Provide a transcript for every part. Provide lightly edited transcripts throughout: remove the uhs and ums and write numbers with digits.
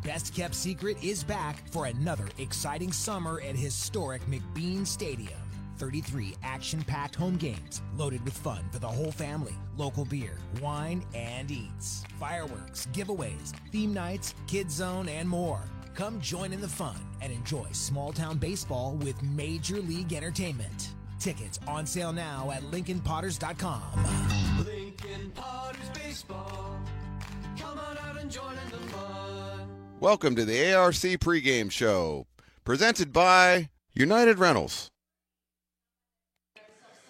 best kept secret is back for another exciting summer at historic McBean Stadium. 33 action-packed home games loaded with fun for the whole family. Local beer, wine, and eats. Fireworks, giveaways, theme nights, kids zone, and more. Come join in the fun and enjoy small-town baseball with Major League Entertainment. Tickets on sale now at LincolnPotters.com. Lincoln Potters Baseball. Come on out and join in the fun. Welcome to the ARC pregame show, presented by United Rentals.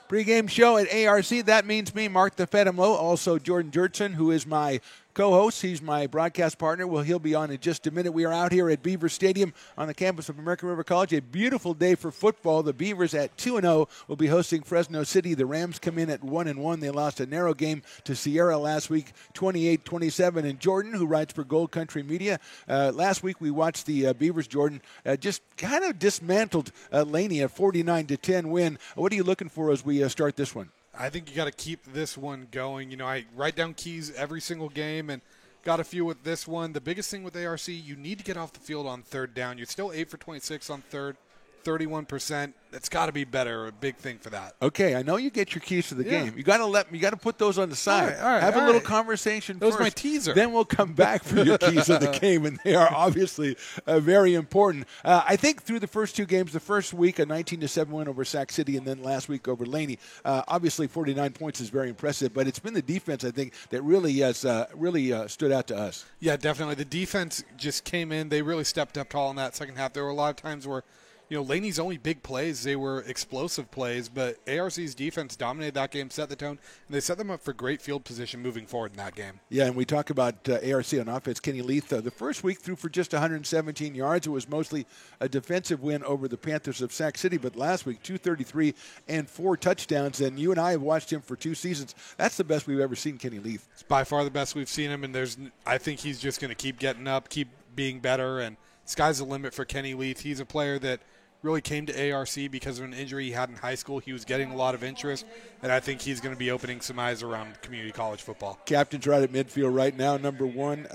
Pre-game show at ARC. That means me, Mark the Fedemlo, also Jordan Jertson, who is my co-host. He's my broadcast partner. Well, he'll be on in just a minute. We are out here at Beaver Stadium on the campus of American River College. A beautiful day for football. The Beavers at 2-0 will be hosting Fresno City. The Rams come in at 1-1. They lost a narrow game to Sierra last week, 28-27. And Jordan, who writes for Gold Country Media, last week we watched the Beavers, Jordan, just kind of dismantled Laney, a 49-10 win. What are you looking for as we start this one? I think you got to keep this one going. You know, I write down keys every single game and got a few with this one. The biggest thing with ARC, you need to get off the field on third down. You're still 8 for 26 on third, 31%. It's got to be better. A big thing for that. Okay, I know you get your keys to the game. You got to put those on the side. All right, Have a little conversation That was first. my teaser. Then we'll come back for your keys of the game, and they are obviously very important. I think through the first two games, the first week a 19-7 win over Sac City, and then last week over Laney. Obviously, 49 points is very impressive, but it's been the defense I think that really has stood out to us. Yeah, definitely. The defense just came in. They really stepped up tall in that second half. There were a lot of times where, you know, Laney's only big plays, they were explosive plays, but ARC's defense dominated that game, set the tone, and they set them up for great field position moving forward in that game. Yeah, and we talk about ARC on offense. Kenny Leith, the first week threw for just 117 yards. It was mostly a defensive win over the Panthers of Sac City, but last week, 233 and 4 touchdowns, and you and I have watched him for 2 seasons. That's the best we've ever seen Kenny Leith. It's by far the best we've seen him, and I think he's just going to keep getting up, keep being better, and sky's the limit for Kenny Leith. He's a player that really came to ARC because of an injury he had in high school. He was getting a lot of interest, and I think he's going to be opening some eyes around community college football. Captain's right at midfield right now. Number one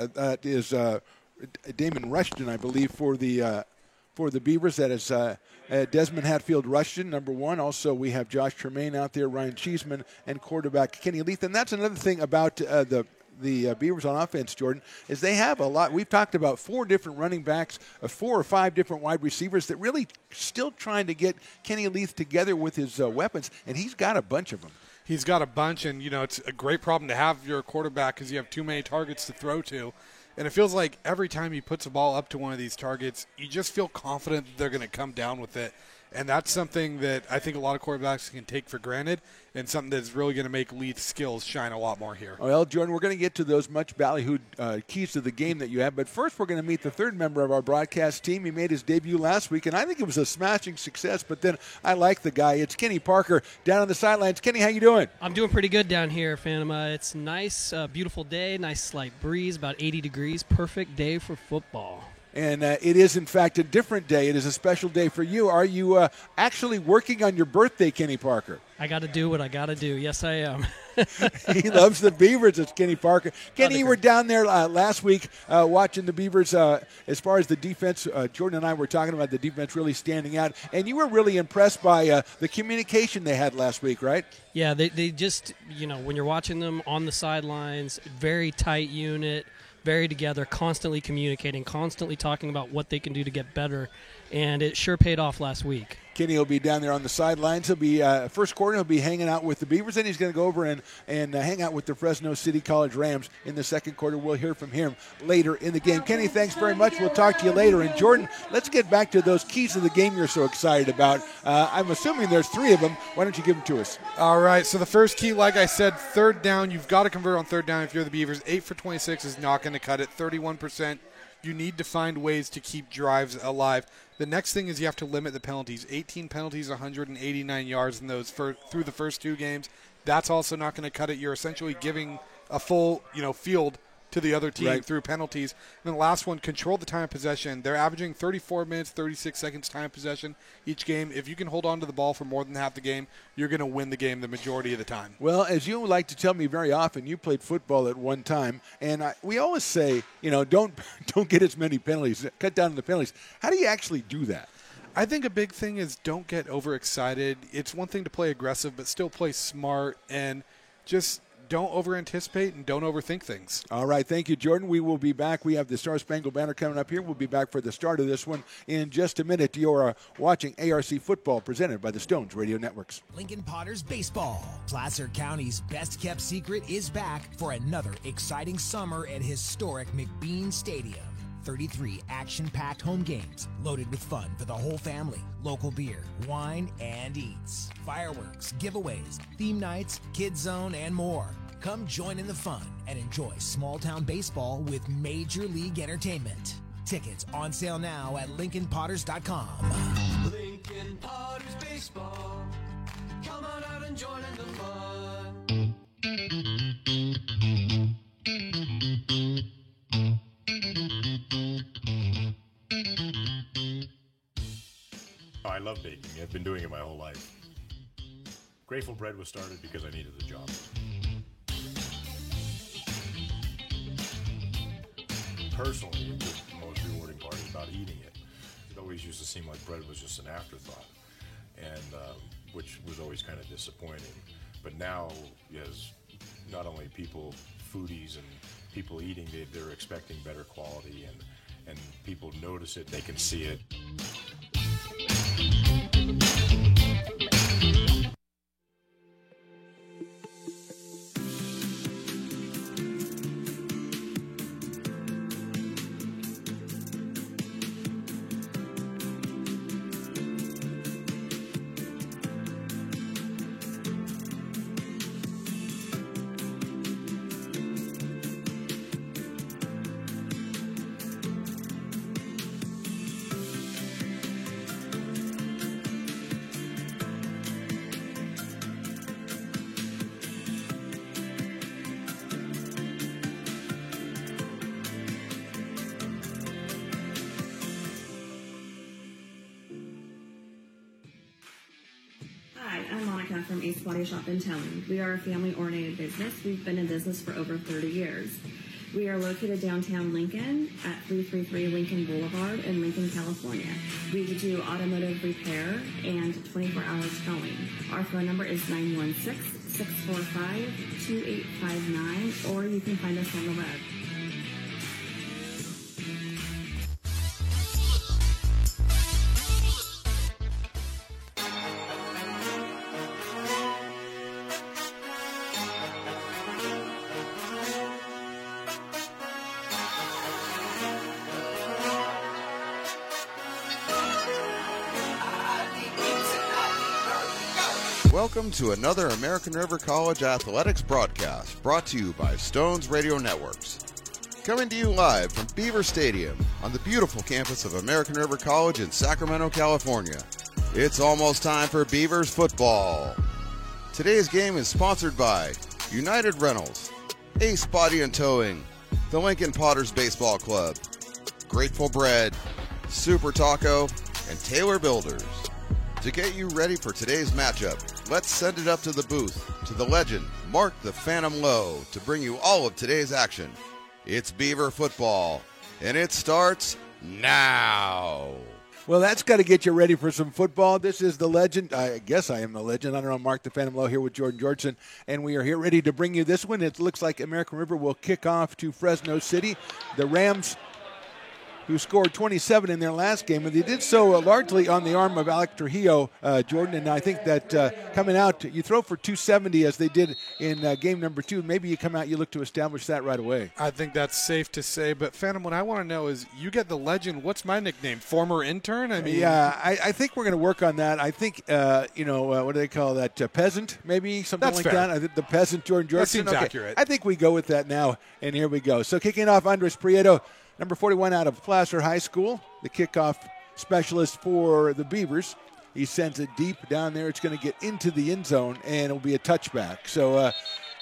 is Damon Rushton, I believe, for the Beavers. That is Desmond Hatfield Rushton, number one. Also, we have Josh Tremaine out there, Ryan Cheeseman, and quarterback Kenny Leith. And that's another thing about the Beavers on offense, Jordan, is they have a lot. We've talked about 4 different running backs, 4 or 5 different wide receivers that really still trying to get Kenny Leith together with his weapons, and he's got a bunch of them. He's got a bunch, and, you know, it's a great problem to have your quarterback because you have too many targets to throw to. And it feels like every time he puts a ball up to one of these targets, you just feel confident that they're going to come down with it. And that's something that I think a lot of quarterbacks can take for granted and something that's really going to make Leith's skills shine a lot more here. Well, Jordan, we're going to get to those much ballyhooed keys to the game that you have. But first, we're going to meet the third member of our broadcast team. He made his debut last week, and I think it was a smashing success. But then I like the guy. It's Kenny Parker down on the sidelines. Kenny, how you doing? I'm doing pretty good down here, Phantom. It's nice, beautiful day, nice slight breeze, about 80 degrees. Perfect day for football. And it is, in fact, a different day. It is a special day for you. Are you actually working on your birthday, Kenny Parker? I got to do what I got to do. Yes, I am. He loves the Beavers. It's Kenny Parker. Kenny, you were down there last week watching the Beavers. As far as the defense, Jordan and I were talking about the defense really standing out. And you were really impressed by the communication they had last week, right? Yeah, they just, you know, when you're watching them on the sidelines, very tight unit, very together, constantly communicating, constantly talking about what they can do to get better, and it sure paid off last week. Kenny will be down there on the sidelines. He'll be first quarter. He'll be hanging out with the Beavers. Then he's going to go over and hang out with the Fresno City College Rams in the second quarter. We'll hear from him later in the game. Kenny, thanks very much. We'll talk to you later. And Jordan, let's get back to those keys of the game you're so excited about. I'm assuming there's 3 of them. Why don't you give them to us? All right. So the first key, like I said, third down. You've got to convert on third down if you're the Beavers. 8 for 26 is not going to cut it. 31%. You need to find ways to keep drives alive. The next thing is you have to limit the penalties. 18 penalties, 189 yards in those through the first 2 games. That's also not going to cut it. You're essentially giving a full, field to the other team Right. through penalties. And then the last one, control the time of possession. They're averaging 34 minutes, 36 seconds time of possession each game. If you can hold on to the ball for more than half the game, you're going to win the game the majority of the time. Well, as you like to tell me very often, you played football at one time, and we always say, don't get as many penalties, cut down on the penalties. How do you actually do that? I think a big thing is don't get overexcited. It's one thing to play aggressive, but still play smart, and just don't over-anticipate and don't overthink things. All right, thank you, Jordan. We will be back. We have the Star Spangled Banner coming up here. We'll be back for the start of this one in just a minute. You're watching ARC Football presented by the Stones Radio Networks. Lincoln Potters Baseball. Placer County's best-kept secret is back for another exciting summer at historic McBean Stadium. 33 action-packed home games loaded with fun for the whole family, local beer, wine, and eats, fireworks, giveaways, theme nights, kids zone, and more. Come join in the fun and enjoy small-town baseball with Major League Entertainment. Tickets on sale now at LincolnPotters.com. Lincoln Potters Baseball. Come on out and join in the fun. I love baking. I've been doing it my whole life. Grateful Bread was started because I needed a job. Personally, the most rewarding part is about eating it. It always used to seem like bread was just an afterthought, and which was always kind of disappointing. But now, as not only people, foodies and people eating, they're expecting better quality, and people notice it, they can see it. Hi, I'm Monica from Ace Body Shop in Town. We are a family-oriented business. We've been in business for over 30 years. We are located downtown Lincoln at 333 Lincoln Boulevard in Lincoln, California. We do automotive repair and 24-hour towing. Our phone number is 916-645-2859, or you can find us on the web. Welcome to another American River College Athletics broadcast brought to you by Stones Radio Networks. Coming to you live from Beaver Stadium on the beautiful campus of American River College in Sacramento, California. It's almost time for Beavers football. Today's game is sponsored by United Rentals, Ace Body and Towing, the Lincoln Potters Baseball Club, Grateful Bread, Super Taco, and Taylor Builders. To get you ready for today's matchup, let's send it up to the booth, to the legend, Mark the Phantom Lowe, to bring you all of today's action. It's Beaver football, and it starts now. Well, that's got to get you ready for some football. This is the legend. I guess I am the legend. I don't know, Mark the Phantom Lowe here with Jordan Georgeson, and we are here ready to bring you this one. It looks like American River will kick off to Fresno City. The Rams, who scored 27 in their last game, and they did so largely on the arm of Alec Trujillo, Jordan. And I think that coming out, you throw for 270 as they did in game number 2. Maybe you come out, you look to establish that right away. I think that's safe to say. But, Phantom, what I want to know is, you get the legend. What's my nickname? Former intern? I mean, yeah, I think we're going to work on that. I think, what do they call that? Peasant, maybe? Something That's like fair. that. I think the peasant, Jordan Georgeson. That seems accurate. I think we go with that now, and here we go. So kicking off, Andres Prieto, number 41 out of Placer High School, the kickoff specialist for the Beavers. He sends it deep down there. It's going to get into the end zone, and it'll be a touchback. So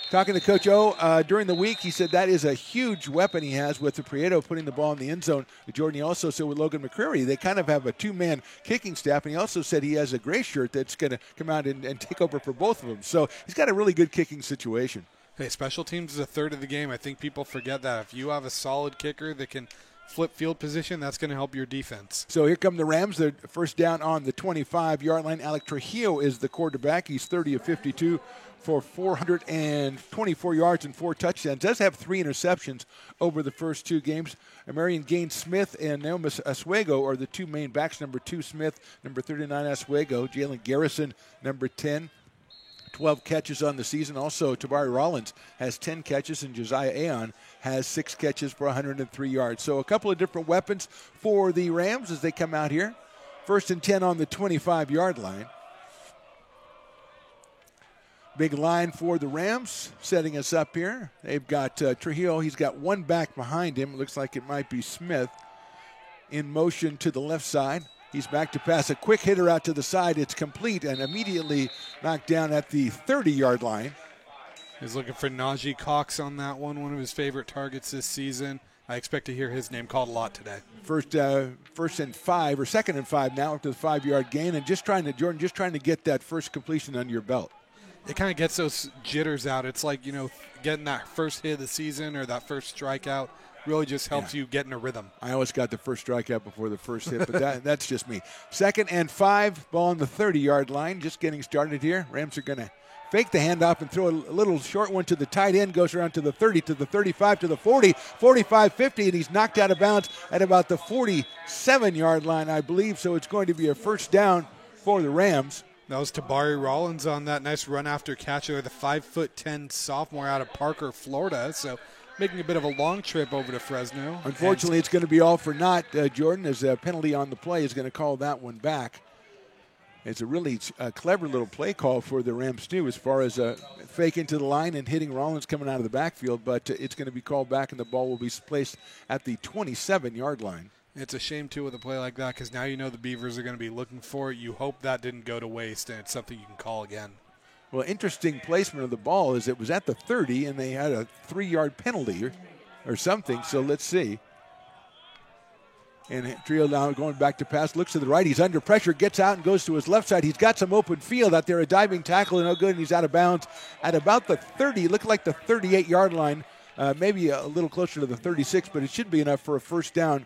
Talking to Coach O during the week, he said that is a huge weapon he has with the Prieto putting the ball in the end zone. Jordan, he also said with Logan McCreary, they kind of have a two-man kicking staff, and he also said he has a gray shirt that's going to come out and take over for both of them. So he's got a really good kicking situation. Hey, special teams is a third of the game. I think people forget that. If you have a solid kicker that can flip field position, that's going to help your defense. So here come the Rams. They're first down on the 25-yard line. Alec Trujillo is the quarterback. He's 30 of 52 for 424 yards and 4 touchdowns. Does have 3 interceptions over the first 2 games. Marion Gaines-Smith and Naomi Oswego are the 2 main backs. Number 2, Smith. Number 39, Oswego. Jalen Garrison, number 10. 12 catches on the season. Also, Tabari Rollins has 10 catches, and Josiah Aon has 6 catches for 103 yards. So a couple of different weapons for the Rams as they come out here. First and 10 on the 25-yard line. Big line for the Rams, setting us up here. They've got Trujillo. He's got 1 back behind him. It looks like it might be Smith in motion to the left side. He's back to pass. A quick hitter out to the side. It's complete and immediately knocked down at the 30-yard line. He's looking for Najee Cox on that one of his favorite targets this season. I expect to hear his name called a lot today. First and 5, or second and 5 now up to the 5-yard gain, and Jordan, just trying to get that first completion under your belt. It kind of gets those jitters out. It's like, getting that first hit of the season or that first strikeout really just helps you get in a rhythm. I always got the first strikeout before the first hit, but that's just me. Second and 5, ball on the 30-yard line, just getting started here. Rams are going to fake the handoff and throw a little short one to the tight end, goes around to the 30, to the 35, to the 40, 45, 50, and he's knocked out of bounds at about the 47-yard line, I believe, so it's going to be a first down for the Rams. That was Tabari Rollins on that nice run after catch there, the 5'10" sophomore out of Parker, Florida, so making a bit of a long trip over to Fresno. Unfortunately, it's going to be all for naught, Jordan, as a penalty on the play is going to call that one back. It's a really clever little play call for the Rams, too, as far as fake into the line and hitting Rollins coming out of the backfield, but it's going to be called back and the ball will be placed at the 27-yard line. It's a shame, too, with a play like that because now the Beavers are going to be looking for it. You hope that didn't go to waste and it's something you can call again. Well, interesting placement of the ball is it was at the 30 and they had a 3-yard penalty or something, so let's see. And Trio now going back to pass, looks to the right. He's under pressure, gets out and goes to his left side. He's got some open field out there, a diving tackle, no good, and he's out of bounds at about the 30, looked like the 38-yard line, maybe a little closer to the 36, but it should be enough for a first down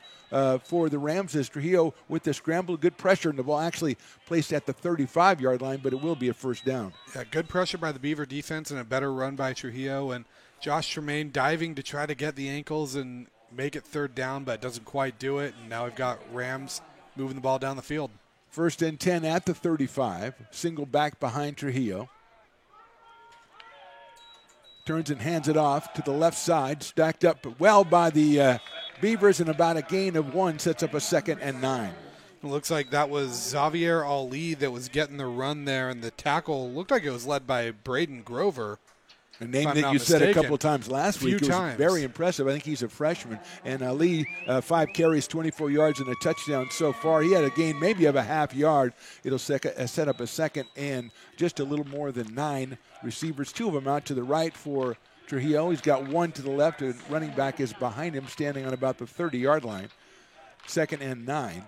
for the Rams as Trujillo with the scramble, good pressure, and the ball actually placed at the 35-yard line, but it will be a first down. Yeah, good pressure by the Beaver defense and a better run by Trujillo, and Josh Tremaine diving to try to get the ankles and make it third down, but doesn't quite do it, and now we've got Rams moving the ball down the field. First and 10 at the 35, single back behind Trujillo. Turns and hands it off to the left side, stacked up well by the Beavers, and about a gain of 1 sets up a 2nd and 9. It looks like that was Xavier Ali that was getting the run there, and the tackle looked like it was led by Braden Grover. A name that you said a couple of times last week. It was very impressive. I think he's a freshman. And Ali, 5 carries, 24 yards, and a touchdown so far. He had a gain maybe of a half yard. It'll set up a 2nd and just a little more than 9 receivers. 2 of them out to the right for Trujillo. He's got 1 to the left, and running back is behind him, standing on about the 30-yard line. 2nd and 9.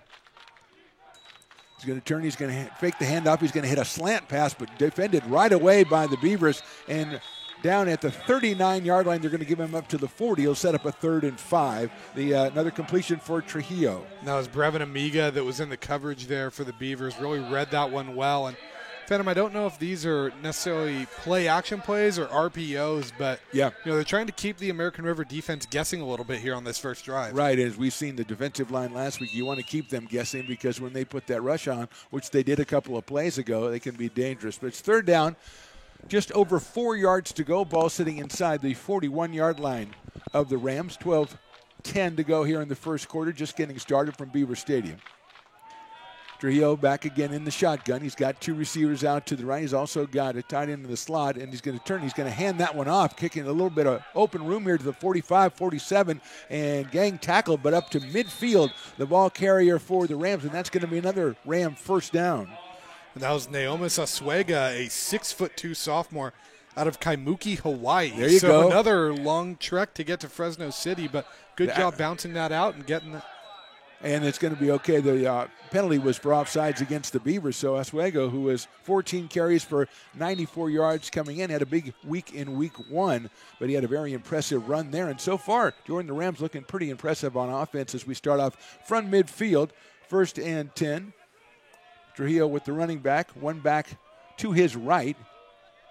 He's going to turn. He's going to fake the handoff. He's going to hit a slant pass, but defended right away by the Beavers. And down at the 39-yard line, they're going to give him up to the 40. He'll set up a 3rd and 5. Another completion for Trujillo. That was Brevin Amiga that was in the coverage there for the Beavers. Really read that one well. And Phantom, I don't know if these are necessarily play-action plays or RPOs, but they're trying to keep the American River defense guessing a little bit here on this first drive. Right, as we've seen the defensive line last week, you want to keep them guessing because when they put that rush on, which they did a couple of plays ago, they can be dangerous. But it's third down, just over 4 yards to go. Ball sitting inside the 41-yard line of the Rams. 12:10 to go here in the first quarter, just getting started from Beaver Stadium. Trujillo back again in the shotgun. He's got 2 receivers out to the right. He's also got a tight end in the slot, and he's going to turn. He's going to hand that one off, kicking a little bit of open room here to the 45, 47, and gang tackle, but up to midfield, the ball carrier for the Rams, and that's going to be another Ram first down. And that was Naomi Oswego, a 6'2" sophomore out of Kaimuki, Hawaii. There you so go. Another long trek to get to Fresno City, but good job bouncing that out and getting that. And it's going to be okay. The penalty was for offsides against the Beavers. So Oswego, who was 14 carries for 94 yards coming in, had a big week in week 1, but he had a very impressive run there. And so far, Jordan, the Rams looking pretty impressive on offense as we start off from midfield. 1st and 10. Trujillo with the running back, one back to his right.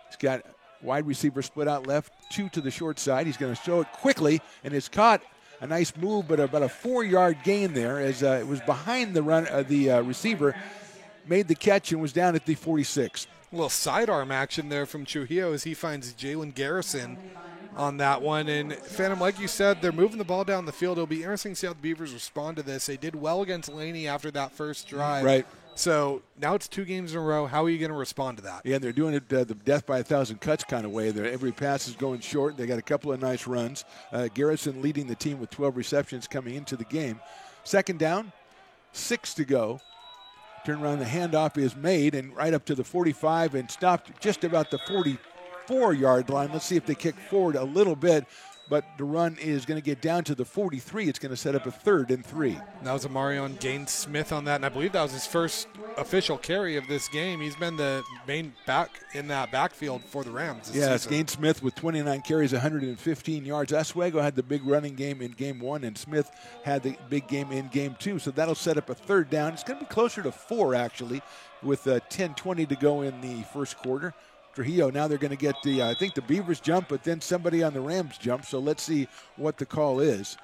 He's got wide receiver split out left, 2 to the short side. He's going to show it quickly, and it's caught. A nice move, but about a 4-yard gain there as it was behind the run. The receiver made the catch and was down at the 46. A little sidearm action there from Trujillo as he finds Jalen Garrison on that one. And Phantom, like you said, they're moving the ball down the field. It'll be interesting to see how the Beavers respond to this. They did well against Laney after that first drive. Right. So now it's 2 games in a row. How are you going to respond to that? Yeah, they're doing it the death by 1,000 cuts kind of way. Every pass is going short. They got a couple of nice runs. Garrison leading the team with 12 receptions coming into the game. 2nd down, 6 to go. Turn around, the handoff is made and right up to the 45 and stopped just about the 44-yard line. Let's see if they kick forward a little bit. But the run is going to get down to the 43. It's going to set up a 3rd and 3. That was a Marion Gaines Smith on that, and I believe that was his first official carry of this game. He's been the main back in that backfield for the Rams this Yes, season. Gaines Smith with 29 carries, 115 yards. Oswego had the big running game in game 1, and Smith had the big game in game 2. So that'll set up a 3rd down. It's going to be closer to 4, actually, with 10:20 to go in the first quarter. Trujillo, now they're going to get I think the Beavers jump, but then somebody on the Rams jump. So let's see what the call is.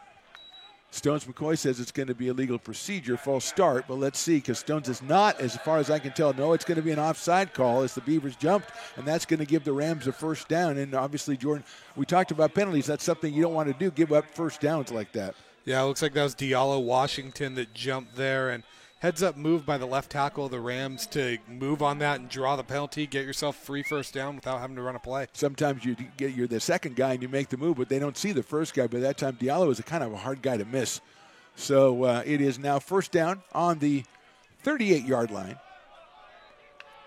Stones McCoy says it's going to be a legal procedure, false start, but let's see, because Stones is not, as far as I can tell, no, it's going to be an offside call as the Beavers jumped, and that's going to give the Rams a 1st down. And obviously, Jordan, we talked about penalties. That's something you don't want to do, give up 1st downs like that. Yeah, it looks like that was Diallo Washington that jumped there, and heads up move by the left tackle of the Rams to move on that and draw the penalty, get yourself free 1st down without having to run a play. Sometimes you're the second guy and you make the move, but they don't see the first guy. But that time, Diallo was a kind of a hard guy to miss. So it is now 1st down on the 38-yard line.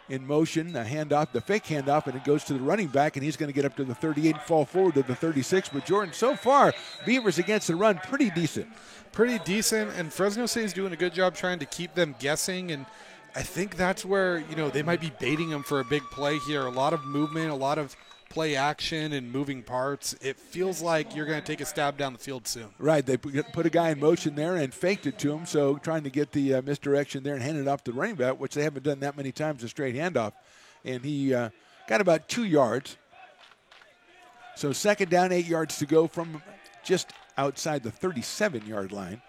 In motion, a handoff, the fake handoff, and it goes to the running back, and he's going to get up to the 38 and fall forward to the 36. But Jordan, so far, Beavers against the run, pretty decent. Pretty decent, and Fresno State's doing a good job trying to keep them guessing, and I think that's where, they might be baiting them for a big play here. A lot of movement, a lot of play action and moving parts. It feels like you're going to take a stab down the field soon. Right, they put a guy in motion there and faked it to him, so trying to get the misdirection there and hand it off to the running back, which they haven't done that many times, a straight handoff. And he got about 2 yards. So 2nd down, 8 yards to go from just outside the 37-yard line.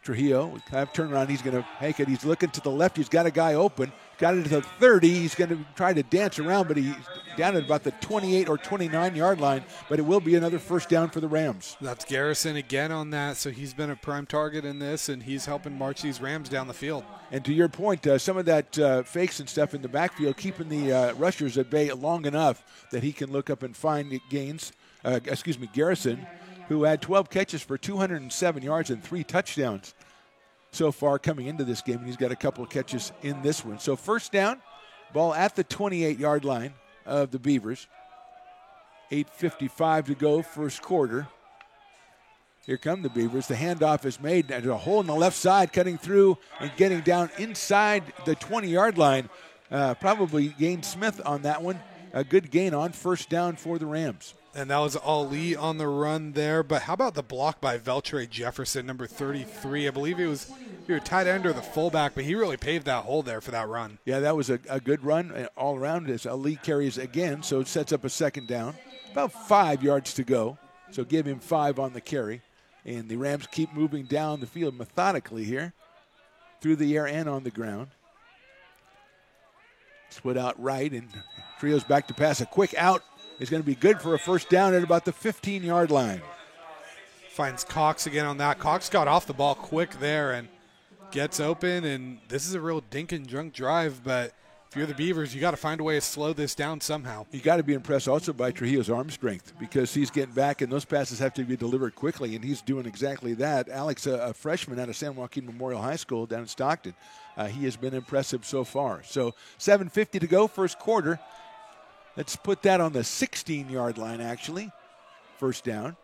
Trujillo, kind of turn around, he's going to make it. He's looking to the left, he's got a guy open. Got it to the 30, he's going to try to dance around, but he's down at about the 28 or 29-yard line, but it will be another 1st down for the Rams. That's Garrison again on that, so he's been a prime target in this, and he's helping march these Rams down the field. And to your point, some of that fakes and stuff in the backfield, keeping the rushers at bay long enough that he can look up and find Garrison, who had 12 catches for 207 yards and 3 touchdowns so far coming into this game, and he's got a couple of catches in this one. So 1st down, ball at the 28-yard line of the Beavers. 8:55 to go, first quarter. Here come the Beavers. The handoff is made. There's a hole in the left side, cutting through and getting down inside the 20-yard line. Probably Gaines Smith on that one. A good gain on 1st down for the Rams. And that was Ali on the run there. But how about the block by Veltre Jefferson, number 33? I believe he was tight end or the fullback, but he really paved that hole there for that run. Yeah, that was a good run all around as Ali carries again, so it sets up a 2nd down. About 5 yards to go, so give him 5 on the carry. And the Rams keep moving down the field methodically here, through the air and on the ground. Split out right, and Trio's back to pass. A quick out is going to be good for a 1st down at about the 15-yard line. Finds Cox again on that. Cox got off the ball quick there and gets open, and this is a real dink and drunk drive, but if you're the Beavers, you got to find a way to slow this down somehow. You got to be impressed also by Trujillo's arm strength, because he's getting back, and those passes have to be delivered quickly, and he's doing exactly that. Alex, a freshman out of San Joaquin Memorial High School down in Stockton, he has been impressive so far. So 7:50 to go, first quarter. Let's put that on the 16-yard line, actually. First down.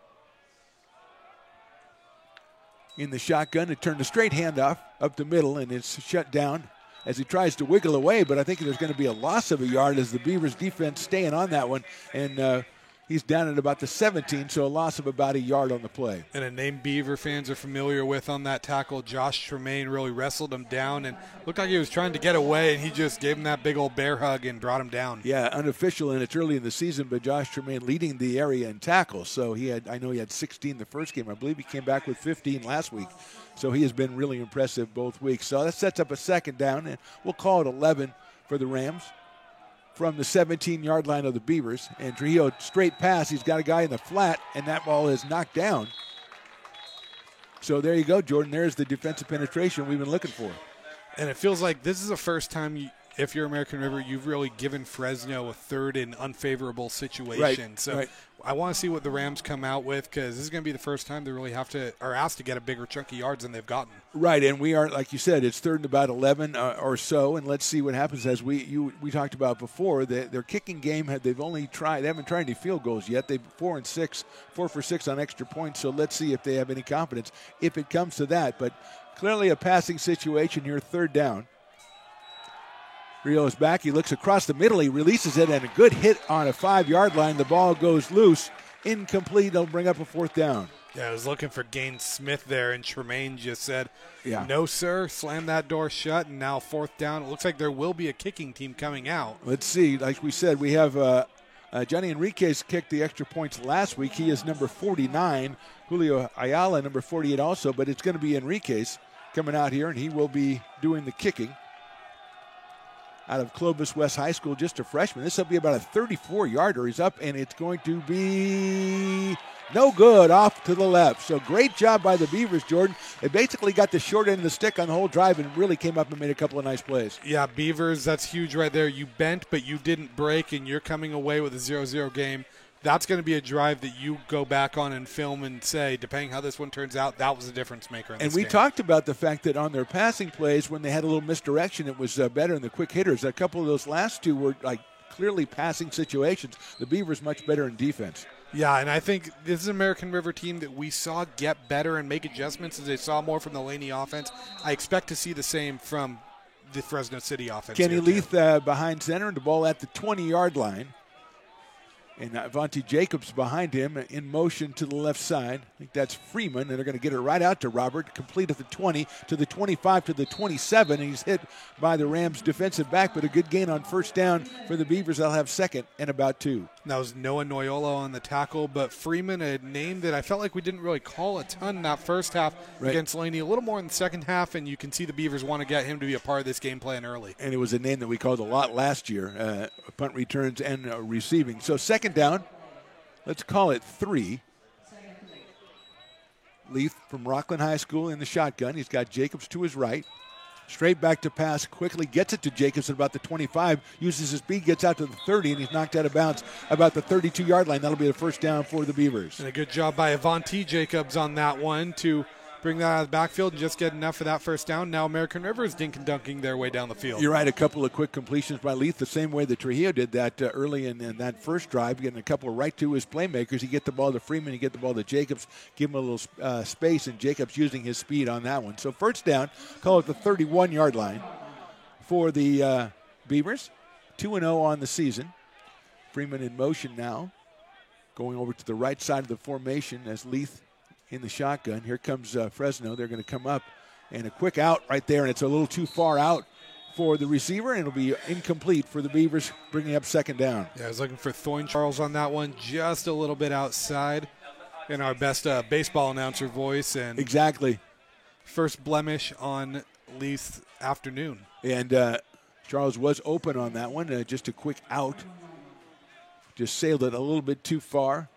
In the shotgun, it turned a straight handoff up the middle, and it's shut down as he tries to wiggle away, but I think there's going to be a loss of a yard as the Beavers defense staying on that one, and he's down at about the 17, so a loss of about a yard on the play. And a name Beaver fans are familiar with on that tackle, Josh Tremaine really wrestled him down and looked like he was trying to get away, and he just gave him that big old bear hug and brought him down. Yeah, unofficial, and it's early in the season, but Josh Tremaine leading the area in tackles. So I know he had 16 the first game. I believe he came back with 15 last week. So he has been really impressive both weeks. So that sets up a second down, and we'll call it 11 for the Rams from the 17-yard line of the Beavers. And Trujillo, straight pass. He's got a guy in the flat, and that ball is knocked down. So there you go, Jordan. There's the defensive penetration we've been looking for. And it feels like this is the first time, if you're American River, you've really given Fresno a third and unfavorable situation. Right. I want to see what the Rams come out with, because this is going to be the first time they really are asked to get a bigger chunk of yards than they've gotten. Right, and we are, like you said, it's third and about 11 or so, and let's see what happens. As we talked about before, their kicking game they haven't tried any field goals yet. They're 4 for 6 on extra points. So let's see if they have any confidence if it comes to that. But clearly a passing situation here, third down. Rio is back. He looks across the middle. He releases it, and a good hit on a 5-yard line. The ball goes loose. Incomplete. They'll bring up a fourth down. Yeah, I was looking for Gaines Smith there, and Tremaine just said, no, sir. Slam that door shut, and now fourth down. It looks like there will be a kicking team coming out. Let's see. Like we said, we have Johnny Enriquez kicked the extra points last week. He is number 49. Julio Ayala, number 48 also, but it's going to be Enriquez coming out here, and he will be doing the kicking. Out of Clovis West High School, just a freshman. This will be about a 34-yarder. He's up, and it's going to be no good, off to the left. So great job by the Beavers, Jordan. They basically got the short end of the stick on the whole drive and really came up and made a couple of nice plays. Yeah, Beavers, that's huge right there. You bent, but you didn't break, and you're coming away with a 0-0 game. That's going to be a drive that you go back on and film and say, depending how this one turns out, that was a difference maker in this game. Talked about the fact that on their passing plays, when they had a little misdirection, it was better in the quick hitters. A couple of those last two were clearly passing situations. The Beavers much better in defense. Yeah, and I think this is an American River team that we saw get better and make adjustments as they saw more from the Laney offense. I expect to see the same from the Fresno City offense. Kenny Leith behind center, and the ball at the 20-yard line. And Avante Jacobs behind him in motion to the left side. I think that's Freeman, and they're going to get it right out to Robert, complete at the 20, to the 25, to the 27. And he's hit by the Rams defensive back, but a good gain on first down for the Beavers. They'll have second and about 2. That was Noah Noyola on the tackle, but Freeman, a name that I felt like we didn't really call a ton in that first half against Laney, a little more in the second half, and you can see the Beavers want to get him to be a part of this game plan early. And it was a name that we called a lot last year, punt returns and receiving. So second down, let's call it 3. Leith from Rockland High School in the shotgun. He's got Jacobs to his right. Straight back to pass, quickly gets it to Jacobs at about the 25, uses his speed, gets out to the 30, and he's knocked out of bounds about the 32-yard line. That'll be the first down for the Beavers. And a good job by Avante Jacobs on that one to bring that out of the backfield and just get enough for that first down. Now American River is dink and dunking their way down the field. You're right, a couple of quick completions by Leith, the same way that Trujillo did that early in that first drive, getting a couple right to his playmakers. You get the ball to Freeman, you get the ball to Jacobs, give him a little space, and Jacobs using his speed on that one. So first down, call it the 31-yard line for the Beavers. 2-0 on the season. Freeman in motion now, going over to the right side of the formation as Leith in the shotgun. Here comes Fresno. They're going to come up, and a quick out right there, and it's a little too far out for the receiver, and it'll be incomplete for the Beavers, bringing up second down. Yeah, I was looking for Thoyne Charles on that one, just a little bit outside in our best baseball announcer voice. And exactly. First blemish on Leith's afternoon. And Charles was open on that one, just a quick out. Just sailed it a little bit too far.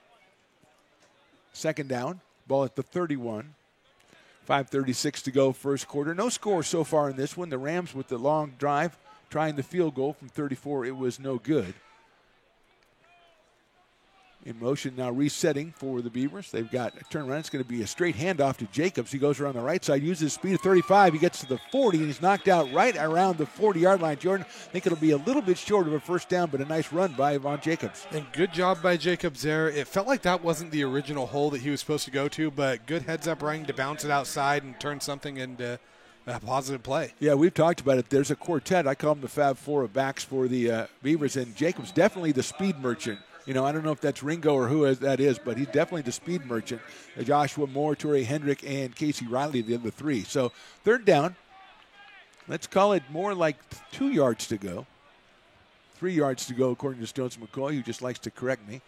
Second down. Ball at the 31. 5:36 to go first quarter. No score so far in this one. The Rams with the long drive, trying the field goal from 34. It was no good. In motion now, resetting for the Beavers. They've got a turnaround. It's going to be a straight handoff to Jacobs. He goes around the right side, uses speed of 35. He gets to the 40, and he's knocked out right around the 40-yard line. Jordan, I think it'll be a little bit short of a first down, but a nice run by Yvonne Jacobs. And good job by Jacobs there. It felt like that wasn't the original hole that he was supposed to go to, but good heads-up running to bounce it outside and turn something into a positive play. Yeah, we've talked about it. There's a quartet. I call them the Fab Four of backs for the Beavers, and Jacobs definitely the speed merchant. You know, I don't know if that's Ringo or who that is, but he's definitely the speed merchant. Joshua Moore, Torrey Hendrick, and Casey Riley, the other three. So third down. Let's call it more like 2 yards to go. 3 yards to go, according to Stones McCoy, who just likes to correct me.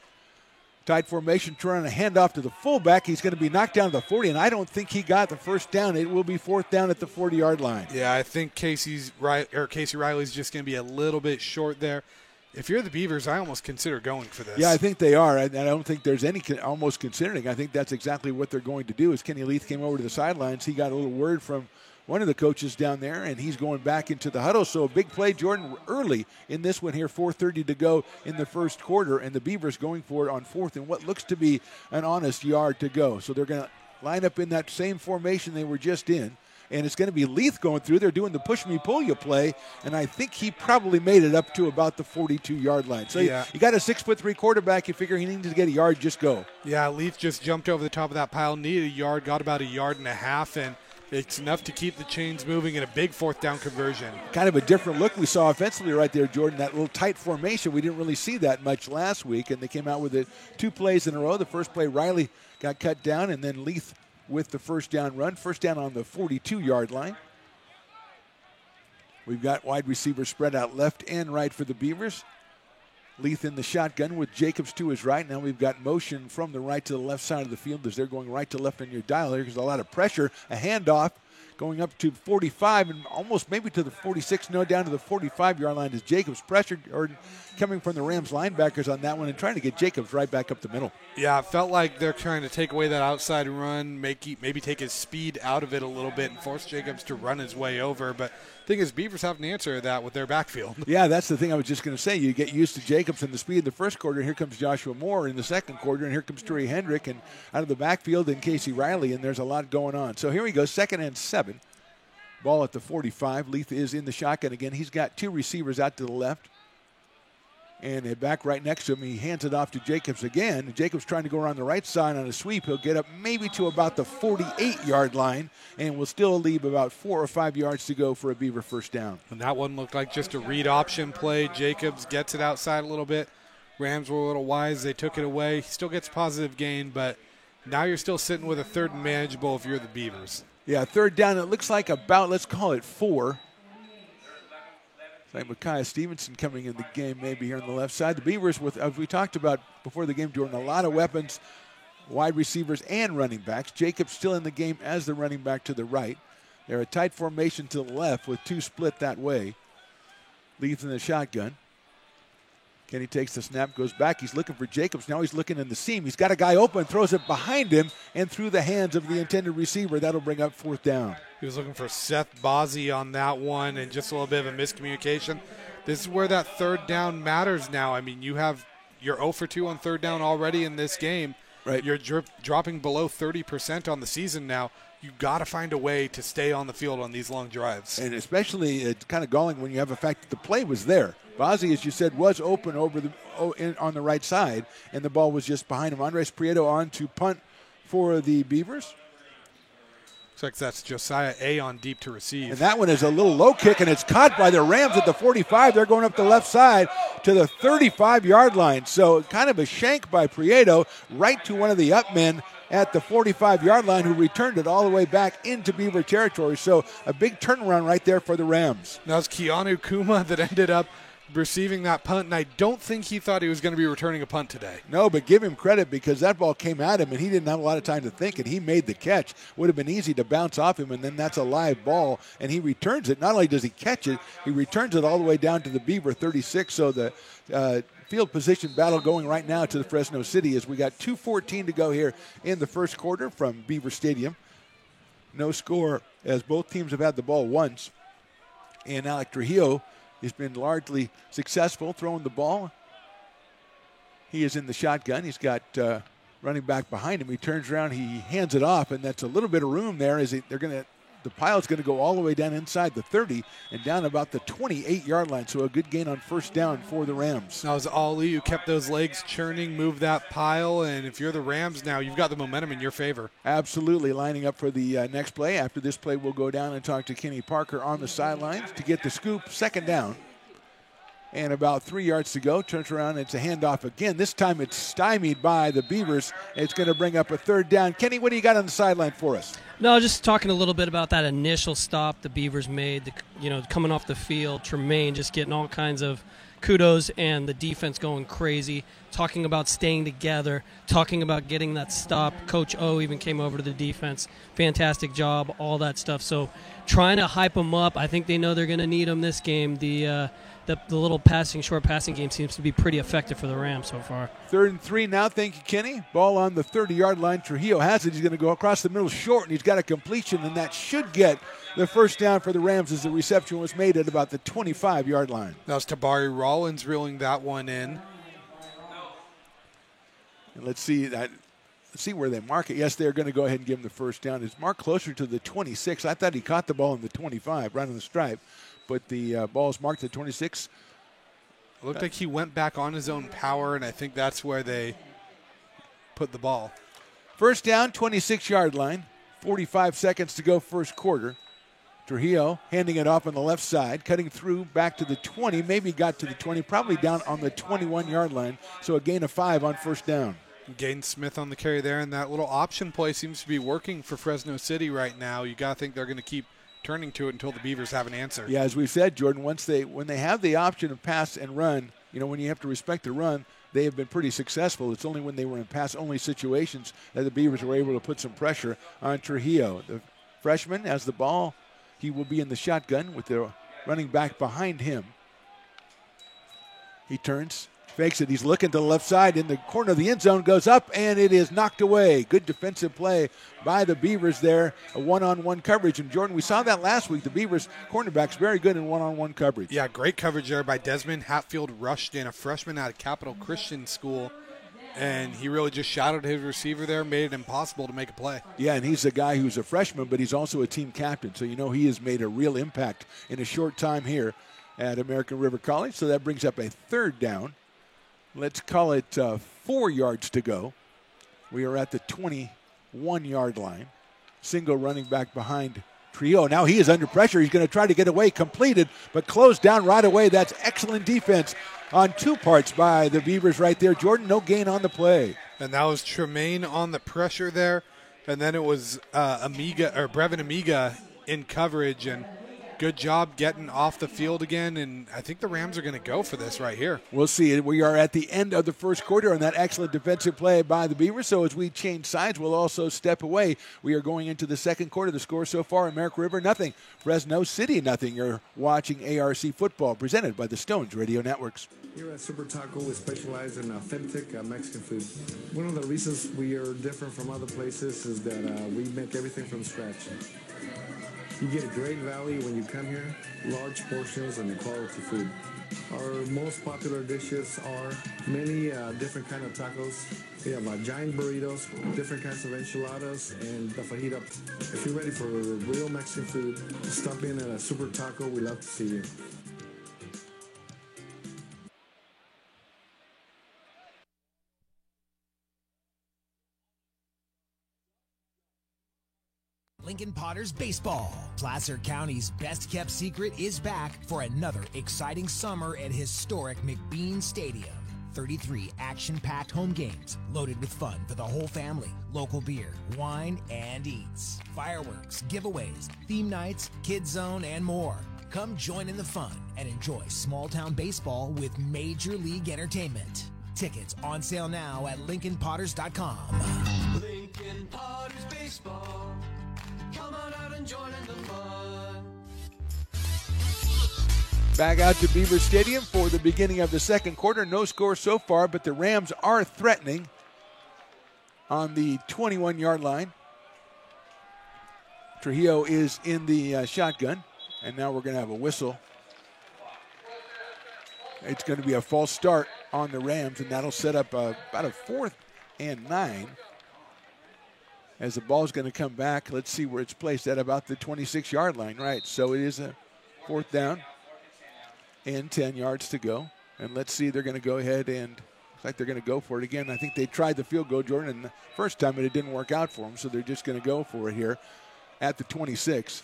Tight formation, trying to hand off to the fullback. He's going to be knocked down to the 40, and I don't think he got the first down. It will be fourth down at the 40-yard line. Yeah, I think Casey Riley's just going to be a little bit short there. If you're the Beavers, I almost consider going for this. Yeah, I think they are. I don't think there's any almost considering. I think that's exactly what they're going to do. As Kenny Leith came over to the sidelines, he got a little word from one of the coaches down there, and he's going back into the huddle. So a big play, Jordan, early in this one here, 4:30 to go in the first quarter, and the Beavers going for it on fourth and what looks to be an honest yard to go. So they're going to line up in that same formation they were just in. And it's going to be Leith going through. They're doing the push-me-pull-you play, and I think he probably made it up to about the 42-yard line. So yeah. You got a 6'3" quarterback. You figure he needs to get a yard, just go. Yeah, Leith just jumped over the top of that pile, needed a yard, got about 1.5 yards, and it's enough to keep the chains moving in a big fourth down conversion. Kind of a different look we saw offensively right there, Jordan. That little tight formation, we didn't really see that much last week, and they came out with it 2 plays in a row. The first play, Riley got cut down, and then Leith with the first down run. First down on the 42-yard line. We've got wide receivers spread out left and right for the Beavers. Leith in the shotgun with Jacobs to his right. Now we've got motion from the right to the left side of the field as they're going right to left on your dial. There's a lot of pressure. A handoff going up to 45 and almost maybe to the 46. No, down to the 45-yard line as Jacobs pressured, or coming from the Rams linebackers on that one and trying to get Jacobs right back up the middle. Yeah, it felt like they're trying to take away that outside run, maybe take his speed out of it a little bit and force Jacobs to run his way over. But the thing is, Beavers have an answer to that with their backfield. Yeah, that's the thing I was just going to say. You get used to Jacobs and the speed in the first quarter, and here comes Joshua Moore in the second quarter, and here comes Torrey Hendrick, and out of the backfield and Casey Riley, and there's a lot going on. So here we go, 2nd and 7. Ball at the 45. Leith is in the shotgun again. He's got 2 receivers out to the left. And back right next to him, he hands it off to Jacobs again. Jacobs trying to go around the right side on a sweep. He'll get up maybe to about the 48-yard line and will still leave about 4 or 5 yards to go for a Beaver first down. And that one looked like just a read option play. Jacobs gets it outside a little bit. Rams were a little wise. They took it away. He still gets positive gain, but now you're still sitting with a 3rd and manageable if you're the Beavers. Yeah, 3rd down. It looks like about, let's call it 4. Like Micaiah Stevenson coming in the game maybe here on the left side. The Beavers, with, as we talked about before the game, doing a lot of weapons, wide receivers and running backs. Jacobs still in the game as the running back to the right. They're a tight formation to the left with 2 split that way. Leith in the shotgun. Kenny takes the snap, goes back. He's looking for Jacobs. Now he's looking in the seam. He's got a guy open, throws it behind him and through the hands of the intended receiver. That'll bring up 4th down. He was looking for Seth Bozzi on that one and just a little bit of a miscommunication. This is where that 3rd down matters now. I mean, you're 0 for 2 on 3rd down already in this game. Right. You're dropping below 30% on the season now. You've got to find a way to stay on the field on these long drives. And especially it's kind of galling when you have the fact that the play was there. Bozzi, as you said, was open on the right side, and the ball was just behind him. Andres Prieto on to punt for the Beavers. Looks like that's Josiah A. on deep to receive. And that one is a little low kick, and it's caught by the Rams at the 45. They're going up the left side to the 35-yard line. So kind of a shank by Prieto right to one of the up men at the 45-yard line, who returned it all the way back into Beaver territory. So a big turnaround right there for the Rams. That was Keanu Kuma that ended up receiving that punt, and I don't think he thought he was going to be returning a punt today. No, but give him credit because that ball came at him, and he didn't have a lot of time to think, and he made the catch. Would have been easy to bounce off him, and then that's a live ball, and he returns it. Not only does he catch it, he returns it all the way down to the Beaver 36. So the field position battle going right now to the Fresno City as we got 2:14 to go here in the first quarter from Beaver Stadium. No score as both teams have had the ball once, and Alec Trujillo has been largely successful throwing the ball. He is in the shotgun. He's got running back behind him. He turns around, he hands it off, and that's a little bit of room there. The pile's going to go all the way down inside the 30 and down about the 28-yard line. So a good gain on first down for the Rams. That was Ali who kept those legs churning, moved that pile, and if you're the Rams now, you've got the momentum in your favor. Absolutely. Lining up for the next play. After this play, we'll go down and talk to Kenny Parker on the sidelines to get the scoop. Second down. And about 3 yards to go. Turns around, it's a handoff again. This time it's stymied by the Beavers. It's going to bring up a third down. Kenny, what do you got on the sideline for us? No, just talking a little bit about that initial stop the Beavers made, coming off the field. Tremaine just getting all kinds of kudos and the defense going crazy, talking about staying together, talking about getting that stop. Coach O even came over to the defense. Fantastic job, all that stuff. So trying to hype them up. I think they know they're going to need them this game. The little short passing game seems to be pretty effective for the Rams so far. 3rd and 3 now. Thank you, Kenny. Ball on the 30-yard line. Trujillo has it. He's going to go across the middle short, and he's got a completion, and that should get the first down for the Rams as the reception was made at about the 25-yard line. That was Tabari Rollins reeling that one in. And let's see where they mark it. Yes, they're going to go ahead and give him the first down. It's marked closer to the 26. I thought he caught the ball in the 25, right on the stripe. But the ball's marked at 26. It looked like he went back on his own power, and I think that's where they put the ball. First down, 26-yard line. 45 seconds to go first quarter. Trujillo handing it off on the left side, cutting through back to the 20, maybe got to the 20, probably down on the 21-yard line. So a gain of 5 on first down. Gain Smith on the carry there, and that little option play seems to be working for Fresno City right now. You got to think they're going to keep turning to it until the Beavers have an answer. Yeah, as we've said, Jordan, when they have the option of pass and run, when you have to respect the run, they have been pretty successful. It's only when they were in pass-only situations that the Beavers were able to put some pressure on Trujillo. The freshman has the ball. He will be in the shotgun with the running back behind him. He turns, fakes it. He's looking to the left side in the corner of the end zone, goes up, and it is knocked away. Good defensive play by the Beavers there, a one-on-one coverage. And, Jordan, we saw that last week. The Beavers cornerbacks very good in one-on-one coverage. Yeah, great coverage there by Desmond Hatfield Rushton, a freshman out of Capital Christian School. And he really just shadowed his receiver there, made it impossible to make a play. Yeah, and he's a guy who's a freshman, but he's also a team captain. So, he has made a real impact in a short time here at American River College. So that brings up a third down. Let's call it 4 yards to go. We are at the 21-yard line. Single running back behind Trujillo. Now he is under pressure. He's going to try to get away. Completed, but closed down right away. That's excellent defense on two parts by the Beavers right there. Jordan, no gain on the play. And that was Tremaine on the pressure there. And then it was Brevin Amiga in coverage. And good job getting off the field again, and I think the Rams are going to go for this right here. We'll see. We are at the end of the first quarter on that excellent defensive play by the Beavers, so as we change sides, we'll also step away. We are going into the second quarter. The score so far, American River, 0. Fresno City, 0. You're watching ARC football, presented by the Stones Radio Networks. Here at Super Taco, we specialize in authentic Mexican food. One of the reasons we are different from other places is that we make everything from scratch. You get a great value when you come here, large portions and quality food. Our most popular dishes are many different kind of tacos. We have giant burritos, different kinds of enchiladas, and the fajita. If you're ready for real Mexican food, stop in at a Super Taco. We'd love to see you. Lincoln Potters Baseball. Placer County's best-kept secret is back for another exciting summer at historic McBean Stadium. 33 action-packed home games loaded with fun for the whole family. Local beer, wine, and eats. Fireworks, giveaways, theme nights, kids zone, and more. Come join in the fun and enjoy small-town baseball with Major League Entertainment. Tickets on sale now at LincolnPotters.com. Lincoln Potters Baseball. Come on out and join in the fun. Back out to Beaver Stadium for the beginning of the second quarter. No score so far, but the Rams are threatening on the 21-yard line. Trujillo is in the shotgun, and now we're going to have a whistle. It's going to be a false start on the Rams, and that'll set up about a 4th and 9. As the ball's going to come back, let's see where it's placed at about the 26-yard line. Right, so it is a 4th down and 10 yards to go. And let's see, they're going to go ahead and looks like they're going to go for it again. I think they tried the field goal, Jordan, and the first time, but it didn't work out for them, so they're just going to go for it here at the 26.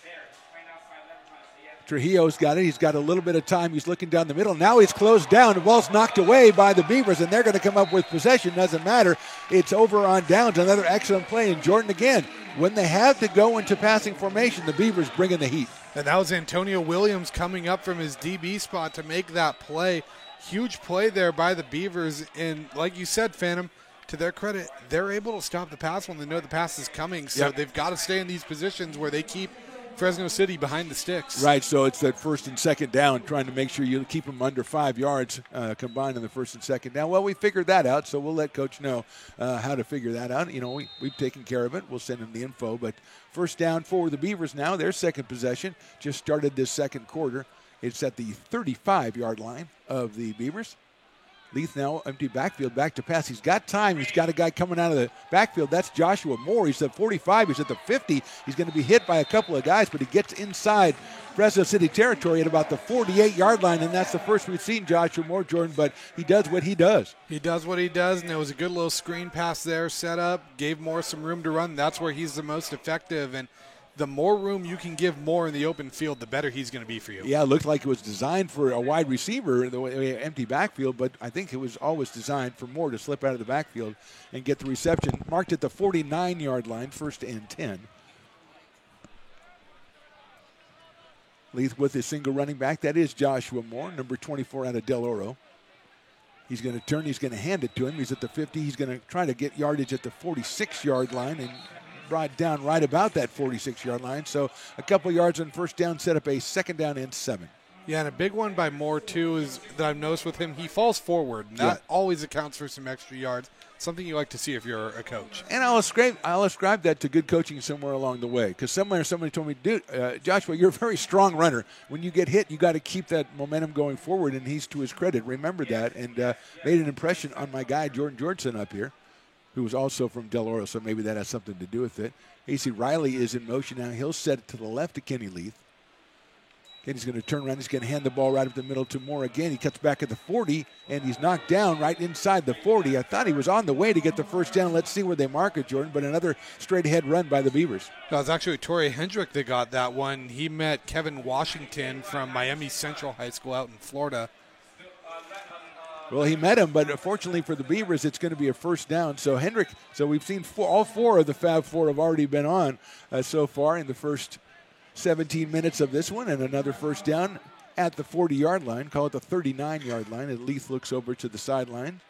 Trujillo's got it. He's got a little bit of time. He's looking down the middle. Now he's closed down. The ball's knocked away by the Beavers, and they're going to come up with possession. Doesn't matter. It's over on downs. Another excellent play. And Jordan again, when they have to go into passing formation, the Beavers bring in the heat. And that was Antonio Williams coming up from his DB spot to make that play. Huge play there by the Beavers. And like you said, Phantom, to their credit, they're able to stop the pass when they know the pass is coming. So they've got to stay in these positions where they keep Fresno City behind the sticks. Right, so it's that 1st and 2nd down, trying to make sure you keep them under 5 yards combined in the 1st and 2nd down. Well, we figured that out, so we'll let Coach know how to figure that out. You know, we've taken care of it. We'll send him the info. But 1st down for the Beavers now. Their second possession just started this second quarter. It's at the 35-yard line of the Beavers. Leith now empty backfield, back to pass. He's got time. He's got a guy coming out of the backfield. That's Joshua Moore. He's at 45. He's at the 50. He's going to be hit by a couple of guys, but he gets inside Fresno City territory at about the 48-yard line, and that's the first we've seen Joshua Moore, Jordan, but he does what he does. He does what he does, and there was a good little screen pass there set up, gave Moore some room to run. That's where he's the most effective, and the more room you can give Moore in the open field, the better he's going to be for you. Yeah, it looked like it was designed for a wide receiver, the empty backfield, but I think it was always designed for Moore to slip out of the backfield and get the reception. Marked at the 49-yard line, 1st and 10. Leith with his single running back. That is Joshua Moore, number 24 out of Del Oro. He's going to turn. He's going to hand it to him. He's at the 50. He's going to try to get yardage at the 46-yard line and brought down right about that 46-yard line. So a couple yards on 1st down, set up a 2nd down and 7. Yeah, and a big one by Moore, too, is that I've noticed with him, he falls forward. And that always accounts for some extra yards, something you like to see if you're a coach. And I'll ascribe that to good coaching somewhere along the way. Because somebody told me, dude, Joshua, you're a very strong runner. When you get hit, you got to keep that momentum going forward, and he's, to his credit, remembered that and made an impression on my guy, Jordan Georgeson, up here, who was also from Del Oro, so maybe that has something to do with it. AC Riley is in motion now. He'll set it to the left to Kenny Leith. Kenny's going to turn around. He's going to hand the ball right up the middle to Moore again. He cuts back at the 40, and he's knocked down right inside the 40. I thought he was on the way to get the 1st down. Let's see where they mark it, Jordan, but another straight-ahead run by the Beavers. It was actually Torrey Hendrick that got that one. He met Kevin Washington from Miami Central High School out in Florida. Well, he met him, but fortunately for the Beavers, it's going to be a 1st down. So Hendrick, we've seen all 4 of the Fab 4 have already been on so far in the first 17 minutes of this one, and another 1st down at the 40-yard line, call it the 39-yard line, as Leith looks over to the sideline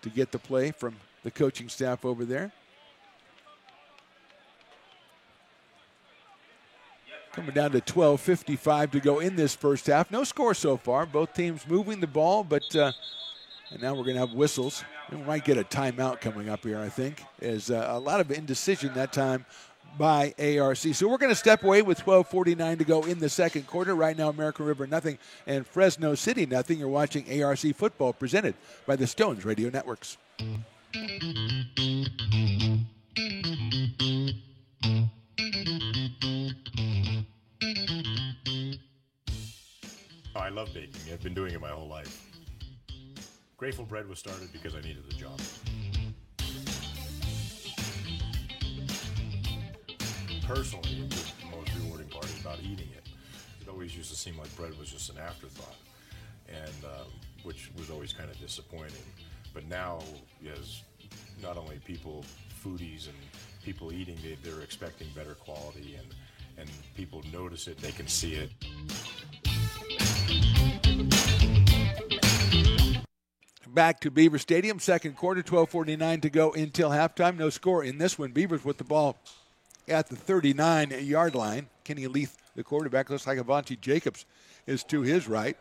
to get the play from the coaching staff over there. Coming down to 12:55 to go in this first half. No score so far. Both teams moving the ball, but and now we're going to have whistles. We might get a timeout coming up here, I think. There's a lot of indecision that time by ARC. So we're going to step away with 12:49 to go in the second quarter. Right now, American River nothing and Fresno City nothing. You're watching ARC football presented by the Stones Radio Networks. I love baking. I've been doing it my whole life. Grateful Bread was started because I needed a job. Personally, the most rewarding part is about eating it. It always used to seem like bread was just an afterthought, and which was always kind of disappointing. But now, as not only people, foodies and people eating, they're expecting better quality, and people notice it, they can see it. Back to Beaver Stadium, second quarter, 12:49 to go until halftime. No score in this one. Beavers with the ball at the 39-yard line. Kenny Leith, the quarterback, looks like Avante Jacobs is to his right.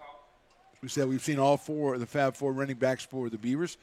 We said we've seen all 4 of the Fab 4 running backs for the Beavers.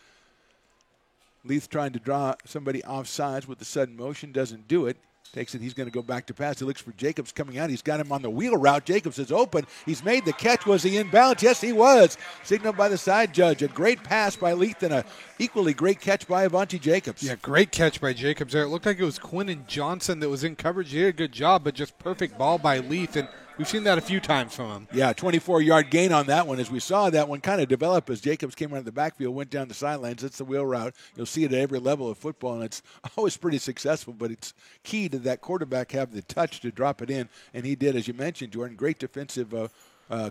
Leith trying to draw somebody off sides with the sudden motion, doesn't do it. Takes it. He's going to go back to pass. He looks for Jacobs coming out. He's got him on the wheel route. Jacobs is open. He's made the catch. Was he in bounds? Yes, he was. Signaled by the side judge. A great pass by Leith and a equally great catch by Avante Jacobs. Yeah, great catch by Jacobs there. It looked like it was Quinton Johnson that was in coverage. He did a good job, but just perfect ball by Leith, and we've seen that a few times from him. Yeah, 24-yard gain on that one. As we saw that one kind of develop as Jacobs came out of the backfield, went down the sidelines. It's the wheel route. You'll see it at every level of football, and it's always pretty successful, but it's key to that quarterback have the touch to drop it in, and he did, as you mentioned, Jordan. Great defensive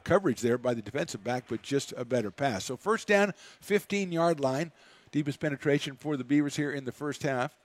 coverage there by the defensive back, but just a better pass. So first down, 15-yard line. Deepest penetration for the Beavers here in the first half.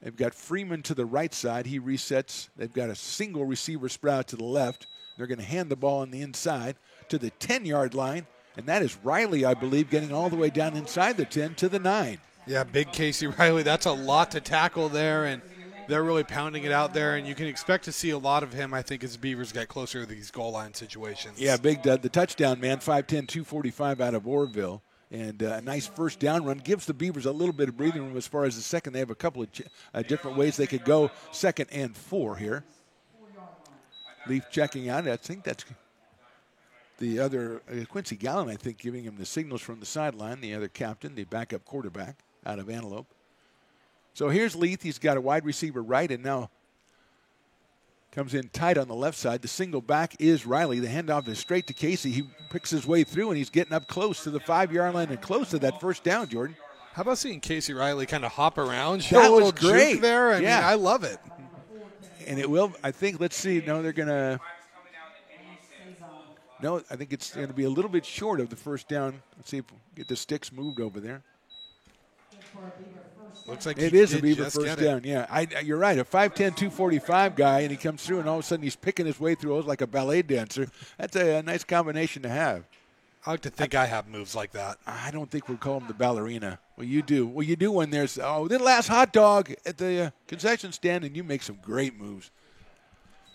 They've got Freeman to the right side. He resets. They've got a single receiver sprout to the left. They're going to hand the ball on the inside to the 10-yard line, and that is Riley, I believe, getting all the way down inside the 10 to the 9. Yeah, big Casey Riley. That's a lot to tackle there, and they're really pounding it out there, and you can expect to see a lot of him, I think, as the Beavers get closer to these goal line situations. Yeah, big the touchdown man, 5'10", 245 out of Orville. And a nice first down run gives the Beavers a little bit of breathing room as far as the second. They have a couple of different ways they could go 2nd and 4 here. Leaf checking out. I think that's the other, Quincy Gallen, I think, giving him the signals from the sideline, the other captain, the backup quarterback out of Antelope. So here's Leith. He's got a wide receiver right, and now comes in tight on the left side. The single back is Riley. The handoff is straight to Casey. He picks his way through, and he's getting up close to the 5-yard line and close to that first down, Jordan. How about seeing Casey Riley kind of hop around? That a was little great. juke there. I mean, I love it. And it will, I think, let's see. No, they're going to. No, I think it's going to be a little bit short of the first down. Let's see if we get the sticks moved over there. Looks like it is a Beaver first down. Yeah, you're right. A 5'10", 245 guy, and he comes through, and all of a sudden he's picking his way through like a ballet dancer. That's a nice combination to have. I like to think I have moves like that. I don't think we'll call him the ballerina. Well, you do. Well, you do when there's, the last hot dog at the concession stand, and you make some great moves.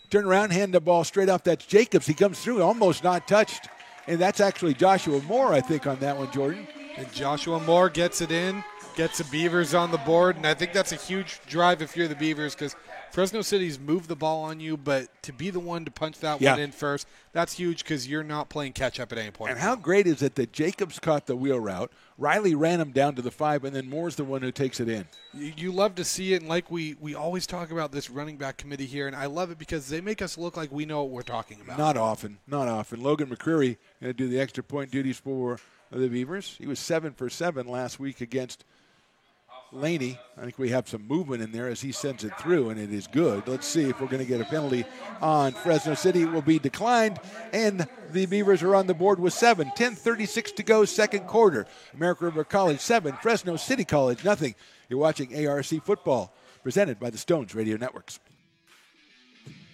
Turn around, hand the ball straight off. That's Jacobs. He comes through, almost not touched. And that's actually Joshua Moore, I think, on that one, Jordan. And Joshua Moore gets it in, gets the Beavers on the board, and I think that's a huge drive if you're the Beavers because Fresno City's moved the ball on you, but to be the one to punch that one in first, that's huge because you're not playing catch-up at any point. And how great is it that Jacobs caught the wheel route, Riley ran him down to the 5, and then Moore's the one who takes it in. You love to see it, and like we always talk about this running back committee here, and I love it because they make us look like we know what we're talking about. Not often. Logan McCreary going to do the extra point duties for the Beavers. He was 7 for 7 last week against Laney. I think we have some movement in there as he sends it through, and it is good. Let's see if we're going to get a penalty on Fresno City. It will be declined, and the Beavers are on the board with 7. 10:36 to go, second quarter. American River College 7, Fresno City College nothing. You're watching ARC Football, presented by the Stones Radio Networks.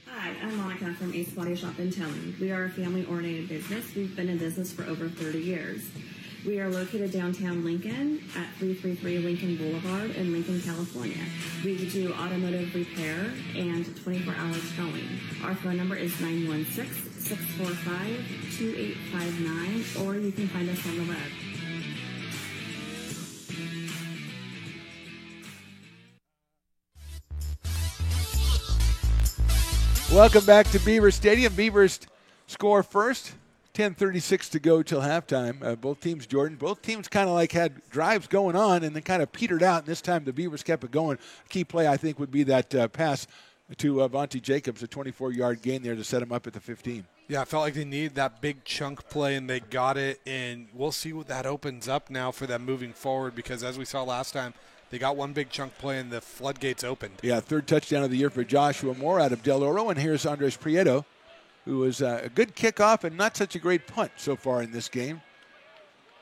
Hi, I'm Monica from Ace Body Shop in Towing. We are a family-oriented business. We've been in business for over 30 years. We are located downtown Lincoln at 333 Lincoln Boulevard in Lincoln, California. We do automotive repair and 24-hour towing. Our phone number is 916-645-2859, or you can find us on the web. Welcome back to Beaver Stadium. Beavers score first. 10:36 to go till halftime. Both teams kind of like had drives going on and then kind of petered out. And this time the Beavers kept it going. Key play, I think, would be that pass to Avante Jacobs, a 24-yard gain there to set him up at the 15. Yeah, I felt like they needed that big chunk play, and they got it. And we'll see what that opens up now for them moving forward because, as we saw last time, they got one big chunk play and the floodgates opened. Yeah, third touchdown of the year for Joshua Moore out of Del Oro. And here's Andres Prieto, who was a good kickoff and not such a great punt so far in this game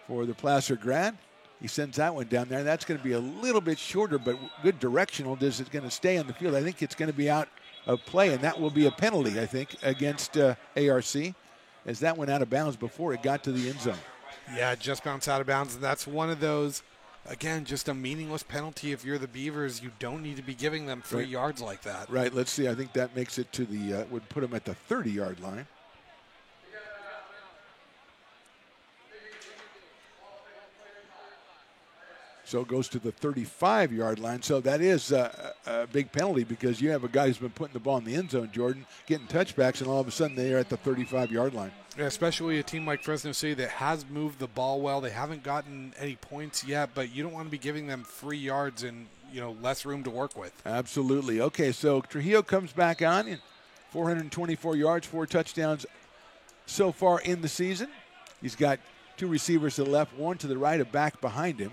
for the Placer Grad. He sends that one down there. That's going to be a little bit shorter, but good directional. Is it going to stay on the field? I think it's going to be out of play, and that will be a penalty, I think, against ARC, as that went out of bounds before it got to the end zone. Yeah, it just bounced out of bounds, and that's one of those, again, just a meaningless penalty. If you're the Beavers, you don't need to be giving them 3 yards like that. Right, let's see. I think that makes it to the, would put them at the 30-yard line. So it goes to the 35-yard line. So that is a big penalty because you have a guy who's been putting the ball in the end zone, Jordan, getting touchbacks, and all of a sudden they are at the 35-yard line. Yeah, especially a team like Fresno City that has moved the ball well. They haven't gotten any points yet, but you don't want to be giving them free yards and less room to work with. Absolutely. Okay, so Trujillo comes back on in 424 yards, 4 touchdowns so far in the season. He's got 2 receivers to the left, 1 to the right, a back behind him.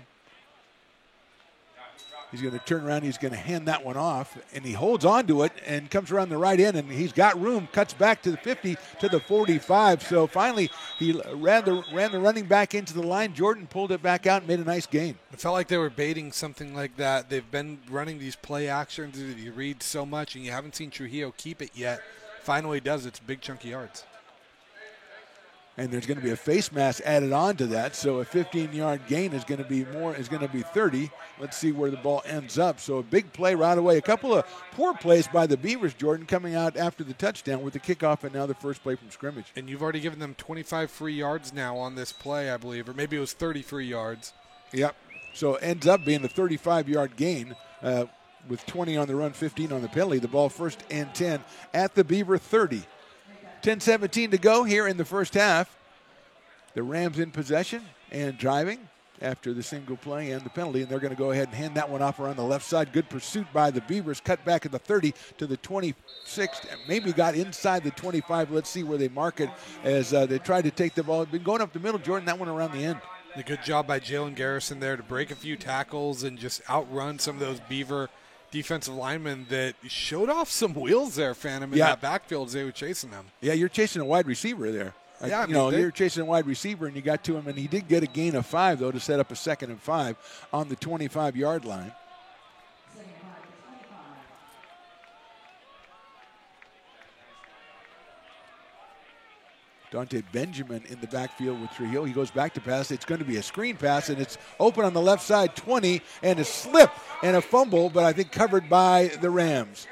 He's going to turn around. He's going to hand that one off, and he holds on to it and comes around the right end, and he's got room, cuts back to the 50, to the 45. So finally, he ran the running back into the line. Jordan pulled it back out and made a nice gain. It felt like they were baiting something like that. They've been running these play actions that you read so much, and you haven't seen Trujillo keep it yet. Finally does. It's big chunky yards. And there's going to be a face mask added on to that, so a 15-yard gain is going to be 30. Let's see where the ball ends up. So a big play right away. A couple of poor plays by the Beavers, Jordan, coming out after the touchdown with the kickoff and now the first play from scrimmage. And you've already given them 25 free yards now on this play, I believe, or maybe it was 30 free yards. Yep. So it ends up being a 35-yard gain with 20 on the run, 15 on the penalty. The ball first and 10 at the Beaver 30. 10-17 to go here in the first half. The Rams in possession and driving after the single play and the penalty, and they're going to go ahead and hand that one off around the left side. Good pursuit by the Beavers. Cut back at the 30 to the 26, maybe got inside the 25. Let's see where they mark it as they tried to take the ball. Been going up the middle, Jordan, that one around the end. A good job by Jalen Garrison there to break a few tackles and just outrun some of those Beaver defensive linemen that showed off some wheels there, Phantom, in that backfield as they were chasing them. Yeah, you're chasing a wide receiver there. Yeah, you're chasing a wide receiver, and you got to him, and he did get a gain of 5, though, to set up a 2nd and 5 on the 25-yard line. Dante Benjamin in the backfield with Trujillo. He goes back to pass. It's going to be a screen pass, and it's open on the left side, 20, and a slip and a fumble, but I think covered by the Rams.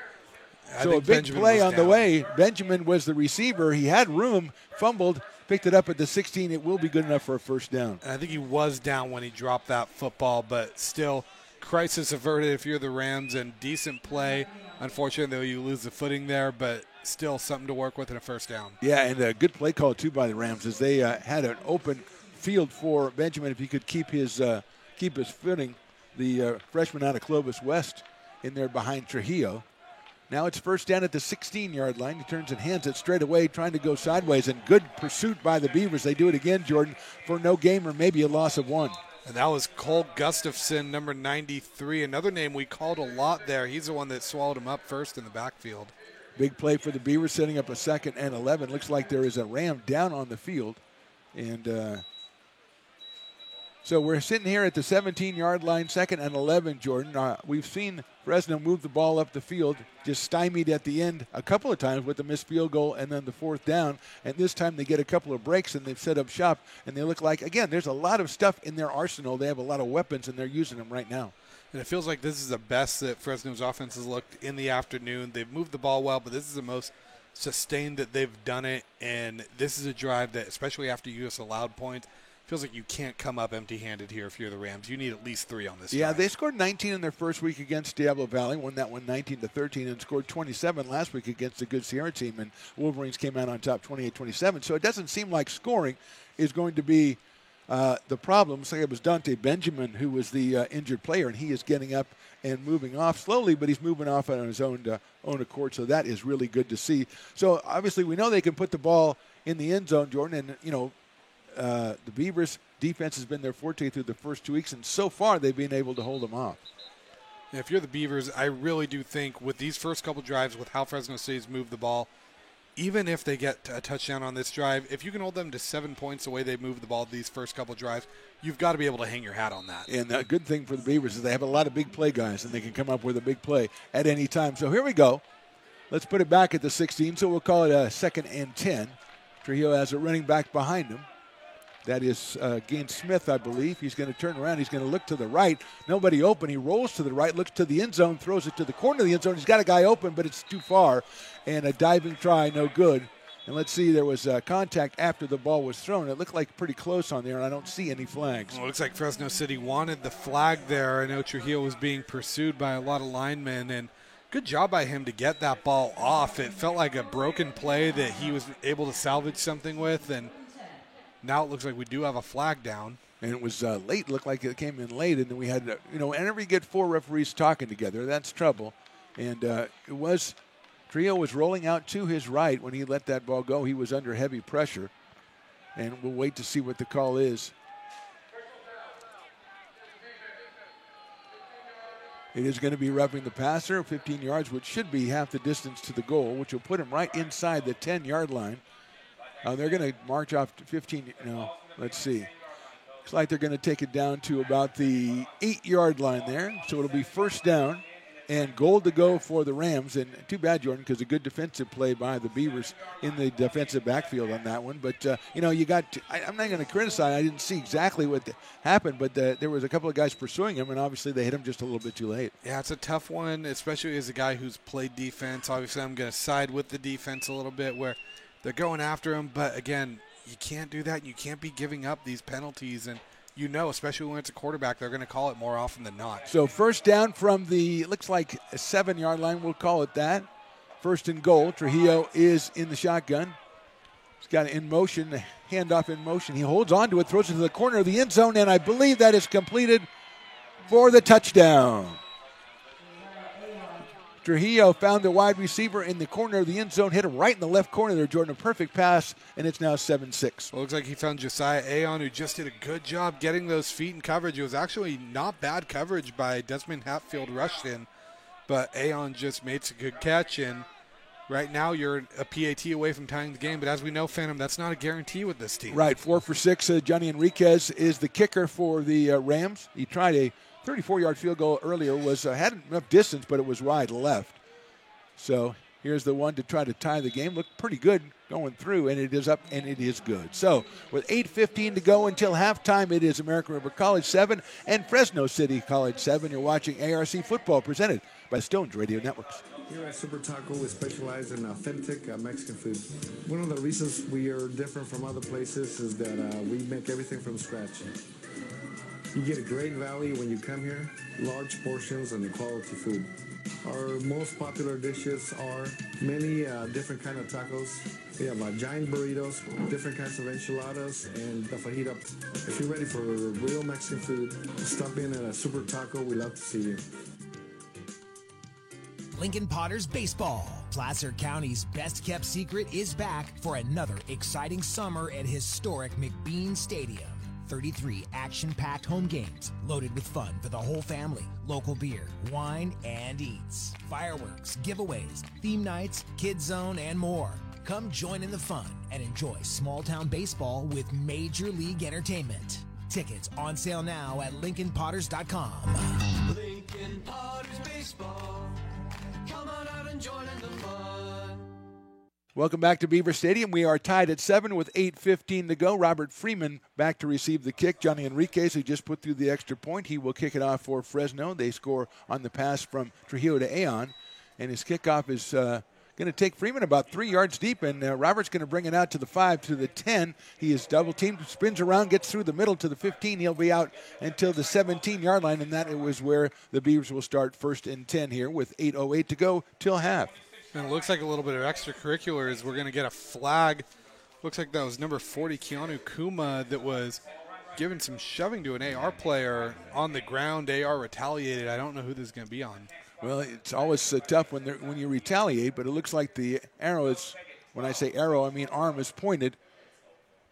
So a big Benjamin play on down. the way. Benjamin was the receiver. He had room, fumbled, picked it up at the 16. It will be good enough for a first down. And I think he was down when he dropped that football, but still, crisis averted if you're the Rams, and decent play. Unfortunately, though, you lose the footing there, but still something to work with in a first down. Yeah, and a good play call, too, by the Rams as they had an open field for Benjamin if he could keep his footing. The freshman out of Clovis West in there behind Trujillo. Now it's first down at the 16-yard line. He turns and hands it straight away, trying to go sideways, and good pursuit by the Beavers. They do it again, Jordan, for no gain or maybe a loss of 1. And that was Cole Gustafson, number 93, another name we called a lot there. He's the one that swallowed him up first in the backfield. Big play for the Beavers, setting up a 2nd and 11. Looks like there is a Ram down on the field. And so we're sitting here at the 17-yard line, 2nd and 11, Jordan. We've seen Fresno move the ball up the field, just stymied at the end a couple of times with the missed field goal and then the 4th down. And this time they get a couple of breaks and they've set up shop. And they look like, again, there's a lot of stuff in their arsenal. They have a lot of weapons, and they're using them right now. And it feels like this is the best that Fresno's offense has looked in the afternoon. They've moved the ball well, but this is the most sustained that they've done it. And this is a drive that, especially after you just allowed points, feels like you can't come up empty-handed here if you're the Rams. You need at least 3 on this drive. Yeah, they scored 19 in their first week against Diablo Valley, won that one 19-13, and scored 27 last week against the good Sierra team, and Wolverines came out on top 28-27. So it doesn't seem like scoring is going to be the problem. So it was Dante Benjamin who was the injured player, and he is getting up and moving off slowly, but he's moving off on his own accord, so that is really good to see. So obviously we know they can put the ball in the end zone, Jordan, and, the Beavers' defense has been their forte through the first 2 weeks, and so far they've been able to hold them off. If you're the Beavers, I really do think with these first couple drives, with how Fresno State's moved the ball, even if they get a touchdown on this drive, if you can hold them to 7 points the way they move the ball these first couple drives, you've got to be able to hang your hat on that. And the good thing for the Beavers is they have a lot of big play guys, and they can come up with a big play at any time. So here we go. Let's put it back at the 16, so we'll call it a 2nd and 10. Trujillo has a running back behind him. That is Gain Smith, I believe. He's going to turn around. He's going to look to the right. Nobody open. He rolls to the right, looks to the end zone, throws it to the corner of the end zone. He's got a guy open, but it's too far. And a diving try, no good. And let's see, there was contact after the ball was thrown. It looked like pretty close on there, and I don't see any flags. Well, it looks like Fresno City wanted the flag there. I know Trujillo was being pursued by a lot of linemen, and good job by him to get that ball off. It felt like a broken play that he was able to salvage something with, and now it looks like we do have a flag down. And it was late. It looked like it came in late, and then we had, whenever you get 4 referees talking together, that's trouble. And Trujillo was rolling out to his right when he let that ball go. He was under heavy pressure, and we'll wait to see what the call is. It is going to be roughing the passer, 15 yards, which should be half the distance to the goal, which will put him right inside the 10-yard line. They're going to march off to 15. No, let's see. Looks like they're going to take it down to about the 8-yard line there. So it'll be first down and goal to go for the Rams. And too bad, Jordan, because a good defensive play by the Beavers in the defensive backfield on that one. But, you got – I'm not going to criticize. I didn't see exactly what happened, but there was a couple of guys pursuing him, and obviously they hit him just a little bit too late. Yeah, it's a tough one, especially as a guy who's played defense. Obviously, I'm going to side with the defense a little bit where they're going after him. But, again, you can't do that. You can't be giving up these penalties. And especially when it's a quarterback, they're going to call it more often than not. So first down from the, looks like a 7-yard line, we'll call it that. First and goal. Trujillo is in the shotgun. He's got it in motion, the handoff in motion. He holds on to it, throws it to the corner of the end zone, and I believe that is completed for the touchdown. Trujillo found the wide receiver in the corner of the end zone, hit him right in the left corner there, Jordan. A perfect pass, and it's now 7-6. Well, looks like he found Josiah Aon, who just did a good job getting those feet in coverage. It was actually not bad coverage by Desmond Hatfield Rushton, but Aon just made a good catch, and right now you're a PAT away from tying the game. But as we know, Phantom, that's not a guarantee with this team. Right, 4 for 6. Johnny Enriquez is the kicker for the Rams. He tried a 34-yard field goal earlier, had enough distance, but it was wide left. So here's the one to try to tie the game. Looked pretty good going through, and it is up, and it is good. So with 8:15 to go until halftime, it is American River College 7 and Fresno City College 7. You're watching ARC football presented by Stones Radio Networks. Here at Super Taco, we specialize in authentic Mexican food. One of the reasons we are different from other places is that we make everything from scratch. You get a great value when you come here, large portions and quality food. Our most popular dishes are many different kind of tacos. We have giant burritos, different kinds of enchiladas, and the fajita. If you're ready for real Mexican food, stop in at a Super Taco. We'd love to see you. Lincoln Potters Baseball. Placer County's best-kept secret is back for another exciting summer at historic McBean Stadium. 33 action-packed home games loaded with fun for the whole family. Local beer, wine, and eats. Fireworks, giveaways, theme nights, kids zone, and more. Come join in the fun and enjoy small-town baseball with Major League Entertainment. Tickets on sale now at LincolnPotters.com. Lincoln Potters Baseball. Come on out and join in the fun. Welcome back to Beaver Stadium. We are tied at 7 with 8:15 to go. Robert Freeman back to receive the kick. Johnny Enriquez, who just put through the extra point, he will kick it off for Fresno. They score on the pass from Trujillo to Aon, and his kickoff is going to take Freeman about 3 yards deep, and Robert's going to bring it out to the 5, to the 10. He is double-teamed, spins around, gets through the middle to the 15. He'll be out until the 17-yard line, and that was where the Beavers will start 1st and 10 here with 8:08 to go till half. And it looks like a little bit of extracurriculars. We're going to get a flag. Looks like that was number 40, Keanu Kuma, that was giving some shoving to an AR player on the ground. AR retaliated. I don't know who this is going to be on. Well, it's always tough when you retaliate, but it looks like the arrow is, when I say arrow, I mean arm is pointed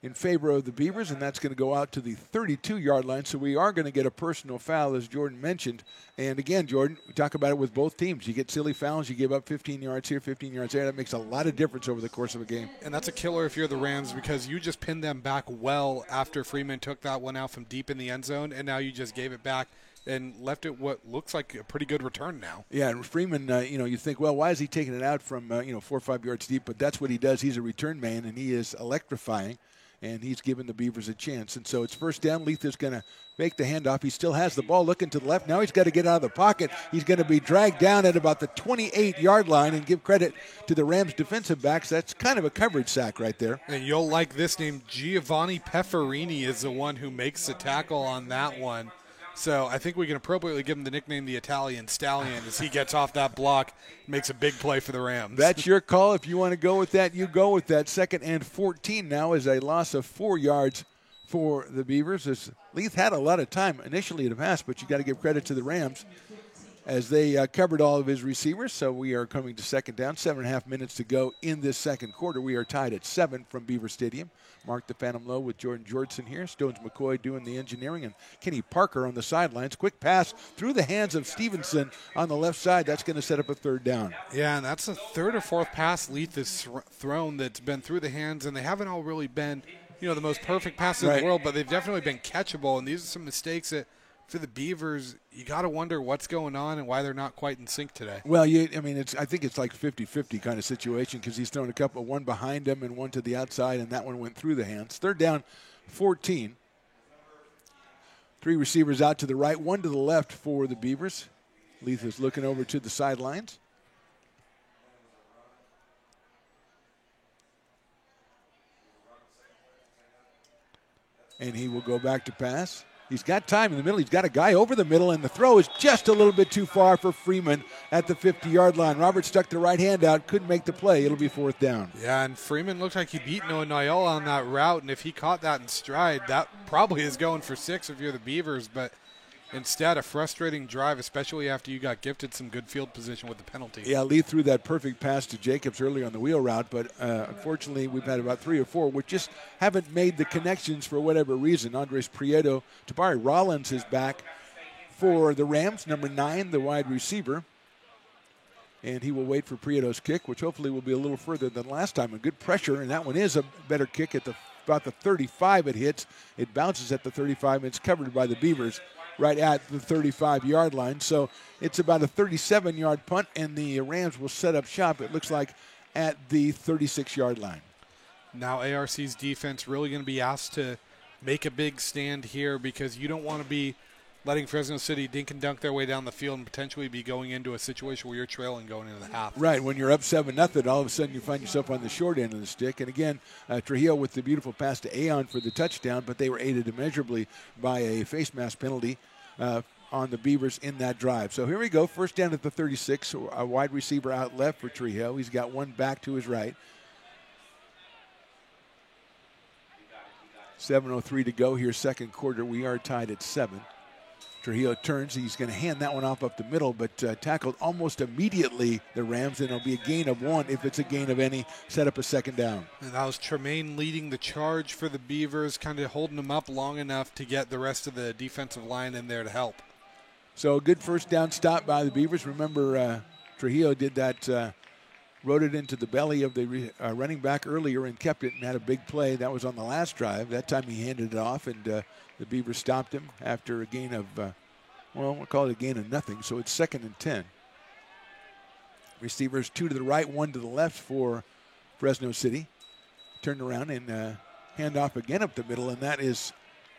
in favor of the Beavers, and that's going to go out to the 32-yard line. So we are going to get a personal foul, as Jordan mentioned. And again, Jordan, we talk about it with both teams. You get silly fouls, you give up 15 yards here, 15 yards there. That makes a lot of difference over the course of a game. And that's a killer if you're the Rams, because you just pinned them back well after Freeman took that one out from deep in the end zone, and now you just gave it back and left it what looks like a pretty good return now. Yeah, and Freeman, you think, well, why is he taking it out from, 4 or 5 yards deep? But that's what he does. He's a return man, and he is electrifying. and he's given the Beavers a chance. And so it's first down. Leith is going to make the handoff. He still has the ball looking to the left. Now he's got to get out of the pocket. He's going to be dragged down at about the 28-yard line, and give credit to the Rams defensive backs. That's kind of a coverage sack right there. And you'll like this name. Giovanni Pefferini is the one who makes the tackle on that one. So I think we can appropriately give him the nickname the Italian Stallion as he gets off that block, makes a big play for the Rams. That's your call. If you want to go with that, you go with that. 2nd and 14 now is a loss of 4 yards for the Beavers. As Leith had a lot of time initially to pass, but you got to give credit to the Rams as they covered all of his receivers. So we are coming to 2nd down, 7.5 minutes to go in this second quarter. We are tied at 7 from Beaver Stadium. Mark the Phantom Low with Jordan Georgeson here. Stones McCoy doing the engineering, and Kenny Parker on the sidelines. Quick pass through the hands of Stevenson on the left side. That's going to set up a 3rd down. Yeah, and that's the 3rd or 4th pass Leith has thrown that's been through the hands, and they haven't all really been, the most perfect passes in the world, but they've definitely been catchable, and these are some mistakes that, for the Beavers, you got to wonder what's going on and why they're not quite in sync today. Well, I think it's like 50-50 kind of situation because he's thrown a couple, one behind him and one to the outside, and that one went through the hands. 3rd down, 14. 3 receivers out to the right, 1 to the left for the Beavers. Leith is looking over to the sidelines. And he will go back to pass. He's got time in the middle. He's got a guy over the middle, and the throw is just a little bit too far for Freeman at the 50-yard line. Robert stuck the right hand out, couldn't make the play. It'll be 4th down. Yeah, and Freeman looked like he beat Noah Nyola on that route, and if he caught that in stride, that probably is going for 6 if you're the Beavers, but instead a frustrating drive, especially after you got gifted some good field position with the penalty. Yeah, Lee threw that perfect pass to Jacobs earlier on the wheel route, but unfortunately we've had about 3 or 4 which just haven't made the connections for whatever reason. Andres Prieto, Tabari Rollins is back for the Rams, number 9, the wide receiver. And he will wait for Prieto's kick, which hopefully will be a little further than last time. A good pressure, and that one is a better kick at about the 35 it hits. It bounces at the 35, and it's covered by the Beavers right at the 35-yard line. So it's about a 37-yard punt, and the Rams will set up shop, it looks like, at the 36-yard line. Now ARC's defense really going to be asked to make a big stand here because you don't want to be letting Fresno City dink and dunk their way down the field and potentially be going into a situation where you're trailing going into the half. Right, when you're up 7-0, all of a sudden you find yourself on the short end of the stick. And again, Trujillo with the beautiful pass to Aon for the touchdown, but they were aided immeasurably by a face mask penalty on the Beavers in that drive. So here we go, first down at the 36, a wide receiver out left for Trujillo. He's got one back to his right. 7:03 to go here, second quarter. We are tied at 7. Trujillo turns. He's going to hand that one off up the middle, but tackled almost immediately, the Rams, and it'll be a gain of 1 if it's a gain of any, set up a second down. And that was Tremaine leading the charge for the Beavers, kind of holding them up long enough to get the rest of the defensive line in there to help. So a good first down stop by the Beavers. Remember, Trujillo did that, rode it into the belly of the running back earlier and kept it and had a big play. That was on the last drive. That time he handed it off, and the Beavers stopped him after a gain of, we'll call it a gain of nothing. So it's 2nd and 10. Receivers 2 to the right, 1 to the left for Fresno City. Turned around and hand off again up the middle, and that is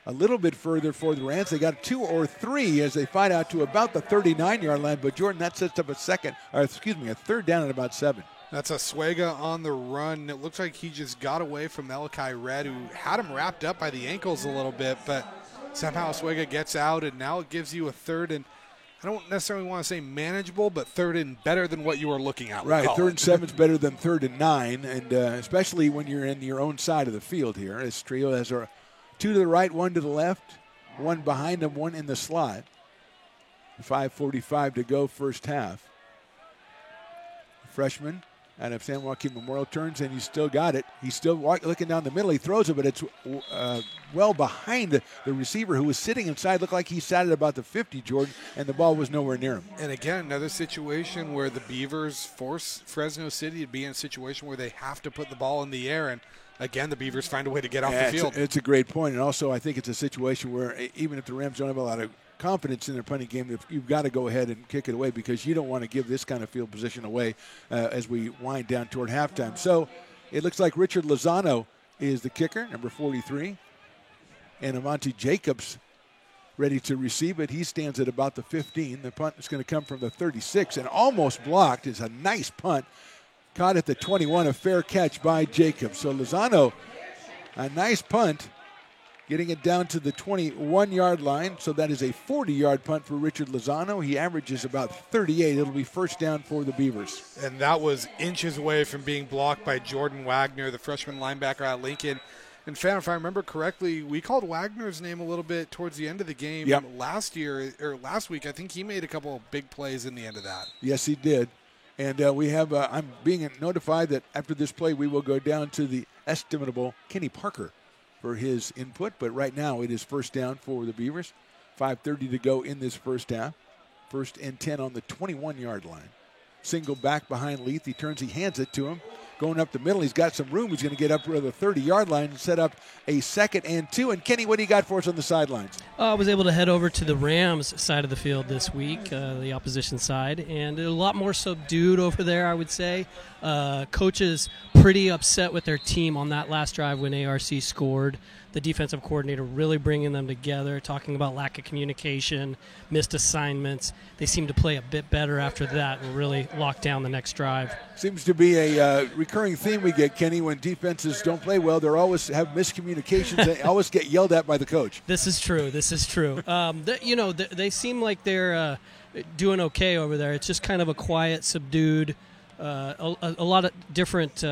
a little bit further for the Rams. They got 2 or 3 as they fight out to about the 39-yard line. But Jordan, that sets up a 3rd down at about 7. That's Asuega on the run. It looks like he just got away from Malachi Red, who had him wrapped up by the ankles a little bit, but somehow Asuega gets out, and now it gives you a 3rd and I don't necessarily want to say manageable, but 3rd and better than what you were looking at. Right, 3rd and 7 is better than 3rd and 9, and especially when you're in your own side of the field here. As Trujillo has 2 to the right, 1 to the left, 1 behind him, 1 in the slot. 5:45 to go, first half. Freshman out of San Joaquin Memorial turns, and he's still got it. He's still looking down the middle. He throws it, but it's well behind the receiver who was sitting inside. Looked like he sat at about the 50, Jordan, and the ball was nowhere near him. And again, another situation where the Beavers force Fresno City to be in a situation where they have to put the ball in the air, and again, the Beavers find a way to get off the field. It's a great point, and also I think it's a situation where even if the Rams don't have a lot of confidence in their punting game, you've got to go ahead and kick it away because you don't want to give this kind of field position away as we wind down toward halftime. So it looks like Richard Lozano is the kicker, number 43. And Amonte Jacobs ready to receive it. He stands at about the 15. The punt is going to come from the 36 and almost blocked. It's a nice punt. Caught at the 21, a fair catch by Jacobs. So Lozano, a nice punt, getting it down to the 21-yard line. So that is a 40-yard punt for Richard Lozano. He averages about 38. It'll be first down for the Beavers. And that was inches away from being blocked by Jordan Wagner, the freshman linebacker out of Lincoln. And, Fan, if I remember correctly, we called Wagner's name a little bit towards the end of the game last week. I think he made a couple of big plays in the end of that. Yes, he did. And we have, I'm being notified that after this play, we will go down to the estimable Kenny Parker for his input. But right now, it is first down for the Beavers. 5:30 to go in this first half. First and 10 on the 21-yard line. Single back behind Leith. He turns, he hands it to him. Going up the middle, he's got some room. He's going to get up to the 30-yard line and set up a 2nd and 2. And, Kenny, what do you got for us on the sidelines? I was able to head over to the Rams side of the field this week, the opposition side, and a lot more subdued over there, I would say. Coaches pretty upset with their team on that last drive when ARC scored. The defensive coordinator really bringing them together, talking about lack of communication, missed assignments. They seem to play a bit better after that and really lock down the next drive. Seems to be a recurring theme we get, Kenny, when defenses don't play well. They always have miscommunications. They always get yelled at by the coach. This is true. They seem like they're doing okay over there. It's just kind of a quiet, subdued, a lot of different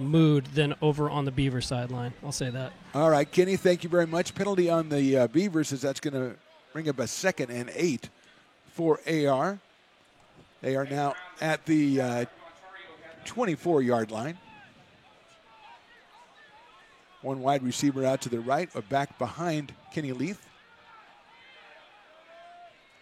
mood than over on the Beaver sideline. I'll say that. All right, Kenny, thank you very much. Penalty on the Beavers, as that's going to bring up a 2nd and 8 for AR. They are now at the 24-yard line. One wide receiver out to the right, a back behind Kenny Leith.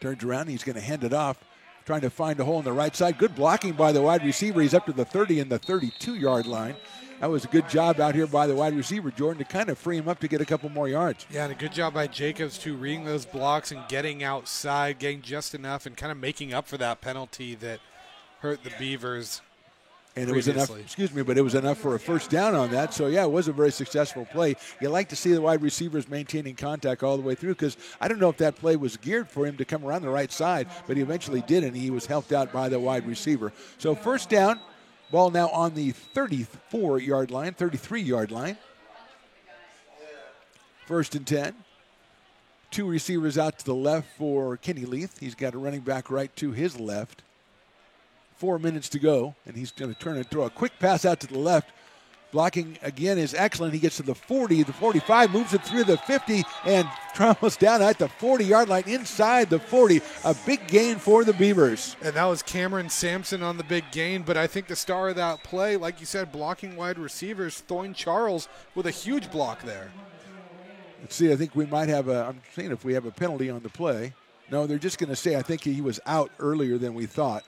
Turns around, he's going to hand it off, trying to find a hole on the right side. Good blocking by the wide receiver. He's up to the 30 and the 32-yard line. That was a good job out here by the wide receiver, Jordan, to kind of free him up to get a couple more yards. Yeah, and a good job by Jacobs, too, reading those blocks and getting outside, getting just enough and kind of making up for that penalty that hurt the Beavers. And it was enough, but it was enough for a first down on that. So, yeah, it was a very successful play. You like to see the wide receivers maintaining contact all the way through, because I don't know if that play was geared for him to come around the right side, but he eventually did, and he was helped out by the wide receiver. So first down, ball now on the 33-yard line. 1st and 10. 2 receivers out to the left for Kenny Leith. He's got a running back right to his left. 4 minutes to go, and he's going to turn and throw a quick pass out to the left. Blocking again is excellent. He gets to the 40, the 45, moves it through the 50, and travels down at the 40-yard line inside the 40. A big gain for the Beavers. And that was Cameron Sampson on the big gain, but I think the star of that play, like you said, blocking wide receivers, Thoyne Charles with a huge block there. Let's see, I think we might have I'm seeing if we have a penalty on the play. No, they're just going to say I think he was out earlier than we thought,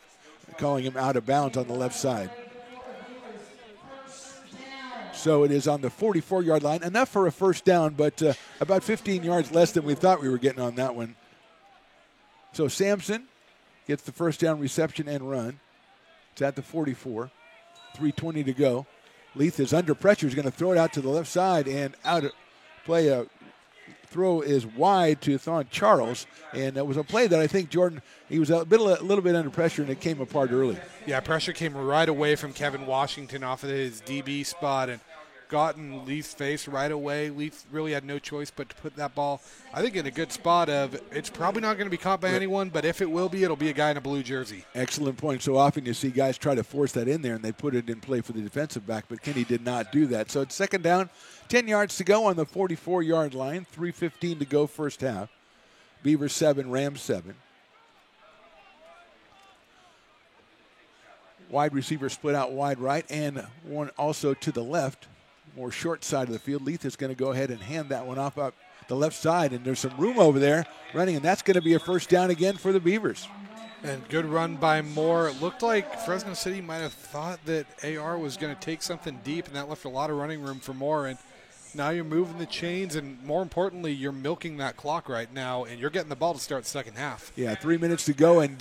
calling him out of bounds on the left side. So it is on the 44-yard line. Enough for a first down, but about 15 yards less than we thought we were getting on that one. So Sampson gets the first down reception and run. It's at the 44. 3:20 to go. Leith is under pressure. He's going to throw it out to the left side and out of play. Throw is wide to Thoyne Charles, and that was a play that I think Jordan, he was a little bit under pressure, and it came apart early. Yeah, pressure came right away from Kevin Washington off of his DB spot and got in Leith's face right away. Leith really had no choice but to put that ball, I think, in a good spot of it's probably not going to be caught by anyone, but if it will be, it'll be a guy in a blue jersey. Excellent point. So often you see guys try to force that in there, and they put it in play for the defensive back, but Kenny did not do that. So it's second down, 10 yards to go on the 44-yard line, 3:15 to go first half. Beavers 7, Rams 7. Wide receiver split out wide right, and one also to the left, more short side of the field. Leith is going to go ahead and hand that one off up the left side, and there's some room over there running, and that's going to be a first down again for the Beavers. And good run by Moore. It looked like Fresno City might have thought that AR was going to take something deep, and that left a lot of running room for Moore. And Now you're moving the chains, and more importantly, you're milking that clock right now, and you're getting the ball to start the second half. Yeah, 3 minutes to go, and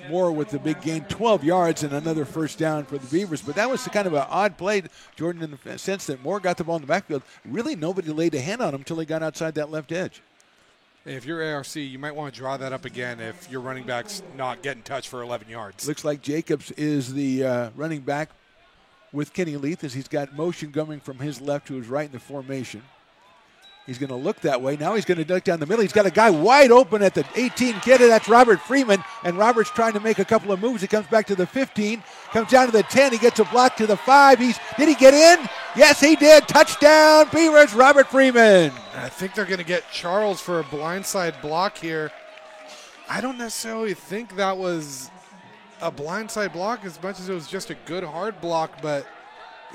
Moore with the big gain, 12 yards and another first down for the Beavers. But that was kind of an odd play, Jordan, in the sense that Moore got the ball in the backfield. Really nobody laid a hand on him until he got outside that left edge. If you're ARC, you might want to draw that up again if your running back's not getting touched for 11 yards. Looks like Jacobs is the running back with Kenny Leith as he's got motion coming from his left to his right in the formation. He's going to look that way. Now he's going to duck down the middle. He's got a guy wide open at the 18 kid. That's Robert Freeman. And Robert's trying to make a couple of moves. He comes back to the 15, comes down to the 10. He gets a block to the 5. Did he get in? Yes, he did. Touchdown, Beavers, Robert Freeman. I think they're going to get Charles for a blindside block here. I don't necessarily think that was a blindside block as much as it was just a good hard block, but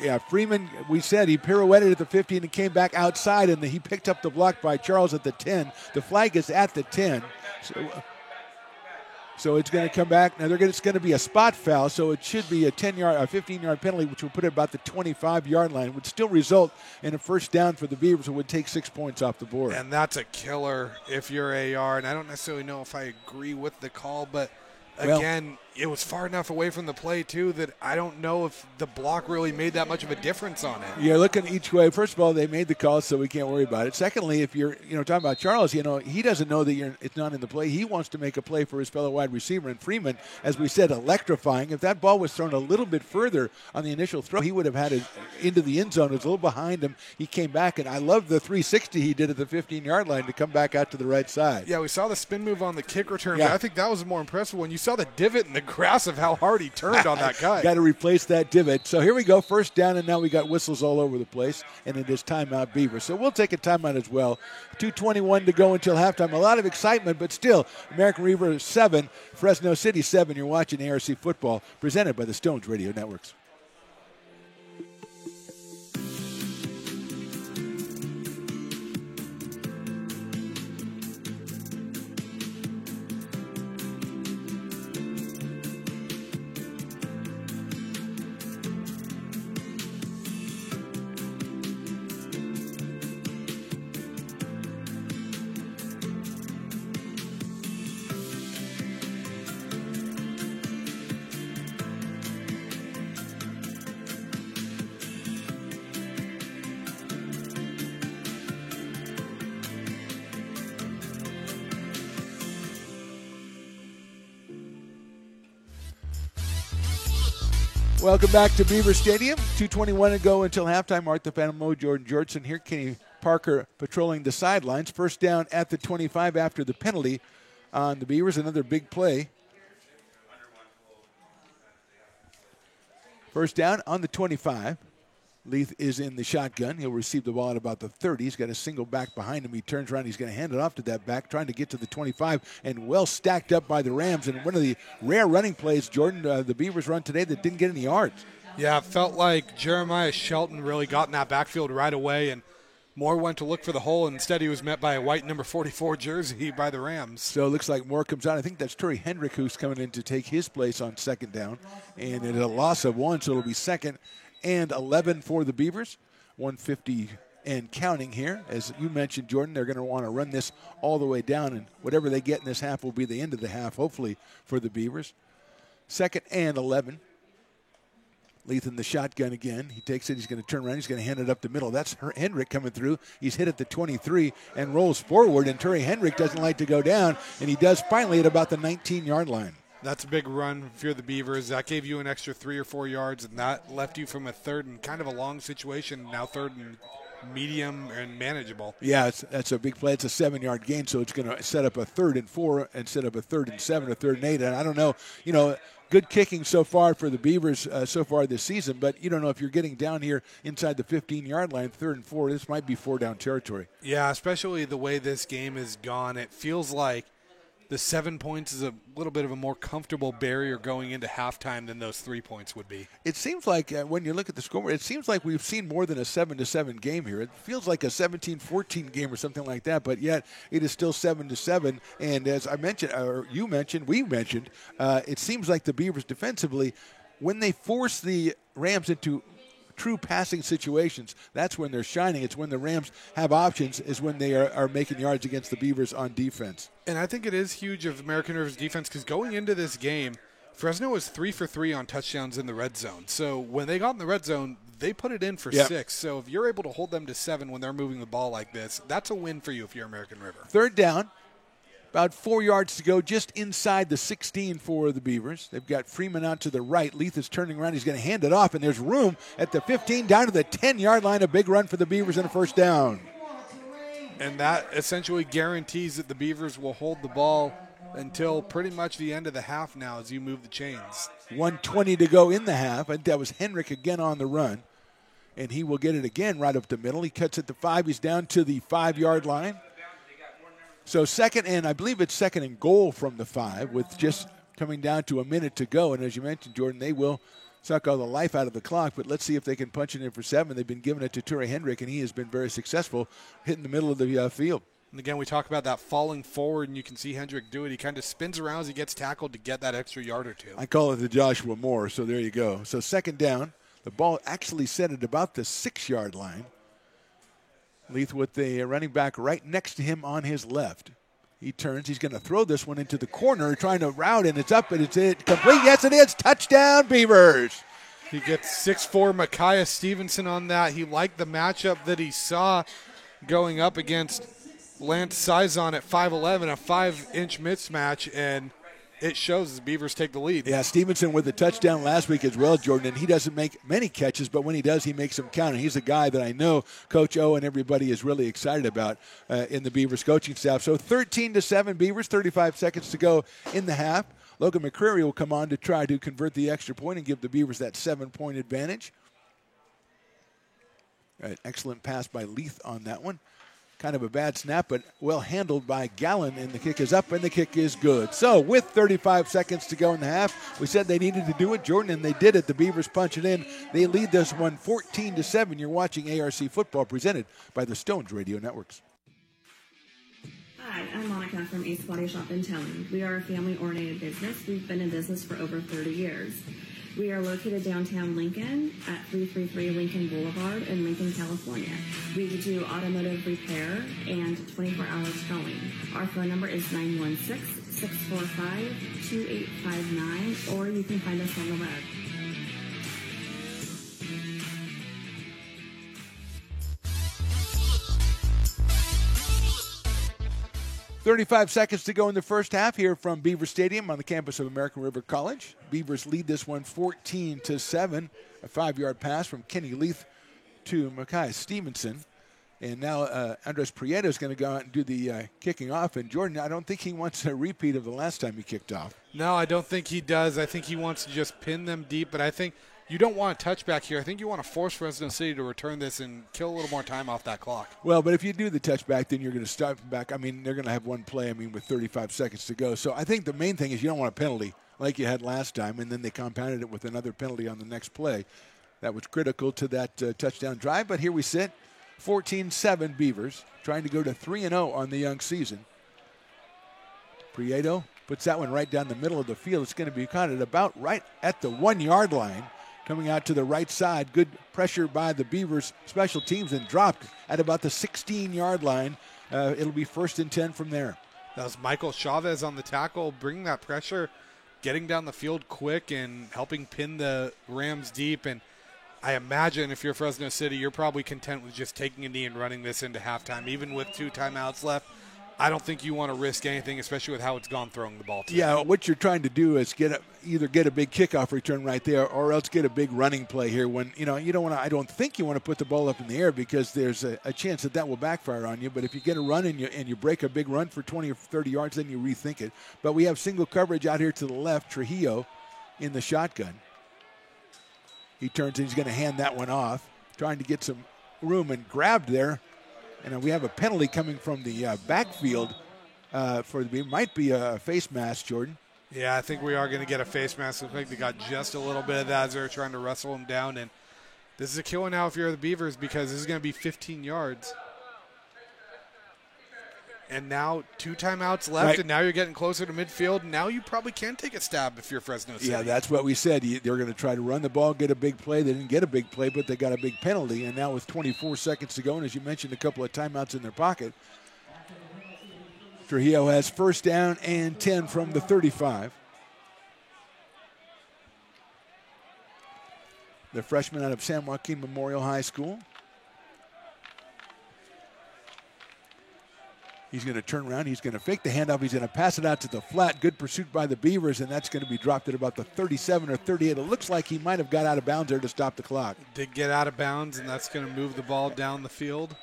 yeah, Freeman, we said he pirouetted at the 15 and came back outside, and he picked up the block by Charles at the 10. The flag is at the 10. So it's going to come back. Now it's going to be a spot foul, so it should be a 15-yard penalty, which will put it about the 25-yard line. It would still result in a first down for the Beavers. It would take 6 points off the board. And that's a killer if you're AR. And I don't necessarily know if I agree with the call, but again, it was far enough away from the play, too, that I don't know if the block really made that much of a difference on it. You're looking each way. First of all, they made the call, so we can't worry about it. Secondly, if you're talking about Charles, he doesn't know that it's not in the play. He wants to make a play for his fellow wide receiver. And Freeman, as we said, electrifying. If that ball was thrown a little bit further on the initial throw, he would have had it into the end zone. It was a little behind him. He came back, and I love the 360 he did at the 15-yard line to come back out to the right side. Yeah, we saw the spin move on the kick return, Yeah. but I think that was more impressive when you saw the divot in the grass of how hard he turned on that guy. Got to replace that divot. So here we go, first down, and now we got whistles all over the place, and it is timeout Beaver. So we'll take a timeout as well. 2:21 to go until halftime. A lot of excitement, but still, American River 7, Fresno City 7. You're watching ARC Football, presented by the Stones Radio Networks. Welcome back to Beaver Stadium. 2:21 to go until halftime. Mark the Phantom Mo, Jordan Jortson here. Kenny Parker patrolling the sidelines. First down at the 25 after the penalty on the Beavers. Another big play. First down on the 25. Leith is in the shotgun. He'll receive the ball at about the 30. He's got a single back behind him. He turns around. He's going to hand it off to that back, trying to get to the 25, and well stacked up by the Rams. And one of the rare running plays, Jordan, the Beavers run today that didn't get any yards. Yeah, it felt like Jeremiah Shelton really got in that backfield right away, and Moore went to look for the hole, and instead he was met by a white number 44 jersey by the Rams. So it looks like Moore comes out. I think that's Terry Hendrick who's coming in to take his place on second down. And at a loss of 1, so it'll be second and 11 for the Beavers. 150 and counting here. As you mentioned, Jordan, they're going to want to run this all the way down, and whatever they get in this half will be the end of the half, hopefully, for the Beavers. Second and 11. Leith in the shotgun again. He takes it. He's going to turn around. He's going to hand it up the middle. That's Hendrick coming through. He's hit at the 23 and rolls forward, and Terry Hendrick doesn't like to go down, and he does finally at about the 19-yard line. That's a big run if you're the Beavers. That gave you an extra 3 or 4 yards, and that left you from a third and kind of a long situation, now third and medium and manageable. Yeah, that's a big play. It's a 7-yard gain, so it's going to set up a 3rd and 4 instead of a 3rd and 7 or 3rd and 8. And I don't know, good kicking so far for the Beavers so far this season, but you don't know if you're getting down here inside the 15-yard line, 3rd and 4. This might be 4-down territory. Yeah, especially the way this game has gone. It feels like the 7 points is a little bit of a more comfortable barrier going into halftime than those 3 points would be. It seems like when you look at the score, it seems like we've seen more than a 7-7 game here. It feels like a 17-14 game or something like that, but yet it is still 7-7. And as I mentioned, or you mentioned, we mentioned, it seems like the Beavers defensively, when they force the Rams into true passing situations, that's when they're shining. It's when the Rams have options is when they are making yards against the Beavers on defense. And I think it is huge of American River's defense because going into this game, Fresno was 3 for 3 on touchdowns in the red zone. So when they got in the red zone, they put it in for 6. So if you're able to hold them to 7 when they're moving the ball like this, that's a win for you if you're American River. Third down. About 4 yards to go, just inside the 16 for the Beavers. They've got Freeman out to the right. Leith is turning around. He's going to hand it off, and there's room at the 15 down to the 10-yard line. A big run for the Beavers and a first down. And that essentially guarantees that the Beavers will hold the ball until pretty much the end of the half now as you move the chains. 1:20 to go in the half. I think that was Henrik again on the run. And he will get it again right up the middle. He cuts it to 5. He's down to the 5-yard line. So second and goal from the 5 with just coming down to a minute to go. And as you mentioned, Jordan, they will suck all the life out of the clock. But let's see if they can punch it in for 7. They've been giving it to Ture Henrik, and he has been very successful hitting the middle of the field. And again, we talk about that falling forward, and you can see Hendrick do it. He kind of spins around as he gets tackled to get that extra yard or 2. I call it the Joshua Moore, so there you go. So second down. The ball actually set at about the 6-yard line. Leith with the running back right next to him on his left. He turns. He's going to throw this one into the corner, trying to route, and it's up, and it's complete. Yes, it is. Touchdown, Beavers. He gets 6'4" Micaiah Stevenson on that. He liked the matchup that he saw going up against Lance Sizon at 5'11", a 5-inch mismatch, and it shows the Beavers take the lead. Yeah, Stevenson with the touchdown last week as well, Jordan, and he doesn't make many catches, but when he does, he makes them count. And he's a guy that I know Coach O and everybody is really excited about in the Beavers coaching staff. So 13-7 Beavers, 35 seconds to go in the half. Logan McCreary will come on to try to convert the extra point and give the Beavers that 7-point advantage. Excellent pass by Leith on that one. Kind of a bad snap, but well handled by Gallen, and the kick is up, and the kick is good. So with 35 seconds to go in the half, we said they needed to do it, Jordan, and they did it. The Beavers punch it in. They lead this one 14-7. You're watching ARC Football presented by the Stones Radio Networks. Hi, I'm Monica from Ace Body Shop in Telling. We are a family-oriented business. We've been in business for over 30 years. We are located downtown Lincoln at 333 Lincoln Boulevard in Lincoln, California. We do automotive repair and 24-hour towing. Our phone number is 916-645-2859, or you can find us on the web. 35 seconds to go in the first half here from Beaver Stadium on the campus of American River College. Beavers lead this one 14-7. A 5-yard pass from Kenny Leith to Micaiah Stevenson. And now Andres Prieto is going to go out and do the kicking off. And Jordan, I don't think he wants a repeat of the last time he kicked off. No, I don't think he does. I think he wants to just pin them deep. But I think you don't want a touchback here. I think you want to force Fresno City to return this and kill a little more time off that clock. Well, but if you do the touchback, then you're going to start back. I mean, they're going to have one play, with 35 seconds to go. So I think the main thing is you don't want a penalty like you had last time, and then they compounded it with another penalty on the next play. That was critical to that touchdown drive. But here we sit, 14-7 Beavers, trying to go to 3-0 on the young season. Prieto puts that one right down the middle of the field. It's going to be caught at about right at the 1-yard line. Coming out to the right side. Good pressure by the Beavers special teams and dropped at about the 16-yard line. It'll be 1st and 10 from there. That was Michael Chavez on the tackle, bringing that pressure, getting down the field quick and helping pin the Rams deep. And I imagine if you're Fresno City, you're probably content with just taking a knee and running this into halftime, even with 2 timeouts left. I don't think you want to risk anything, especially with how it's gone throwing the ball today. Yeah, what you're trying to do is either get a big kickoff return right there, or else get a big running play here. When you don't want to, I don't think you want to put the ball up in the air because there's a chance that will backfire on you. But if you get a run and you break a big run for 20 or 30 yards, then you rethink it. But we have single coverage out here to the left. Trujillo in the shotgun. He turns and he's going to hand that one off, trying to get some room and grabbed there. And we have a penalty coming from the backfield might be a face mask, Jordan. Yeah, I think we are going to get a face mask. Looks like they got just a little bit of that as they're trying to wrestle him down. And this is a killer now if you're the Beavers because this is going to be 15 yards. And now 2 timeouts left, Right. and now you're getting closer to midfield. Now you probably can take a stab if you're Fresno City. Yeah, that's what we said. They're going to try to run the ball, get a big play. They didn't get a big play, but they got a big penalty. And now with 24 seconds to go, and as you mentioned, a couple of timeouts in their pocket, Trujillo has first down and 10 from the 35. The freshman out of San Joaquin Memorial High School. He's going to turn around. He's going to fake the handoff. He's going to pass it out to the flat. Good pursuit by the Beavers, and that's going to be dropped at about the 37 or 38. It looks like he might have got out of bounds there to stop the clock. Did get out of bounds, and that's going to move the ball down the field.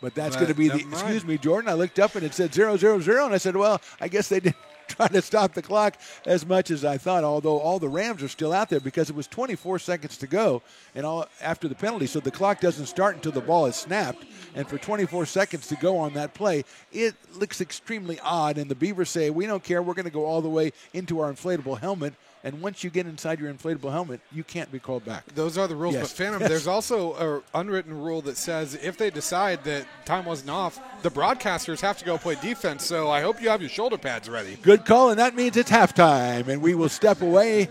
But that's going to be the, excuse me, Jordan, I looked up and it said 0-0-0, and I said, well, I guess they didn't try to stop the clock as much as I thought, although all the Rams are still out there because it was 24 seconds to go and all after the penalty. So the clock doesn't start until the ball is snapped. And for 24 seconds to go on that play, it looks extremely odd. And the Beavers say, we don't care. We're going to go all the way into our inflatable helmet. And once you get inside your inflatable helmet, you can't be called back. Those are the rules. Yes. But, Phantom, there's also an unwritten rule that says if they decide that time wasn't off, the broadcasters have to go play defense. So I hope you have your shoulder pads ready. Good call, and that means it's halftime. And we will step away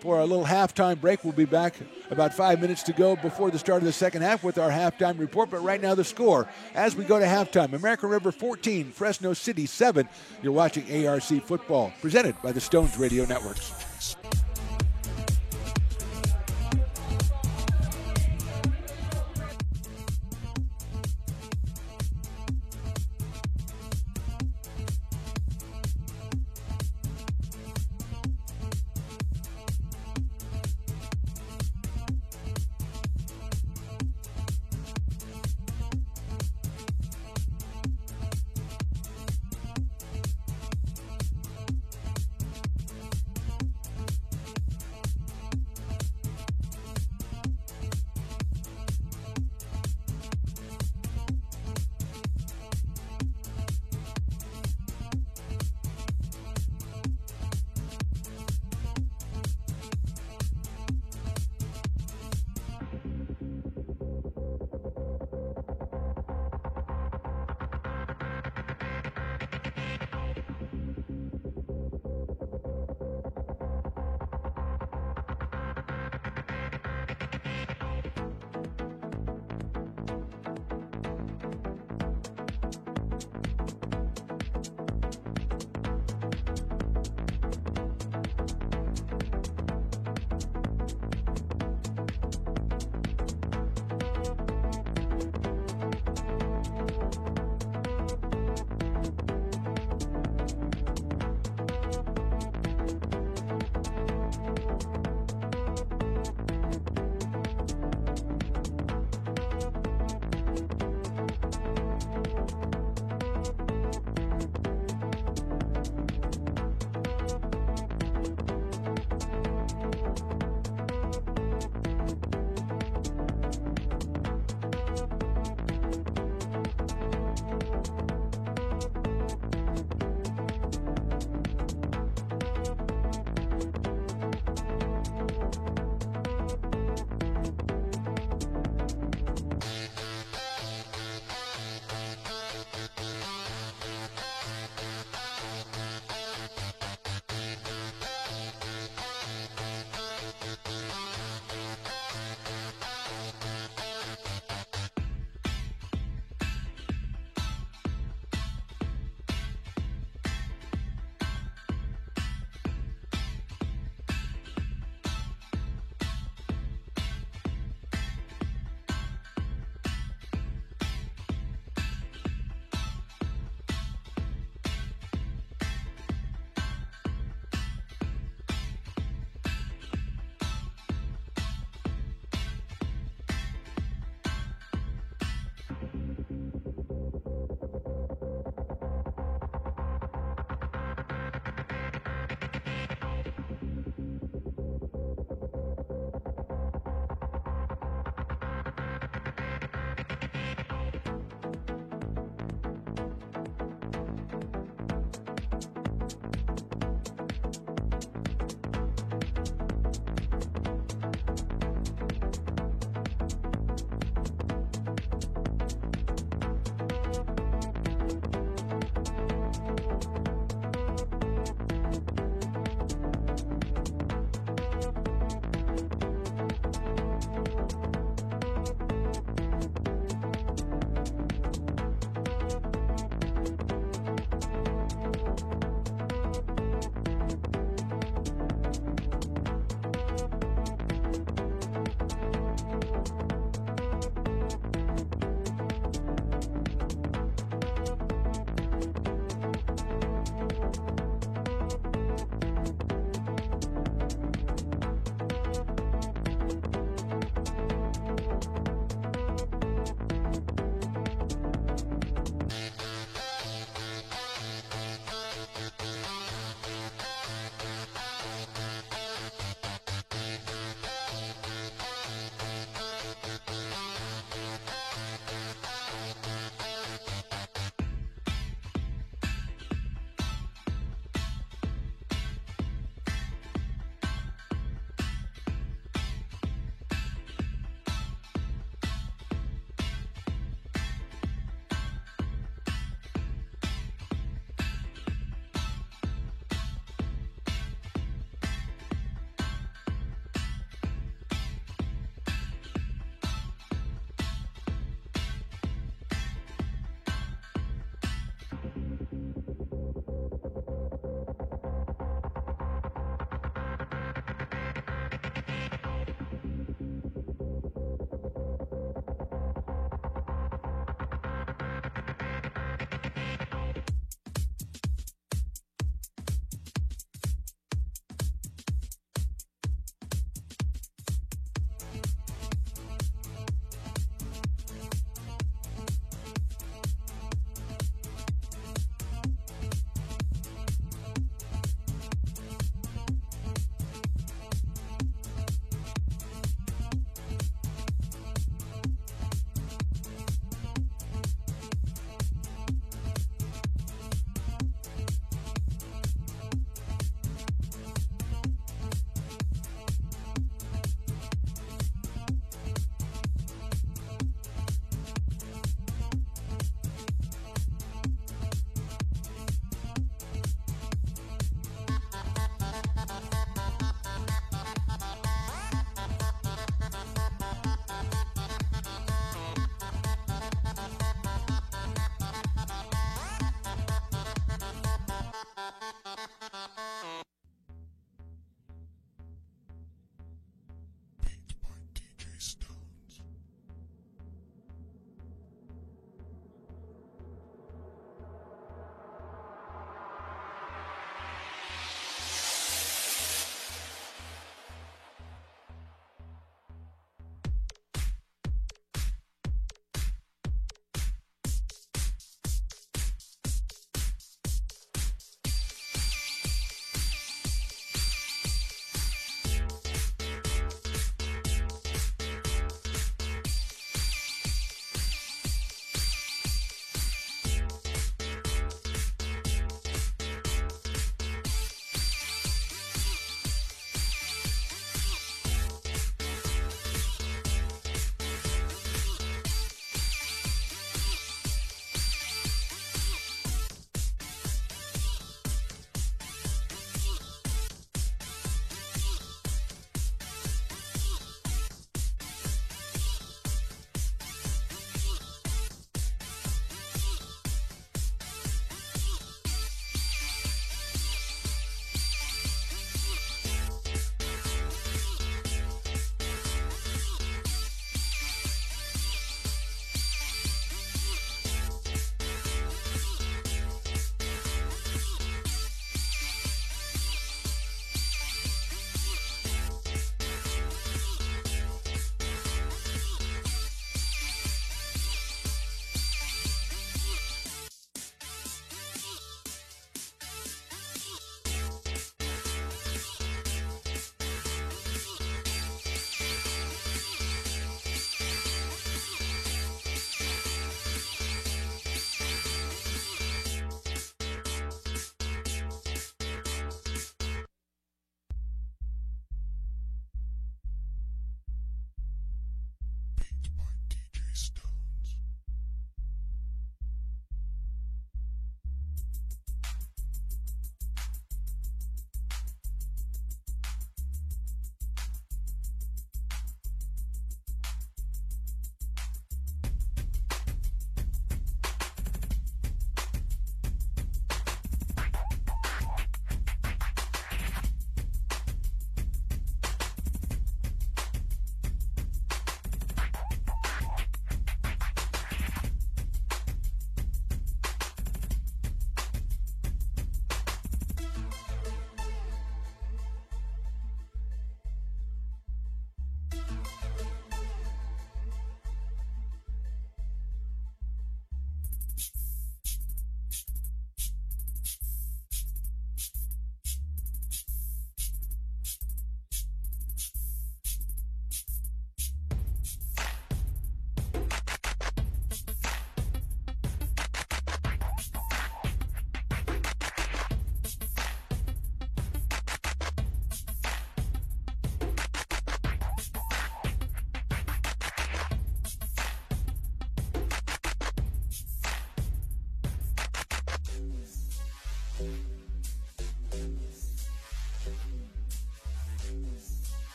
for a little halftime break. We'll be back about 5 minutes to go before the start of the second half with our halftime report. But right now the score as we go to halftime. American River 14, Fresno City 7. You're watching ARC Football, presented by the Stones Radio Networks.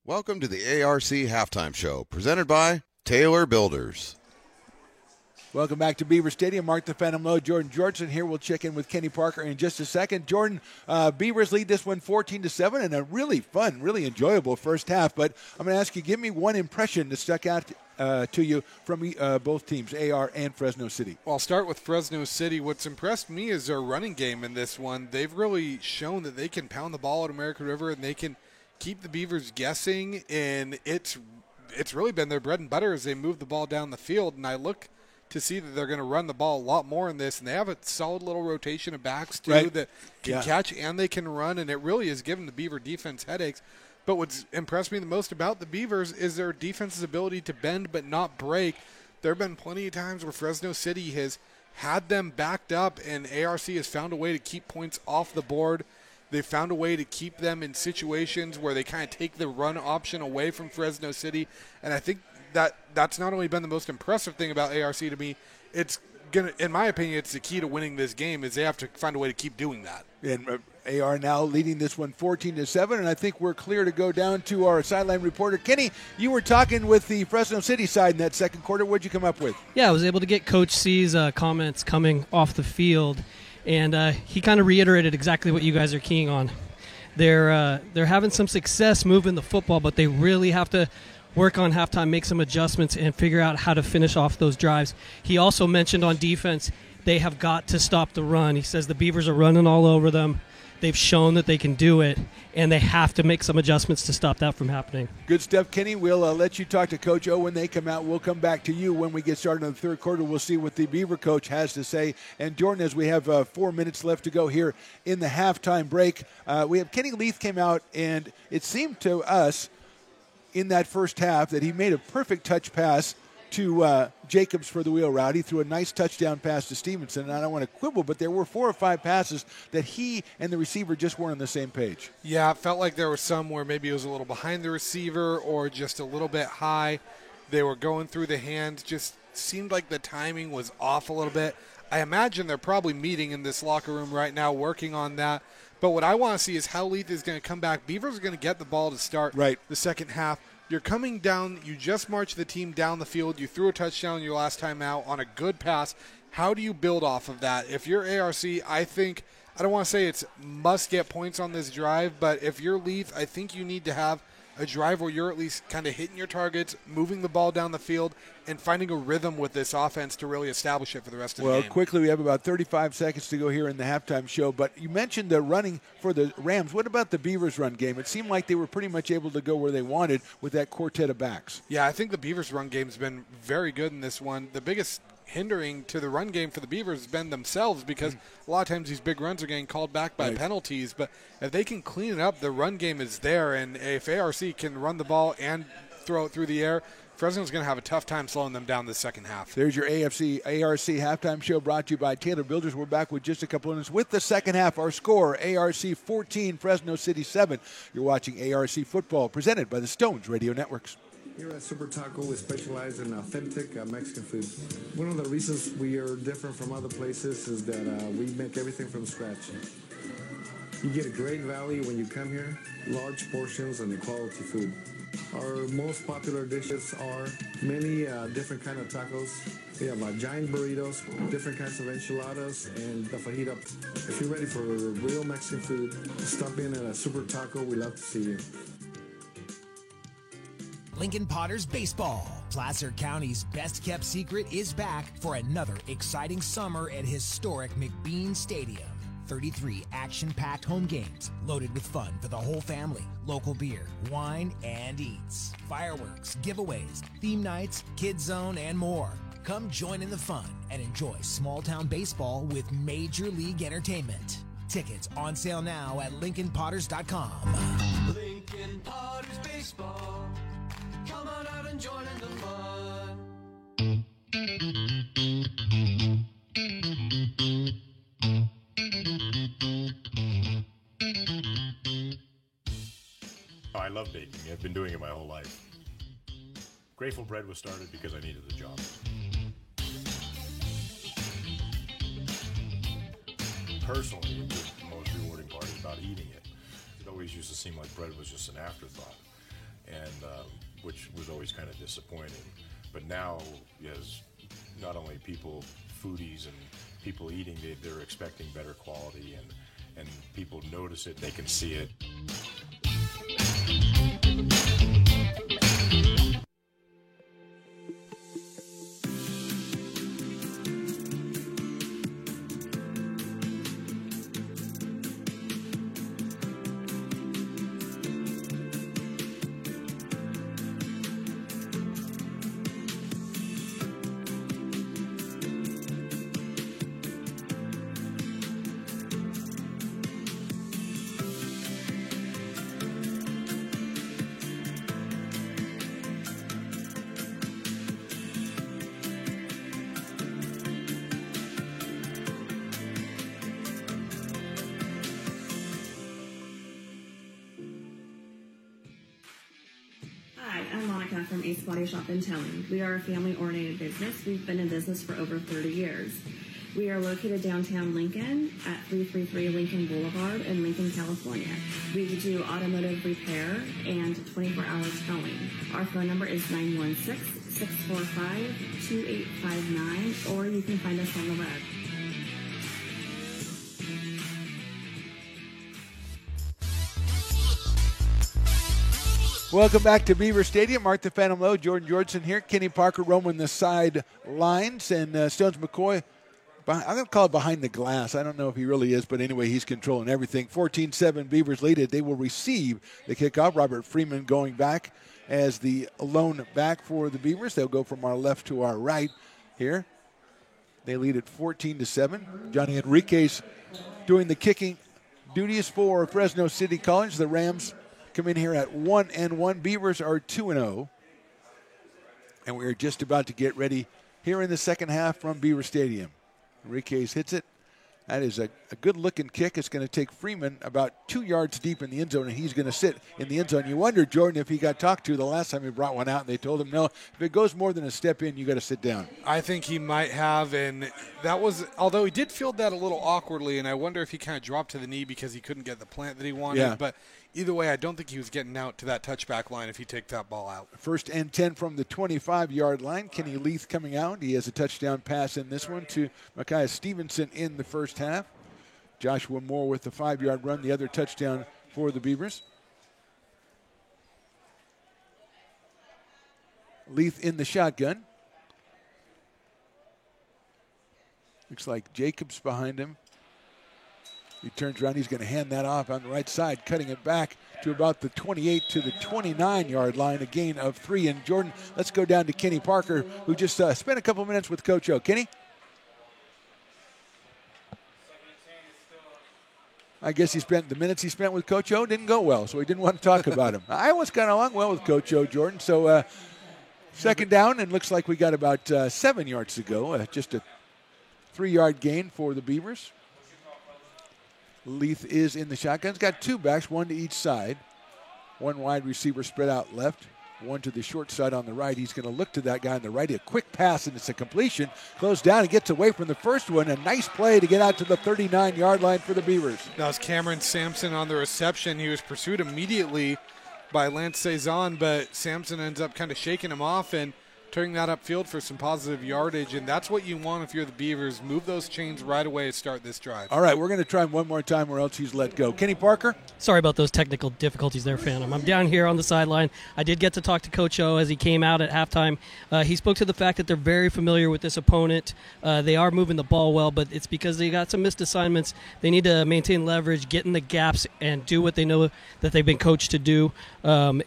Welcome to the ARC Halftime Show, presented by Taylor Builders. Welcome back to Beaver Stadium. Mark the Phantom Low, Jordan Georgeson here. We'll check in with Kenny Parker in just a second. Jordan, Beavers lead this one 14-7 and a really fun, really enjoyable first half. But I'm going to ask you, give me one impression that stuck out to you from both teams, AR and Fresno City. Well, I'll start with Fresno City. What's impressed me is their running game in this one. They've really shown that they can pound the ball at American River and they can keep the Beavers guessing, and it's really been their bread and butter as they move the ball down the field. And I look to see that they're going to run the ball a lot more in this, and they have a solid little rotation of backs too that can catch and they can run, and it really has given the Beaver defense headaches. But what's impressed me the most about the Beavers is their defense's ability to bend but not break. There have been plenty of times where Fresno City has had them backed up, and ARC has found a way to keep points off the board. They've found a way to keep them in situations where they kind of take the run option away from Fresno City. And I think that's not only been the most impressive thing about ARC to me, it's going to, in my opinion, it's the key to winning this game is they have to find a way to keep doing that. And AR now leading this one 14-7, and I think we're clear to go down to our sideline reporter. Kenny, you were talking with the Fresno City side in that second quarter. What'd you come up with? Yeah, I was able to get Coach C's comments coming off the field, and he kind of reiterated exactly what you guys are keying on. They're having some success moving the football, but they really have to work on halftime, make some adjustments, and figure out how to finish off those drives. He also mentioned on defense they have got to stop the run. He says the Beavers are running all over them. They've shown that they can do it, and they have to make some adjustments to stop that from happening. Good stuff, Kenny. We'll let you talk to Coach O when they come out. We'll come back to you when we get started in the third quarter. We'll see what the Beaver coach has to say. And Jordan, as we have 4 minutes left to go here in the halftime break, we have Kenny Leith came out, and it seemed to us in that first half that he made a perfect touch pass to Jacobs for the wheel route. He threw a nice touchdown pass to Stevenson, and I don't want to quibble, but there were 4 or 5 passes that he and the receiver just weren't on the same page. Yeah, it felt like there was some where maybe it was a little behind the receiver or just a little bit high. They were going through the hands, just seemed like the timing was off a little bit. I imagine they're probably meeting in this locker room right now working on that. But what I want to see is how Leith is going to come back. Beavers are going to get the ball to start the second half. You're coming down. You just marched the team down the field. You threw a touchdown your last time out on a good pass. How do you build off of that? If you're ARC, I think, I don't want to say it's must get points on this drive, but if you're Leith, I think you need to have a drive where you're at least kind of hitting your targets, moving the ball down the field, and finding a rhythm with this offense to really establish it for the rest of the game. Well, quickly, we have about 35 seconds to go here in the halftime show, but you mentioned the running for the Rams. What about the Beavers' run game? It seemed like they were pretty much able to go where they wanted with that quartet of backs. Yeah, I think the Beavers' run game's been very good in this one. The biggest hindering to the run game for the Beavers has been themselves because a lot of times these big runs are getting called back by penalties. But if they can clean it up, the run game is there. And if ARC can run the ball and throw it through the air, Fresno's going to have a tough time slowing them down the second half. There's your ARC halftime show brought to you by Taylor Builders. We're back with just a couple of minutes with the second half. Our score, ARC 14, Fresno City 7. You're watching ARC football presented by the Stones Radio Networks. Here at Super Taco, we specialize in authentic Mexican food. One of the reasons we are different from other places is that we make everything from scratch. You get a great value when you come here, large portions and quality food. Our most popular dishes are many different kind of tacos. We have giant burritos, different kinds of enchiladas, and the fajita. If you're ready for real Mexican food, stop in at a Super Taco. We'd love to see you. Lincoln Potters Baseball. Placer County's best-kept secret is back for another exciting summer at historic McBean Stadium. 33 action-packed home games loaded with fun for the whole family. Local beer, wine, and eats. Fireworks, giveaways, theme nights, kids zone, and more. Come join in the fun and enjoy small-town baseball with Major League Entertainment. Tickets on sale now at LincolnPotters.com. Lincoln Potters Baseball. Come on out and join in the fun. I love baking. I've been doing it my whole life. Grateful Bread was started because I needed the job. Personally, the most rewarding part is about eating it. It always used to seem like bread was just an afterthought. and which was always kind of disappointing. But now, as not only foodies and people eating, they're expecting better quality, and people notice it, they can see it. I'm Monica from Ace Body Shop in Telling. We are a family-oriented business. We've been in business for over 30 years. We are located downtown Lincoln at 333 Lincoln Boulevard in Lincoln, California. We do automotive repair and 24-hour towing. Our phone number is 916-645-2859, or you can find us on the web. Welcome back to Beaver Stadium. Mark the Phantom Lowe, Jordan Georgeson here. Kenny Parker roaming the side lines, and Stones McCoy, I'm going to call it behind the glass. I don't know if he really is, but anyway, he's controlling everything. 14-7, Beavers lead it. They will receive the kickoff. Robert Freeman going back as the lone back for the Beavers. They'll go from our left to our right here. They lead it 14-7. Johnny Enriquez doing the kicking duties for Fresno City College. The Rams come in here at 1-1. Beavers are 2-0. And we are just about to get ready here in the second half from Beaver Stadium. Enriquez hits it. That is a good-looking kick. It's going to take Freeman about 2 yards deep in the end zone, and he's going to sit in the end zone. You wonder, Jordan, if he got talked to the last time he brought one out, and they told him, no, if it goes more than a step in, you got to sit down. I think he might have, and that was, although he did field that a little awkwardly, and I wonder if he kind of dropped to the knee because he couldn't get the plant that he wanted. Yeah. But either way, I don't think he was getting out to that touchback line if he takes that ball out. First and 10 from the 25-yard line. Kenny Leith coming out. He has a touchdown pass in this one to Micaiah Stevenson in the first half. Joshua Moore with the 5-yard run, the other touchdown for the Beavers. Leith in the shotgun. Looks like Jacobs behind him. He turns around. He's going to hand that off on the right side, cutting it back to about the 28 to the 29-yard line, a gain of 3. And Jordan, let's go down to Kenny Parker, who just spent a couple minutes with Coach O. Kenny? I guess the minutes he spent with Coach O didn't go well, so he didn't want to talk about him. I always got along well with Coach O, Jordan. So second down, and looks like we got about 7 yards to go. Just a 3-yard gain for the Beavers. Leith is in the shotgun. He's got two backs, one to each side. One wide receiver spread out left, one to the short side on the right. He's going to look to that guy on the right. A quick pass, and it's a completion. Closed down and gets away from the first one. A nice play to get out to the 39-yard line for the Beavers. That was Cameron Sampson on the reception. He was pursued immediately by Lance Cezanne, but Sampson ends up kind of shaking him off and turning that upfield for some positive yardage, and that's what you want if you're the Beavers. Move those chains right away to start this drive. All right, we're going to try him one more time or else he's let go. Kenny Parker? Sorry about those technical difficulties there, Phantom. I'm down here on the sideline. I did get to talk to Coach O as he came out at halftime. He spoke to the fact that they're very familiar with this opponent. They are moving the ball well, but it's because they got some missed assignments. They need to maintain leverage, get in the gaps, and do what they know that they've been coached to do. I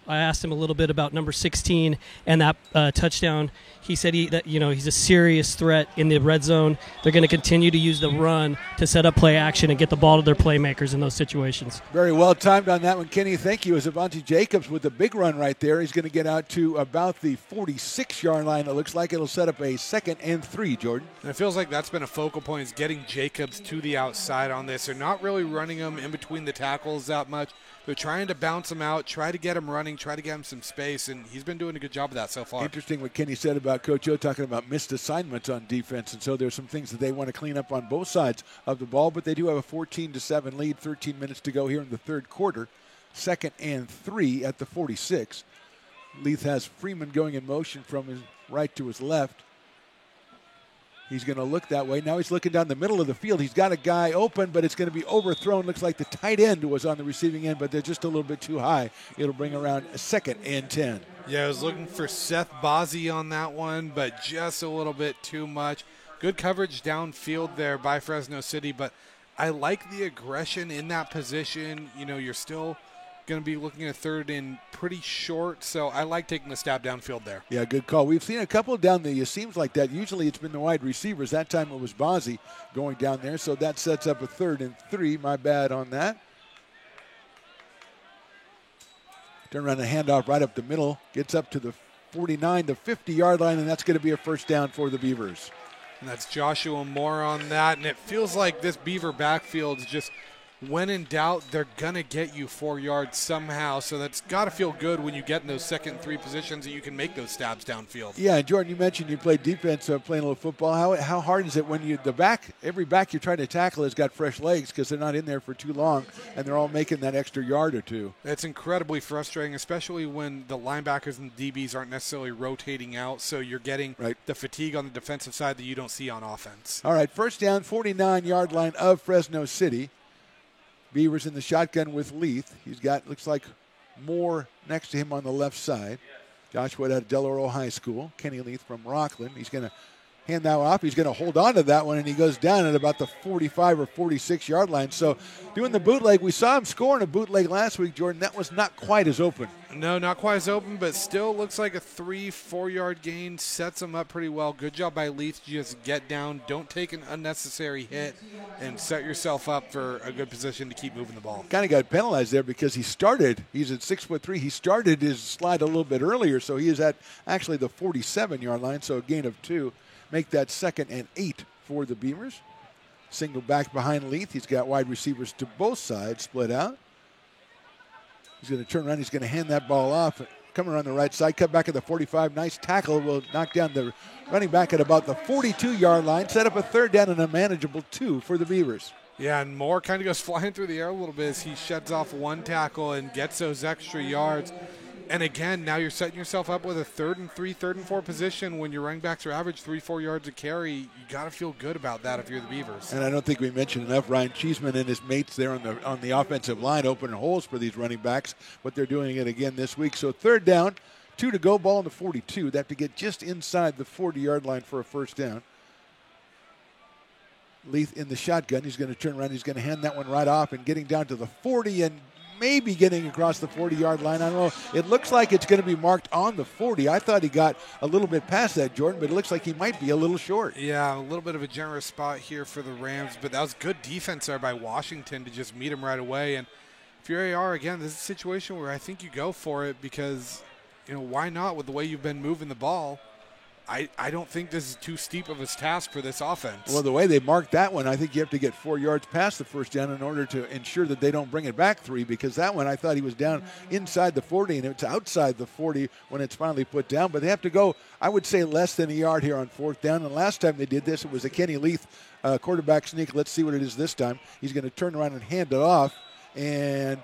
asked him a little bit about number 16 and that touchdown. He said he's a serious threat in the red zone. They're going to continue to use the run to set up play action and get the ball to their playmakers in those situations. Very well timed on that one, Kenny. Thank you. As Avante Jacobs with a big run right there. He's going to get out to about the 46-yard line. It looks like it'll set up a 2nd and 3, Jordan. And it feels like that's been a focal point, is getting Jacobs to the outside on this. They're not really running him in between the tackles that much. They're trying to bounce him out, try to get him running, try to get him some space, and he's been doing a good job of that so far. Interesting what Kenny said about Coach O, talking about missed assignments on defense, and so there's some things that they want to clean up on both sides of the ball, but they do have a 14-7 lead, 13 minutes to go here in the third quarter 2nd and 3 at the 46. Leith has Freeman going in motion from his right to his left. He's going to look that way. Now he's looking down the middle of the field. He's got a guy open, but it's going to be overthrown. Looks like the tight end was on the receiving end, but they're just a little bit too high. It'll bring around a 2nd and 10. Yeah, I was looking for Seth Bozzi on that one, but just a little bit too much. Good coverage downfield there by Fresno City, but I like the aggression in that position. You know, you're still going to be looking at 3rd and pretty short, so I like taking the stab downfield there. Yeah, good call. We've seen a couple down the, it seems like that. Usually it's been the wide receivers. That time it was Bozzi going down there, so that sets up a 3rd and 3. My bad on that. Turn around and handoff right up the middle. Gets up to the 49, the 50-yard line, and that's going to be a first down for the Beavers. And that's Joshua Moore on that, and it feels like this Beaver backfield is just, when in doubt, they're going to get you 4 yards somehow. So that's got to feel good when you get in those 2nd and 3 positions that you can make those stabs downfield. Yeah, and Jordan, you mentioned you played defense, playing a little football. How hard is it when every back you're trying to tackle has got fresh legs because they're not in there for too long, and they're all making that extra yard or two? It's incredibly frustrating, especially when the linebackers and DBs aren't necessarily rotating out, so you're getting the fatigue on the defensive side that you don't see on offense. All right, first down, 49-yard line of Fresno City. Beavers in the shotgun with Leith. He's got, looks like, Moore next to him on the left side. Josh Wood out of Del Oro High School. Kenny Leith from Rockland. He's going to hand that off. He's going to hold on to that one, and he goes down at about the 45 or 46-yard line. So doing the bootleg, we saw him scoring a bootleg last week, Jordan. That was not quite as open. No, not quite as open, but still looks like a 3-4 yard gain. Sets him up pretty well. Good job by Leith. Just get down. Don't take an unnecessary hit and set yourself up for a good position to keep moving the ball. Kind of got penalized there because he's at 6'3". He started his slide a little bit earlier, so he is at actually the 47-yard line, so a gain of 2. Make that 2nd and 8 for the Beavers. Single back behind Leith. He's got wide receivers to both sides split out. He's going to turn around. He's going to hand that ball off. Coming around the right side. Cut back at the 45. Nice tackle. Will knock down the running back at about the 42-yard line. Set up a 3rd down and a manageable 2 for the Beavers. Yeah, and Moore kind of goes flying through the air a little bit as he sheds off one tackle and gets those extra yards. And again, now you're setting yourself up with a 3rd and 3, 3rd and 4 position when your running backs are average 3-4 yards a carry. You got to feel good about that if you're the Beavers. And I don't think we mentioned enough Ryan Cheeseman and his mates there on the offensive line opening holes for these running backs, but they're doing it again this week. So 3rd down, 2 to go, ball in the 42. They have to get just inside the 40-yard line for a first down. Leith in the shotgun. He's going to turn around. He's going to hand that one right off and getting down to the 40 and maybe getting across the 40-yard line. I don't know. It looks like it's going to be marked on the 40. I thought he got a little bit past that, Jordan, but it looks like he might be a little short. Yeah, a little bit of a generous spot here for the Rams, but that was good defense there by Washington to just meet him right away. And if you're AR, again, this is a situation where I think you go for it because, why not with the way you've been moving the ball? I don't think this is too steep of a task for this offense. Well, the way they marked that one, I think you have to get 4 yards past the first down in order to ensure that they don't bring it back 3, because that one I thought he was down inside the 40 and it's outside the 40 when it's finally put down. But they have to go, I would say, less than a yard here on 4th down. And last time they did this, it was a Kenny Leith quarterback sneak. Let's see what it is this time. He's going to turn around and hand it off, and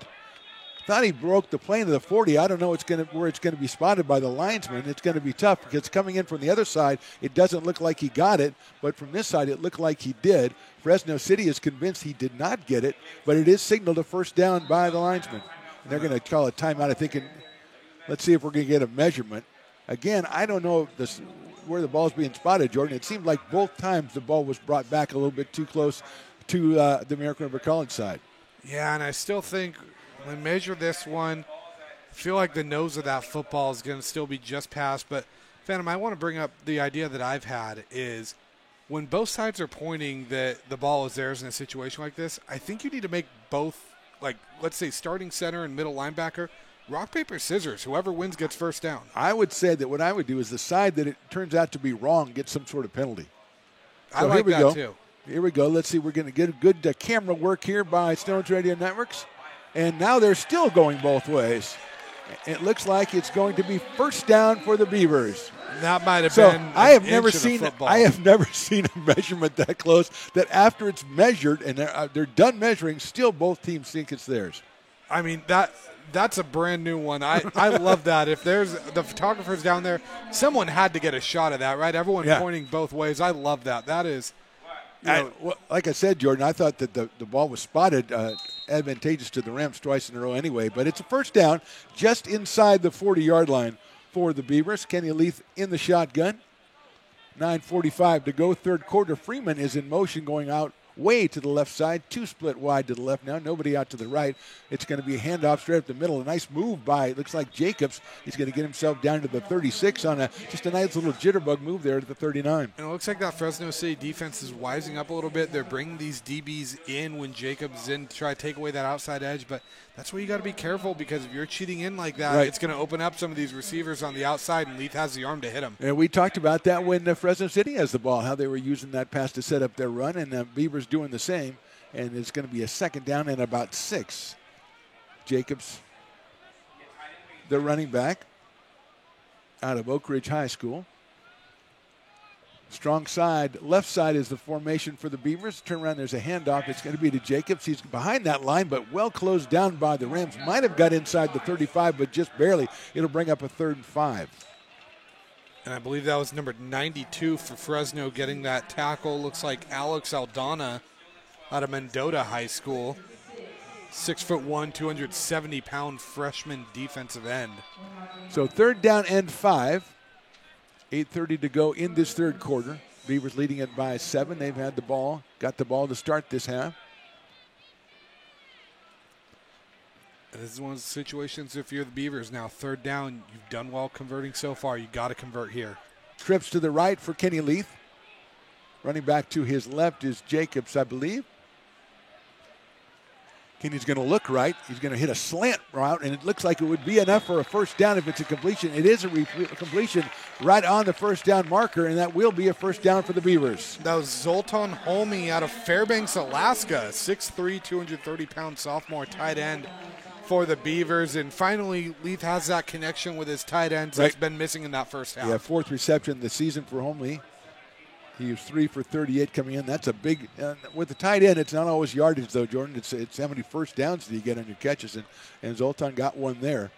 thought he broke the plane of the 40. I don't know where it's going to be spotted by the linesman. It's going to be tough because coming in from the other side, it doesn't look like he got it. But from this side, it looked like he did. Fresno City is convinced he did not get it, but it is signaled a first down by the linesman. And they're going to call a timeout, I think. Let's see if we're going to get a measurement. Again, I don't know where the ball's being spotted, Jordan. It seemed like both times the ball was brought back a little bit too close to the American River College side. Yeah, and I still think when we measure this one, I feel like the nose of that football is going to still be just past. But, Phantom, I want to bring up the idea that I've had is when both sides are pointing that the ball is theirs in a situation like this, I think you need to make both, like, let's say starting center and middle linebacker, rock, paper, scissors. Whoever wins gets first down. I would say that what I would do is the side that it turns out to be wrong gets some sort of penalty. So I like that, too. Here we go. Let's see. We're going to get a good camera work here by Stones Radio Networks. And now they're still going both ways. It looks like it's going to be first down for the Beavers. That might have been I have never seen a measurement that close that after it's measured and they're done measuring, still both teams think it's theirs. I mean, That's a brand new one. I love that. If there's the photographers down there, someone had to get a shot of that, right? Everyone pointing both ways. I love that. That is, like I said, Jordan, I thought that the ball was spotted advantageous to the Rams twice in a row anyway. But it's a first down just inside the 40-yard line for the Beavers. Kenny Leith in the shotgun. 9:45 to go, third quarter. Freeman is in motion going out way to the left side, two split wide to the left now, nobody out to the right. It's going to be a handoff straight up the middle. A nice move by, looks like Jacobs. He's going to get himself down to the 36 on just a nice little jitterbug move there to the 39. And it looks like that Fresno State defense is wising up a little bit. They're bringing these DBs in when Jacobs is in to try to take away that outside edge, but that's where you got to be careful, because if you're cheating in like that, it's going to open up some of these receivers on the outside, and Leith has the arm to hit him. And we talked about that when Fresno City has the ball, how they were using that pass to set up their run, and Beavers doing the same. And it's going to be a second down and about 6. Jacobs, the running back out of Oak Ridge High School. Strong side, left side is the formation for the Beavers. Turn around, there's a handoff. It's going to be to Jacobs. He's behind that line, but well closed down by the Rams. Might have got inside the 35, but just barely. It'll bring up a 3rd and 5. And I believe that was number 92 for Fresno getting that tackle. Looks like Alex Aldana out of Mendota High School. 6'1", 270-pound freshman defensive end. So 3rd down and 5. 8:30 to go in this third quarter. Beavers leading it by 7. They've had the ball, got the ball to start this half. This is one of the situations, if you're the Beavers now, 3rd down, you've done well converting so far. You got to convert here. Trips to the right for Kenny Leith. Running back to his left is Jacobs, I believe. Kenny's going to look right. He's going to hit a slant route, and it looks like it would be enough for a first down if it's a completion. It is a completion right on the first down marker, and that will be a first down for the Beavers. That was Zoltan Holme out of Fairbanks, Alaska. 6'3", 230-pound sophomore tight end for the Beavers. And finally, Leith has that connection with his tight ends that's been missing in that first half. Yeah, 4th reception of the season for Holme. He was 3 for 38 coming in. That's a big with the tight end, it's not always yardage, though, Jordan. It's how many first downs do you get on your catches, and Zoltan got one there.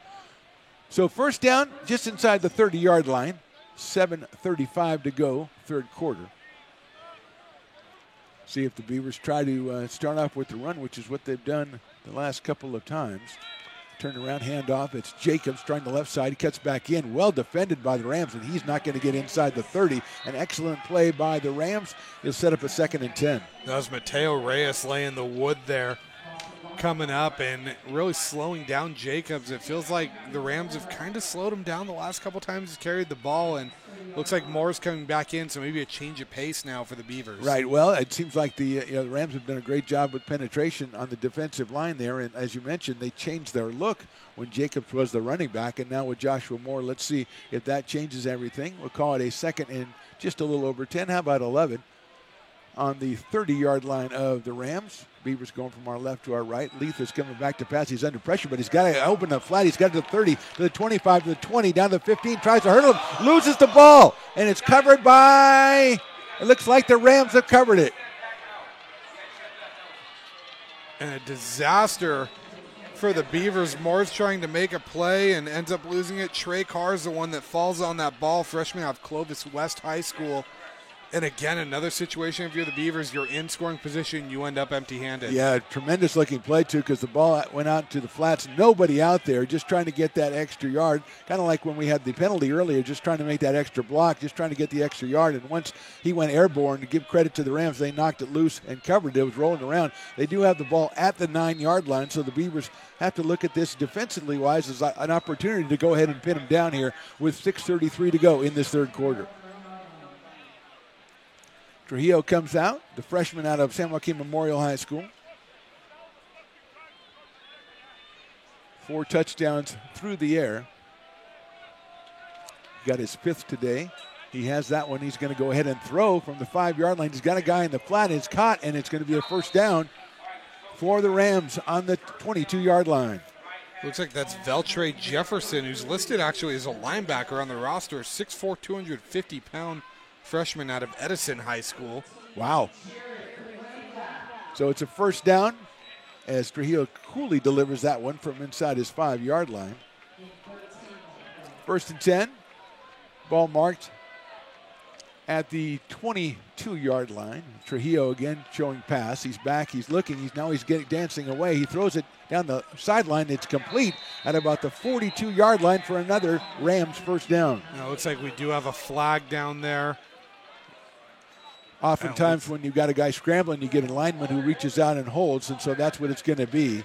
So first down just inside the 30-yard line. 7:35 to go, third quarter. See if the Beavers try to start off with the run, which is what they've done the last couple of times. Turn around, handoff. It's Jacobs trying the left side. He cuts back in. Well defended by the Rams, and he's not going to get inside the 30. An excellent play by the Rams. He'll set up a 2nd and 10. That was Mateo Reyes laying the wood there, coming up and really slowing down Jacobs. It feels like the Rams have kind of slowed him down the last couple times he's carried the ball, and looks like Moore's coming back in, so maybe a change of pace now for the Beavers. Right. Well, it seems like the Rams have done a great job with penetration on the defensive line there, and as you mentioned, they changed their look when Jacobs was the running back, and now with Joshua Moore, let's see if that changes everything. We'll call it a 2nd and just a little over 10. How about 11? On the 30-yard line of the Rams. Beavers going from our left to our right. Leith is coming back to pass. He's under pressure, but he's got to open the flat. He's got to the 30, to the 25, to the 20, down to the 15, tries to hurdle him, loses the ball, and it's covered by, it looks like the Rams have covered it. And a disaster for the Beavers. Moore's trying to make a play and ends up losing it. Trey Carr's the one that falls on that ball, freshman out of Clovis West High School. And again, another situation, if you're the Beavers, you're in scoring position, you end up empty-handed. Yeah, tremendous looking play, too, because the ball went out to the flats. Nobody out there, just trying to get that extra yard. Kind of like when we had the penalty earlier, just trying to make that extra block, just trying to get the extra yard. And once he went airborne, to give credit to the Rams, they knocked it loose and covered it. It was rolling around. They do have the ball at the 9-yard line, so the Beavers have to look at this defensively-wise as an opportunity to go ahead and pin them down here with 6:33 to go in this third quarter. Trujillo comes out, the freshman out of San Joaquin Memorial High School. 4 touchdowns through the air. Got his 5th today. He has that one. He's going to go ahead and throw from the 5-yard line. He's got a guy in the flat. It's caught, and it's going to be a first down for the Rams on the 22-yard line. Looks like that's Veltre Jefferson, who's listed actually as a linebacker on the roster. 6'4", 250-pound freshman out of Edison High School. Wow. So it's a first down as Trujillo coolly delivers that one from inside his 5-yard line. 1st and 10. Ball marked at the 22-yard line. Trujillo again showing pass. He's back. He's looking. He's dancing away. He throws it down the sideline. It's complete at about the 42-yard line for another Rams first down. Now, it looks like we do have a flag down there. Oftentimes when you've got a guy scrambling, you get a lineman who reaches out and holds, and so that's what it's going to be.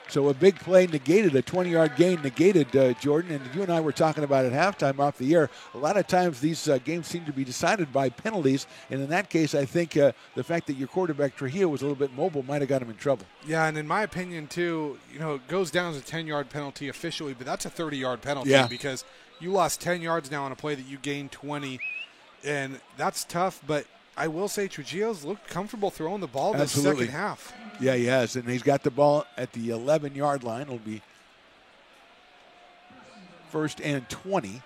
So a big play negated, a 20-yard gain negated, Jordan. And you and I were talking about at halftime off the air. A lot of times these games seem to be decided by penalties. And in that case, I think the fact that your quarterback Trujillo was a little bit mobile might have got him in trouble. Yeah, and in my opinion, too, it goes down as a 10-yard penalty officially, but that's a 30-yard penalty because you lost 10 yards now on a play that you gained 20. And that's tough, but I will say Trujillo's looked comfortable throwing the ball this second half. Yeah, he has, and he's got the ball at the 11-yard line. It'll be 1st and 20.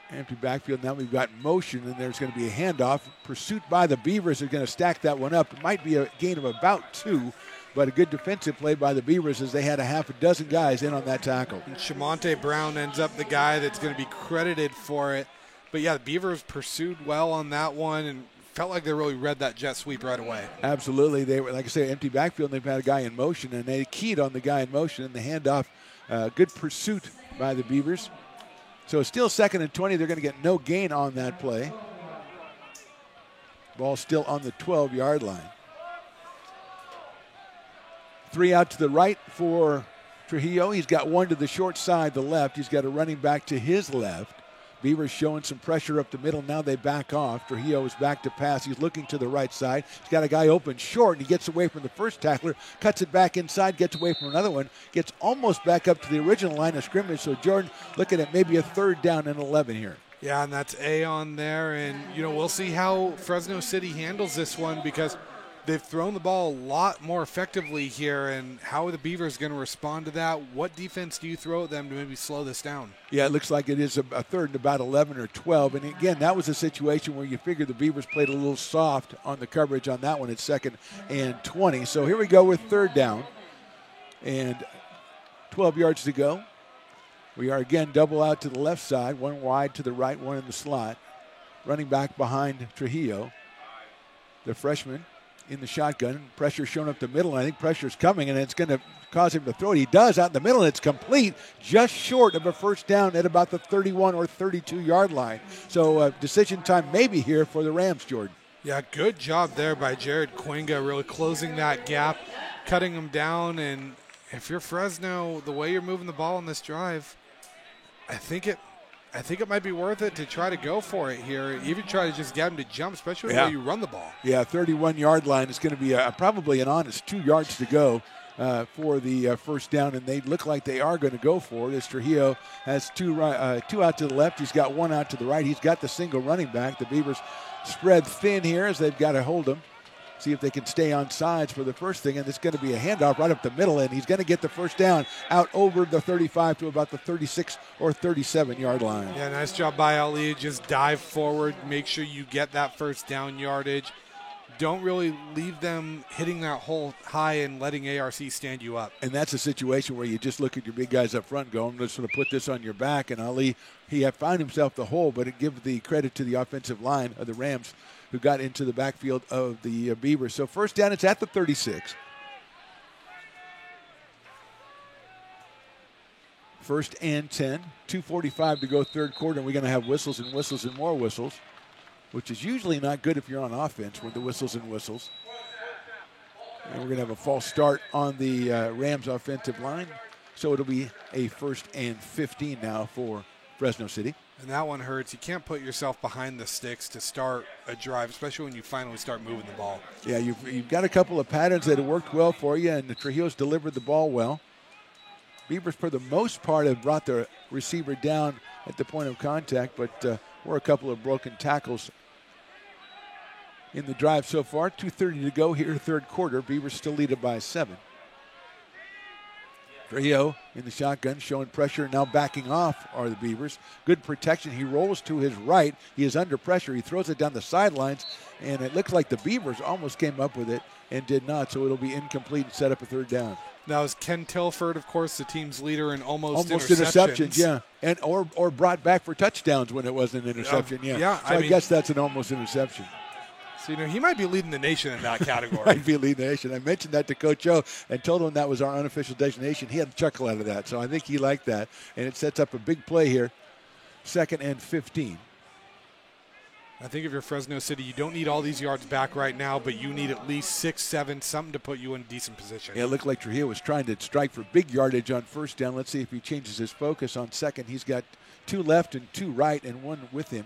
Empty backfield. Now we've got motion, and there's going to be a handoff. Pursuit by the Beavers are going to stack that one up. It might be a gain of about 2, but a good defensive play by the Beavers as they had a half a dozen guys in on that tackle. And Shamonte Brown ends up the guy that's going to be credited for it. But, yeah, the Beavers pursued well on that one and felt like they really read that jet sweep right away. Absolutely. They were, like I say, empty backfield, and they've had a guy in motion, and they keyed on the guy in motion, and the handoff, good pursuit by the Beavers. So it's still 2nd and 20. They're going to get no gain on that play. Ball still on the 12-yard line. 3 out to the right for Trujillo. He's got 1 to the short side, the left. He's got a running back to his left. Beavers showing some pressure up the middle. Now they back off. Trujillo is back to pass. He's looking to the right side. He's got a guy open short, and he gets away from the first tackler, cuts it back inside, gets away from another one, gets almost back up to the original line of scrimmage. So, Jordan, looking at maybe a 3rd down and 11 here. Yeah, and that's A on there. And, we'll see how Fresno City handles this one because they've thrown the ball a lot more effectively here, and how are the Beavers going to respond to that? What defense do you throw at them to maybe slow this down? Yeah, it looks like it is a 3rd and about 11 or 12. And, again, that was a situation where you figure the Beavers played a little soft on the coverage on that one at 2nd and 20. So here we go with 3rd down and 12 yards to go. We are, again, double out to the left side, 1 wide to the right, 1 in the slot. Running back behind Trujillo, the freshman, in the shotgun. Pressure shown up the middle, and I think pressure's coming, and it's going to cause him to throw it. He does out in the middle, and it's complete, just short of a first down at about the 31 or 32-yard line. So decision time maybe here for the Rams, Jordan. Yeah, good job there by Jared Quinga, really closing that gap, cutting him down. And if you're Fresno, the way you're moving the ball on this drive, I think it might be worth it to try to go for it here. Even try to just get him to jump, especially when you run the ball. Yeah, 31-yard line is going to be probably an honest 2 yards to go for the first down, and they look like they are going to go for it as Trujillo has 2 out to the left. He's got 1 out to the right. He's got the single running back. The Beavers spread thin here as they've got to hold him. See if they can stay on sides for the first thing, and it's going to be a handoff right up the middle, and he's going to get the first down out over the 35 to about the 36 or 37-yard line. Yeah, nice job by Ali. Just dive forward, make sure you get that first down yardage. Don't really leave them hitting that hole high and letting ARC stand you up. And that's a situation where you just look at your big guys up front and go, I'm just going to put this on your back, and Ali, he had found himself the hole, but it gives the credit to the offensive line of the Rams who got into the backfield of the Beavers. So first down, it's at the 36. 1st and 10, 2:45 to go third quarter, and we're going to have whistles and whistles and more whistles, which is usually not good if you're on offense with the whistles and whistles. And we're going to have a false start on the Rams offensive line. So it'll be a 1st and 15 now for Fresno City. And that one hurts. You can't put yourself behind the sticks to start a drive, especially when you finally start moving the ball. Yeah, you've got a couple of patterns that have worked well for you, and the Trujillo's delivered the ball well. Beavers, for the most part, have brought the receiver down at the point of contact, but were a couple of broken tackles in the drive so far. 2:30 to go here, third quarter. Beavers still lead it by 7. Trujillo in the shotgun, showing pressure, now backing off are the Beavers. Good protection. He rolls to his right. He is under pressure. He throws it down the sidelines, and it looks like the Beavers almost came up with it and did not, so it'll be incomplete and set up a third down. That was Ken Tilford, of course, the team's leader in almost interceptions. Yeah, and or brought back for touchdowns when it was an interception. So I guess that's an almost interception. So, he might be leading the nation in that category. Might be leading the nation. I mentioned that to Coach O and told him that was our unofficial designation. He had a chuckle out of that, so I think he liked that. And it sets up a big play here, 2nd and 15. I think if you're Fresno City, you don't need all these yards back right now, but you need at least 6, 7, something to put you in decent position. Yeah, it looked like Trujillo was trying to strike for big yardage on first down. Let's see if he changes his focus on second. He's got 2 left and 2 right and 1 with him.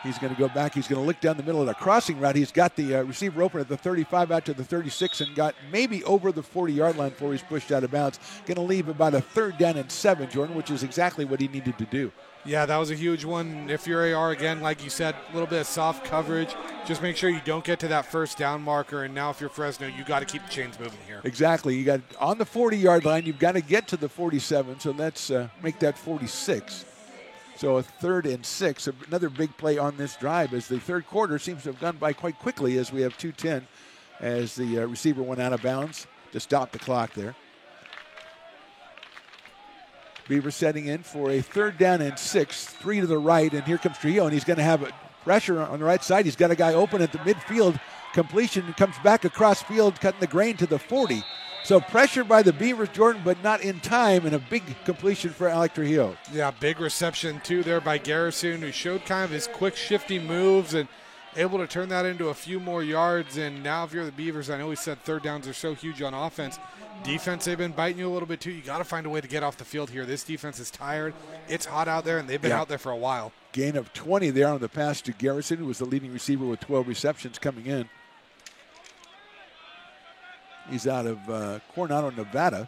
He's going to go back. He's going to look down the middle of the crossing route. He's got the receiver open at the 35 out to the 36 and got maybe over the 40-yard line before he's pushed out of bounds. Going to leave about a 3rd down and 7, Jordan, which is exactly what he needed to do. Yeah, that was a huge one. If you're AR, again, like you said, a little bit of soft coverage. Just make sure you don't get to that first down marker. And now if you're Fresno, you got to keep the chains moving here. Exactly. You got on the 40-yard line, you've got to get to the 47. So let's make that 46. So a 3rd and 6, another big play on this drive as the third quarter seems to have gone by quite quickly as we have 2:10 as the receiver went out of bounds to stop the clock there. Beaver setting in for a 3rd down and 6, 3 to the right, and here comes Trujillo, and he's going to have pressure on the right side. He's got a guy open at the midfield. Completion comes back across field, cutting the grain to the 40. So pressure by the Beavers, Jordan, but not in time, and a big completion for Alec Trujillo. Yeah, big reception, too, there by Garrison, who showed kind of his quick, shifty moves and able to turn that into a few more yards. And now if you're the Beavers, I know we said 3rd downs are so huge on offense. Defense, they've been biting you a little bit, too. You got to find a way to get off the field here. This defense is tired. It's hot out there, and they've been out there for a while. Gain of 20 there on the pass to Garrison, who was the leading receiver with 12 receptions coming in. He's out of Coronado, Nevada.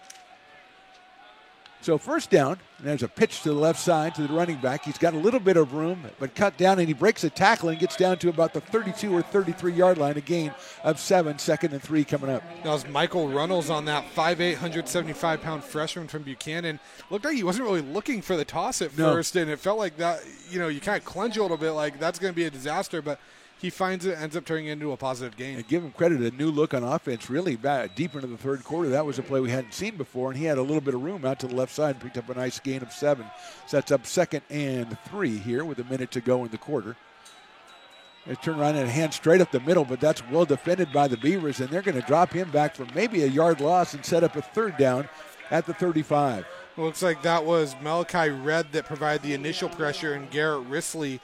So first down, and there's a pitch to the left side to the running back. He's got a little bit of room, but cut down, and he breaks a tackle and gets down to about the 32 or 33-yard line, a gain of 7, 2nd and 3 coming up. That was Michael Runnels on that 5'8", 175-pound freshman from Buchanan. Looked like he wasn't really looking for the toss at first, and it felt like that, you kind of clench a little bit like that's going to be a disaster, but he finds it, ends up turning it into a positive gain. And give him credit, a new look on offense, really bad, deep into the third quarter. That was a play we hadn't seen before, and he had a little bit of room out to the left side and picked up a nice gain of 7. Sets up 2nd and 3 here with a minute to go in the quarter. They turn around and hand straight up the middle, but that's well defended by the Beavers, and they're going to drop him back for maybe a yard loss and set up a 3rd down at the 35. It looks like that was Malachi Red that provided the initial pressure, and Garrett Risley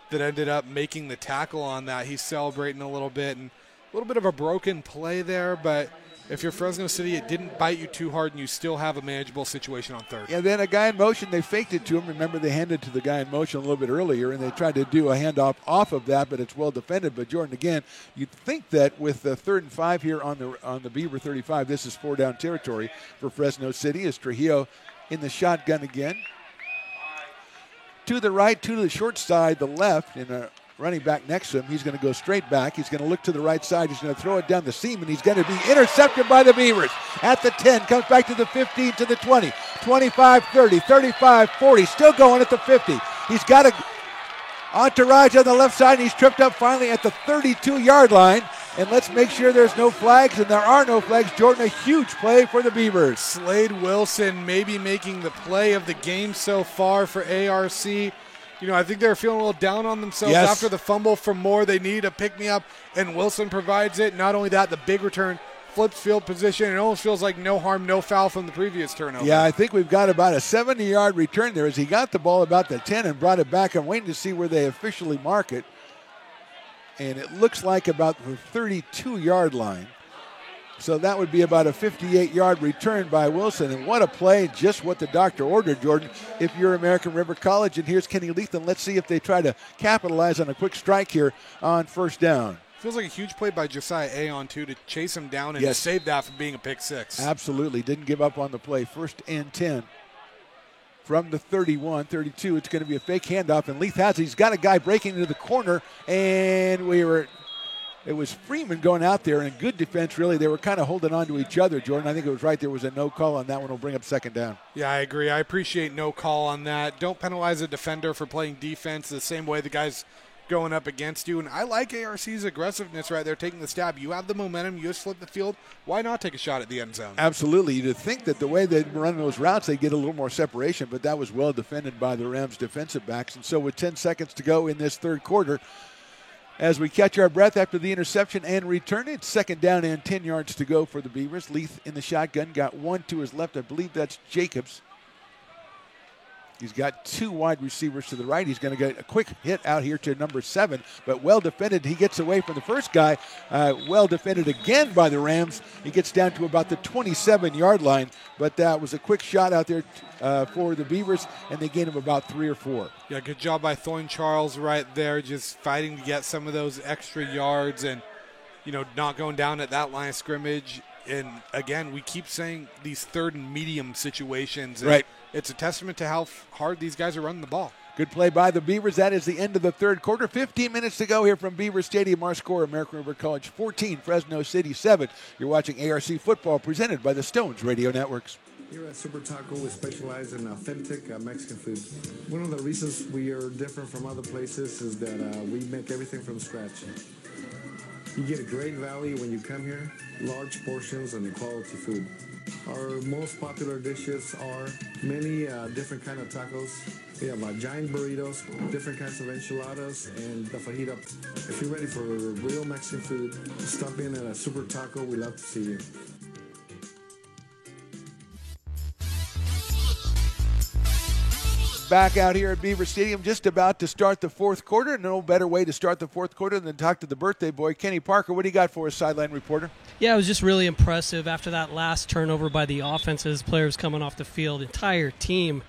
that ended up making the tackle on that. He's celebrating a little bit, and a little bit of a broken play there, but if you're Fresno City, it didn't bite you too hard, and you still have a manageable situation on 3rd. Yeah, then a guy in motion, they faked it to him. Remember, they handed to the guy in motion a little bit earlier, and they tried to do a handoff off of that, but it's well defended. But Jordan, again, you'd think that with the 3rd and 5 here on the Beaver 35, this is 4-down territory for Fresno City as Trujillo in the shotgun again. To the right, to the short side, the left, and a running back next to him. He's going to go straight back. He's going to look to the right side. He's going to throw it down the seam, and he's going to be intercepted by the Beavers at the 10. Comes back to the 15, to the 20, 25, 30, 35, 40. Still going at the 50. He's got a entourage on the left side, and he's tripped up finally at the 32-yard line. And let's make sure there's no flags, and there are no flags. Jordan, a huge play for the Beavers. Slade Wilson maybe making the play of the game so far for ARC. I think they're feeling a little down on themselves after the fumble from Moore. They need a pick-me-up, and Wilson provides it. Not only that, the big return flips field position. It almost feels like no harm, no foul from the previous turnover. Yeah, I think we've got about a 70-yard return there as he got the ball about the 10 and brought it back. I'm waiting to see where they officially mark it. And it looks like about the 32-yard line. So that would be about a 58-yard return by Wilson. And what a play, just what the doctor ordered, Jordan, if you're American River College. And here's Kenny Lethan. Let's see if they try to capitalize on a quick strike here on first down. Feels like a huge play by Josiah Aon, too, to chase him down and save that from being a pick six. Absolutely. Didn't give up on the play. 1st and 10. From the 31, 32, it's going to be a fake handoff, and Leith has it. He's got a guy breaking into the corner, and it was Freeman going out there in good defense, really. They were kind of holding on to each other, Jordan. I think it was right. There was a no call on that one. Will bring up second down. Yeah, I agree. I appreciate no call on that. Don't penalize a defender for playing defense the same way the guy's going up against you. And I like ARC's aggressiveness right there, taking the stab. You have the momentum. You just flip the field. Why not take a shot at the end zone? Absolutely. You'd think that the way they run those routes, they get a little more separation, but that was well defended by the Rams defensive backs. And so with 10 seconds to go in this third quarter, as we catch our breath after the interception and return, it's second down and 10 yards to go for the Beavers. Leith in the shotgun, got one to his left. I believe that's Jacobs. He's got two wide receivers to the right. He's going to get a quick hit out here to number 7, but well defended. He gets away from the first guy. Well defended again by the Rams. He gets down to about the 27-yard line, but that was a quick shot out there for the Beavers, and they gained him about 3 or 4. Yeah, good job by Thorne Charles right there, just fighting to get some of those extra yards and, not going down at that line of scrimmage. And, again, we keep saying these third and medium situations. Right. It's a testament to how hard these guys are running the ball. Good play by the Beavers. That is the end of the third quarter. 15 minutes to go here from Beaver Stadium. Our score, American River College 14, Fresno City 7. You're watching ARC Football presented by the Stones Radio Networks. Here at Super Taco, we specialize in authentic Mexican food. One of the reasons we are different from other places is that we make everything from scratch. You get a great value when you come here, large portions and quality food. Our most popular dishes are many different kind of tacos. We have giant burritos, different kinds of enchiladas, and the fajita. If you're ready for real Mexican food, stop in at a Super Taco. We'd love to see you. Back out here at Beaver Stadium, just about to start the fourth quarter. No better way to start the fourth quarter than talk to the birthday boy, Kenny Parker. What do you got for us, sideline reporter? Yeah, it was just really impressive after that last turnover by the offenses. Players coming off the field, entire team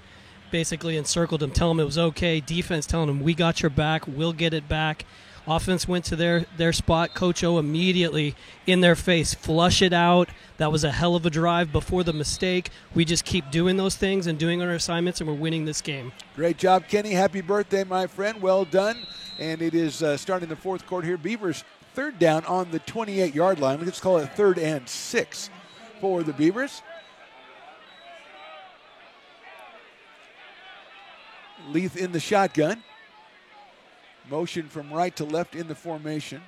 basically encircled him, telling him it was okay. Defense telling him, we got your back, we'll get it back. Offense went to their spot. Coach O immediately in their face, flush it out. That was a hell of a drive before the mistake. We just keep doing those things and doing our assignments, and we're winning this game. Great job, Kenny. Happy birthday, my friend. Well done. And it is starting the fourth quarter here. Beavers third down on the 28-yard line. Let's call it 3rd and 6 for the Beavers. Leith in the shotgun. Motion from right to left in the formation.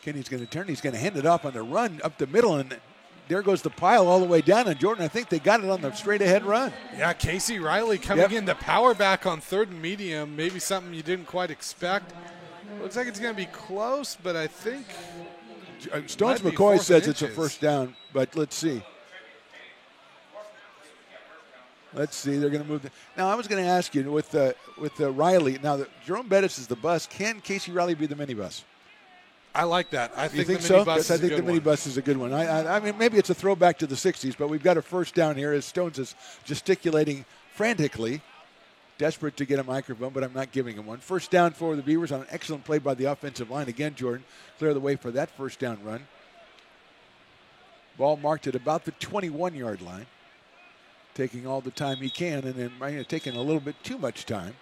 Kenny's going to turn. He's going to hand it off on the run up the middle, and there goes the pile all the way down. And Jordan, I think they got it on the straight-ahead run. Yeah, Casey Riley coming in the power back on 3rd and medium. Maybe something you didn't quite expect. Looks like it's going to be close, but I think Stones McCoy says it's a first down, but let's see. Let's see. They're going to move. Now, I was going to ask you with Riley. Now, Jerome Bettis is the bus. Can Casey Riley be the minibus? I like that. I think the so? minibus is a good one. I think the minibus is a good one. I mean, maybe it's a throwback to the 60s, but we've got a first down here as Stones is gesticulating frantically, desperate to get a microphone, but I'm not giving him one. First down for the Beavers on an excellent play by the offensive line. Again, Jordan, clear the way for that first down run. Ball marked at about the 21-yard line. Taking all the time he can, and then taking a little bit too much time.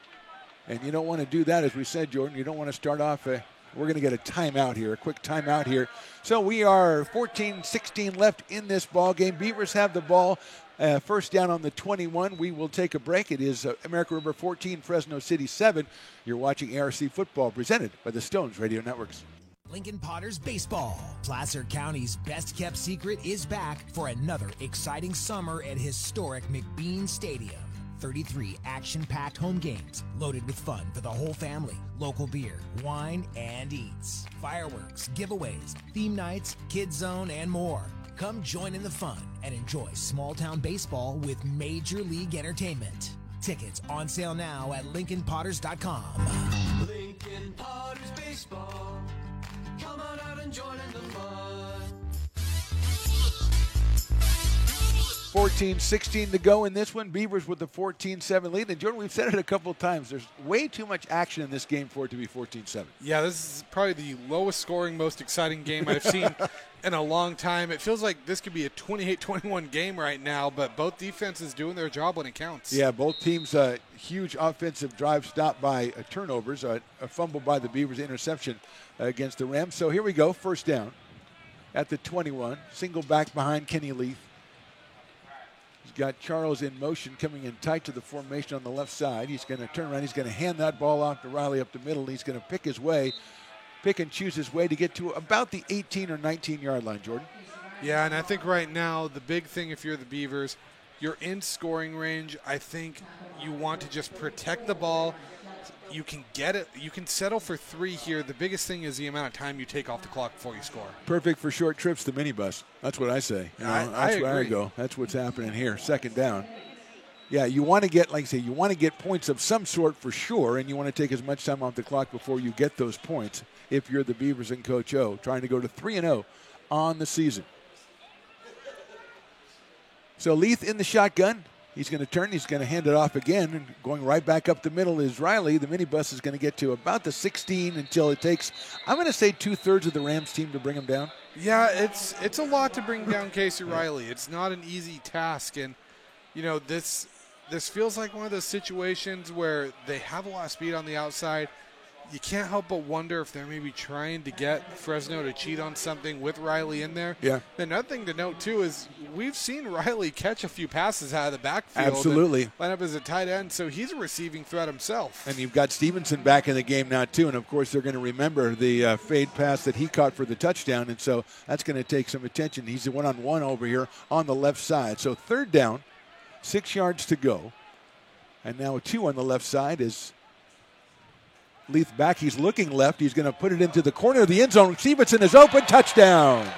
And you don't want to do that, as we said, Jordan. You don't want to start off. We're going to get a timeout here, a quick timeout here. So we are 14-16 left in this ball game. Beavers have the ball. First down on the 21. We will take a break. It is American River 14, Fresno City 7. You're watching ARC Football presented by the Stones Radio Networks. Lincoln Potters Baseball. Placer County's best-kept secret is back for another exciting summer at historic McBean Stadium. 33 action-packed home games loaded with fun for the whole family. Local beer, wine, and eats. Fireworks, giveaways, theme nights, kids zone, and more. Come join in the fun and enjoy small-town baseball with Major League Entertainment. Tickets on sale now at LincolnPotters.com. Lincoln Potters Baseball. Come on out and join in the fun. 14-16 to go in this one. Beavers with the 14-7 lead. And Jordan, we've said it a couple of times. There's way too much action in this game for it to be 14-7. Yeah, this is probably the lowest scoring, most exciting game I've seen in a long time. It feels like this could be a 28-21 game right now, but both defenses doing their job when it counts. Yeah, both teams huge offensive drive stopped by turnovers, a fumble by the Beavers, interception against the Rams. So here we go, first down at the 21. Single back behind Kenny Leith. He's got Charles in motion, coming in tight to the formation on the left side. He's going to turn around. He's going to hand that ball off to Riley up the middle. He's going to pick and choose his way to get to about the 18 or 19-yard line, Jordan. Yeah, and I think right now the big thing, if you're the Beavers, you're in scoring range. I think you want to just protect the ball. You can get it. You can settle for 3 here. The biggest thing is the amount of time you take off the clock before you score. Perfect for short trips, the minibus. That's what I say. That's where I go. That's what's happening here. Second down. Yeah, you want to get, like I say, you want to get points of some sort for sure, and you want to take as much time off the clock before you get those points if you're the Beavers and Coach O, trying to go to 3-0 on the season. So Leith in the shotgun. He's going to turn. He's going to hand it off again. And going right back up the middle is Riley. The minibus is going to get to about the 16 until it takes, I'm going to say, 2/3 of the Rams team to bring him down. Yeah, it's a lot to bring down Casey Riley. It's not an easy task. And, you know, this feels like one of those situations where they have a lot of speed on the outside. You can't help but wonder if they're maybe trying to get Fresno to cheat on something with Riley in there. Yeah. Another thing to note, too, is we've seen Riley catch a few passes out of the backfield. Absolutely. And line up as a tight end, so he's a receiving threat himself. And you've got Stevenson back in the game now, too. And, of course, they're going to remember the fade pass that he caught for the touchdown. And so that's going to take some attention. He's a one-on-one over here on the left side. So third down, 6 yards to go. And now a 2 on the left side is Leith back. He's looking left. He's going to put it into the corner of the end zone. Stevenson is open. Touchdown.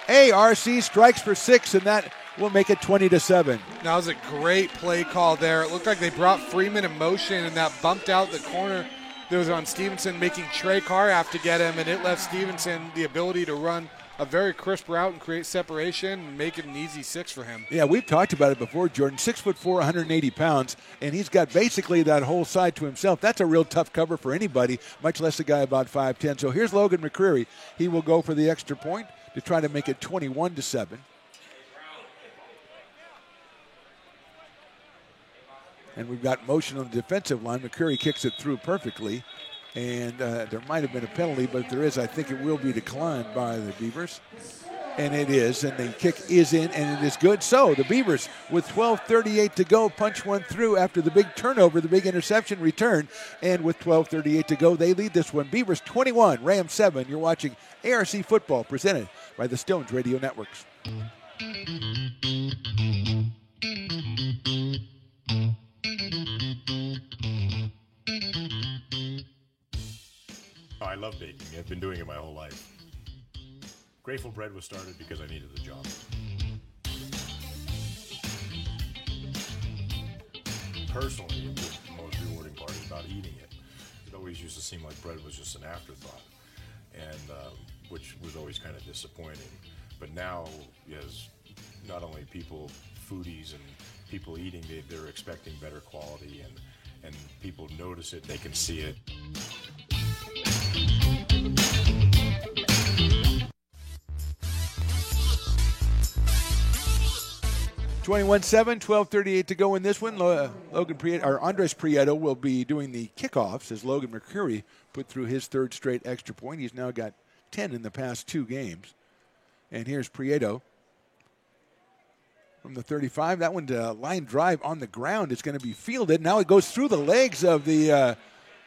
ARC strikes for 6, and that will make it 20-7. That was a great play call there. It looked like they brought Freeman in motion, and that bumped out the corner that was on Stevenson, making Trey Carr have to get him, and it left Stevenson the ability to run a very crisp route and create separation and make it an easy 6 for him. Yeah, we've talked about it before, Jordan. 6'4", 180 pounds, and he's got basically that whole side to himself. That's a real tough cover for anybody, much less a guy about 5'10". So here's Logan McCreary. He will go for the extra point to try to make it 21-7. And we've got motion on the defensive line. McCreary kicks it through perfectly. And there might have been a penalty, but if there is, I think it will be declined by the Beavers. And it is, and the kick is in, and it is good. So the Beavers, with 12:38 to go, punch one through after the big turnover, the big interception return. And with 12:38 to go, they lead this one. Beavers 21, Rams 7. You're watching ARC Football, presented by the Stones Radio Networks. I love baking. I've been doing it my whole life. Grateful Bread was started because I needed the job. Personally, the most rewarding part is about eating it. It always used to seem like bread was just an afterthought, and which was always kind of disappointing. But now, as not only people, foodies and people eating, they're expecting better quality, and people notice it, they can see it. 21-7, 12:38 to go in this one. Andres Prieto will be doing the kickoffs as Logan McCreary put through his third straight extra point. He's now got 10 in the past 2 games. And here's Prieto from the 35. That one's a line drive on the ground. It's going to be fielded. Now it goes through the legs of the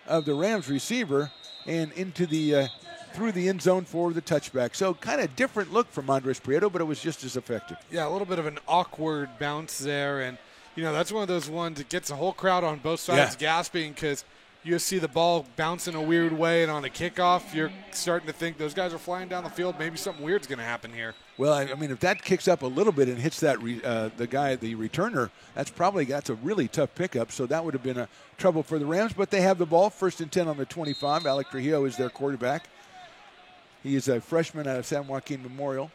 Rams receiver and into the through the end zone for the touchback. So kind of different look from Andres Prieto, but it was just as effective. Yeah, a little bit of an awkward bounce there. And, you know, that's one of those ones that gets a whole crowd on both sides gasping because you see the ball bounce in a weird way, and on a kickoff, you're starting to think those guys are flying down the field. Maybe something weird's going to happen here. Well, I mean, if that kicks up a little bit and hits that the returner, that's a really tough pickup. So that would have been a trouble for the Rams. But they have the ball, 1st and 10 on the 25. Alec Trujillo is their quarterback. He is a freshman out of San Joaquin Memorial.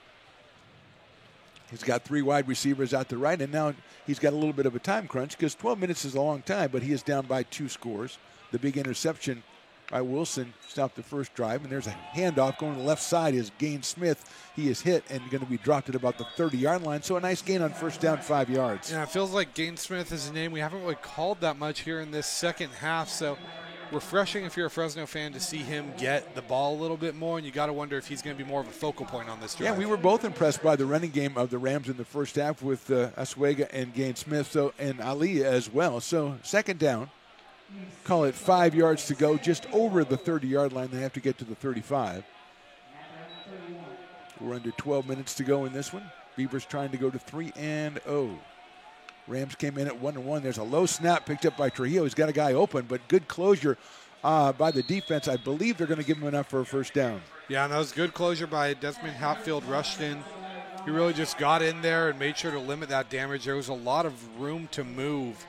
He's got 3 wide receivers out the right, and now he's got a little bit of a time crunch because 12 minutes is a long time, but he is down by 2 scores. The big interception by Wilson, stopped the first drive, and there's a handoff going to the left side is Gaines Smith. He is hit and going to be dropped at about the 30-yard line, so a nice gain on first down, 5 yards. Yeah, it feels like Gaines Smith is a name we haven't really called that much here in this second half, so refreshing if you're a Fresno fan to see him get the ball a little bit more, and you got to wonder if he's going to be more of a focal point on this drive. Yeah, we were both impressed by the running game of the Rams in the first half with Asuega and Gaines Smith, and Ali as well. So second down, call it 5 yards to go, just over the 30-yard line. They have to get to the 35. We're under 12 minutes to go in this one. Beavers trying to go to 3-0. Rams came in at 1-1. There's a low snap picked up by Trujillo. He's got a guy open, but good closure by the defense. I believe they're going to give him enough for a first down. Yeah, and that was good closure by Desmond Hatfield. Rushed in. He really just got in there and made sure to limit that damage. There was a lot of room to move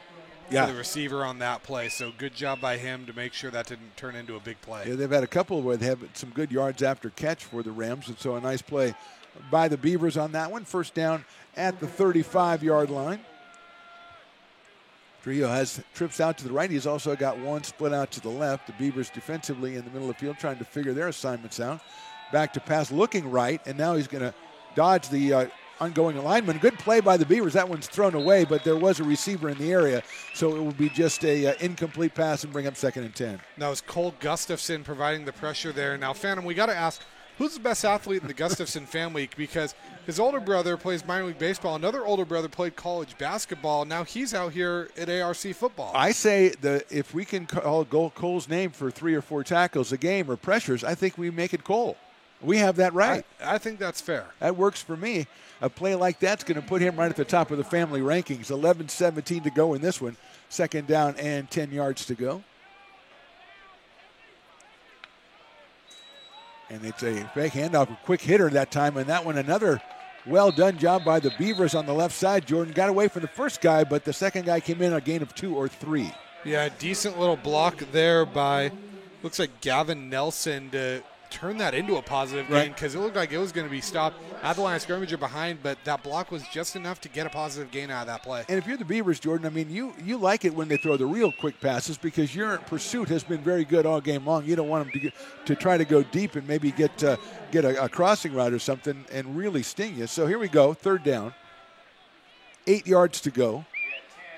for the receiver on that play. So good job by him to make sure that didn't turn into a big play. Yeah, they've had a couple where they have some good yards after catch for the Rams, and so a nice play by the Beavers on that one. First down at the 35-yard line. Trujillo has trips out to the right. He's also got one split out to the left. The Beavers defensively in the middle of the field trying to figure their assignments out. Back to pass looking right, and now he's going to dodge the ongoing lineman. Good play by the Beavers. That one's thrown away, but there was a receiver in the area, so it will be just a incomplete pass and bring up 2nd and 10. That was Cole Gustafson providing the pressure there. Now, Phantom, we got to ask, who's the best athlete in the Gustafson family? Because his older brother plays minor league baseball. Another older brother played college basketball. Now he's out here at ARC football. I say that if we can call Cole's name for 3 or 4 tackles a game or pressures, I think we make it Cole. We have that right. I think that's fair. That works for me. A play like that's going to put him right at the top of the family rankings. 11-17 to go in this one. Second down and 10 yards to go. And it's a fake handoff, a quick hitter that time. And that one, another well-done job by the Beavers on the left side. Jordan got away from the first guy, but the second guy came in a gain of 2 or 3. Yeah, decent little block there by, looks like Gavin Nelson to turn that into a positive gain, because it looked like it was going to be stopped at the line of scrimmage or behind, but that block was just enough to get a positive gain out of that play. And if you're the Beavers, Jordan, I mean, you like it when they throw the real quick passes because your pursuit has been very good all game long. You don't want them to try to go deep and maybe get a crossing route or something and really sting you. So here we go, third down, 8 yards to go.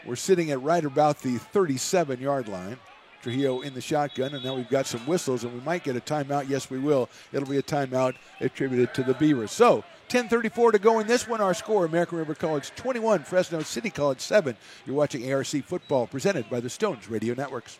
We're sitting at right about the 37-yard line. Trujillo in the shotgun, and now we've got some whistles, and we might get a timeout. Yes, we will. It'll be a timeout attributed to the Beavers. So, 10:34 to go in this one. Our score, American River College 21, Fresno City College 7. You're watching ARC Football, presented by the Stones Radio Networks.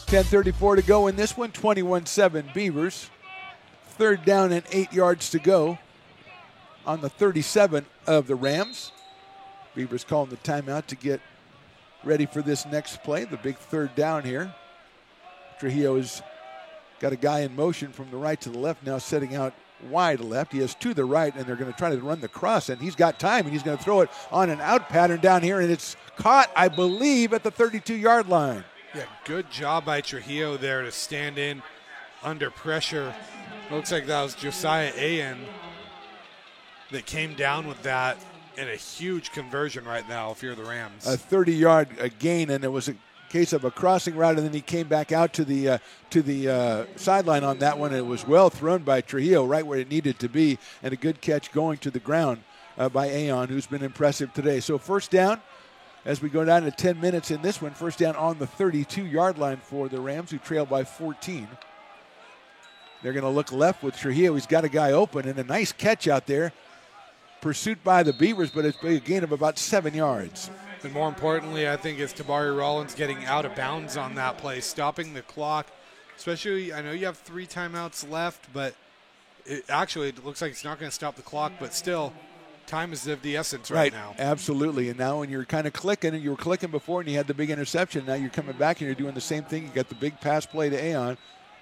.34 to go in this one, 21-7 Beavers. Third down and 8 yards to go on the 37 of the Rams. Beavers calling the timeout to get ready for this next play, the big third down here. Trujillo's got a guy in motion from the right to the left, now setting out wide left. He is to the right, and they're going to try to run the cross, and he's got time, and he's going to throw it on an out pattern down here, and it's caught, I believe, at the 32-yard line. Yeah, good job by Trujillo there to stand in under pressure. Looks like that was Josiah Ayen that came down with that, and a huge conversion right now if you're the Rams. A 30-yard gain, and it was a case of a crossing route, and then he came back out to the sideline on that one. It was well thrown by Trujillo right where it needed to be, and a good catch going to the ground by Ayen, who's been impressive today. So first down. As we go down to 10 minutes in this one, first down on the 32-yard line for the Rams, who trail by 14. They're going to look left with Trujillo. He's got a guy open, and a nice catch out there. Pursuit by the Beavers, but it's a gain of about 7 yards. And more importantly, I think it's Tabari Rollins getting out of bounds on that play, stopping the clock. Especially, I know you have 3 timeouts left, but it looks like it's not going to stop the clock, but still, time is of the essence right now. Absolutely. And now when you're kind of clicking, and you were clicking before and you had the big interception, now you're coming back and you're doing the same thing. You got the big pass play to Aon,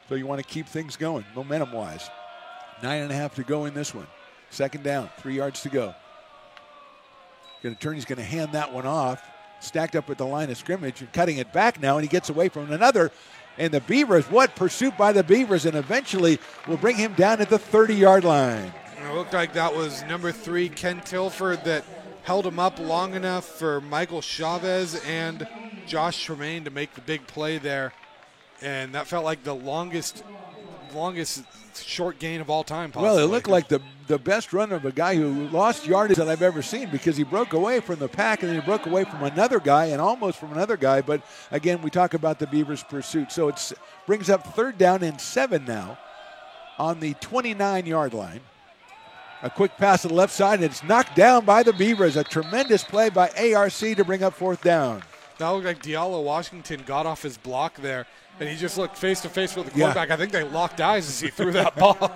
so you want to keep things going momentum-wise. 9.5 to go in this one. Second down, 3 yards to go. He's going to hand that one off, stacked up at the line of scrimmage and cutting it back now, and he gets away from another. And the Beavers, what pursuit by the Beavers, and eventually will bring him down at the 30-yard line. It looked like that was number 3, Ken Tilford, that held him up long enough for Michael Chavez and Josh Tremaine to make the big play there. And that felt like the longest short gain of all time, possibly. Well, it looked like the best run of a guy who lost yardage that I've ever seen, because he broke away from the pack and then he broke away from another guy and almost from another guy. But, again, we talk about the Beavers' pursuit. So it brings up 3rd down and 7 now on the 29-yard line. A quick pass to the left side, and it's knocked down by the Beavers. A tremendous play by ARC to bring up 4th down. That looked like Diallo Washington got off his block there, and he just looked face-to-face with the quarterback. I think they locked eyes as he threw that ball.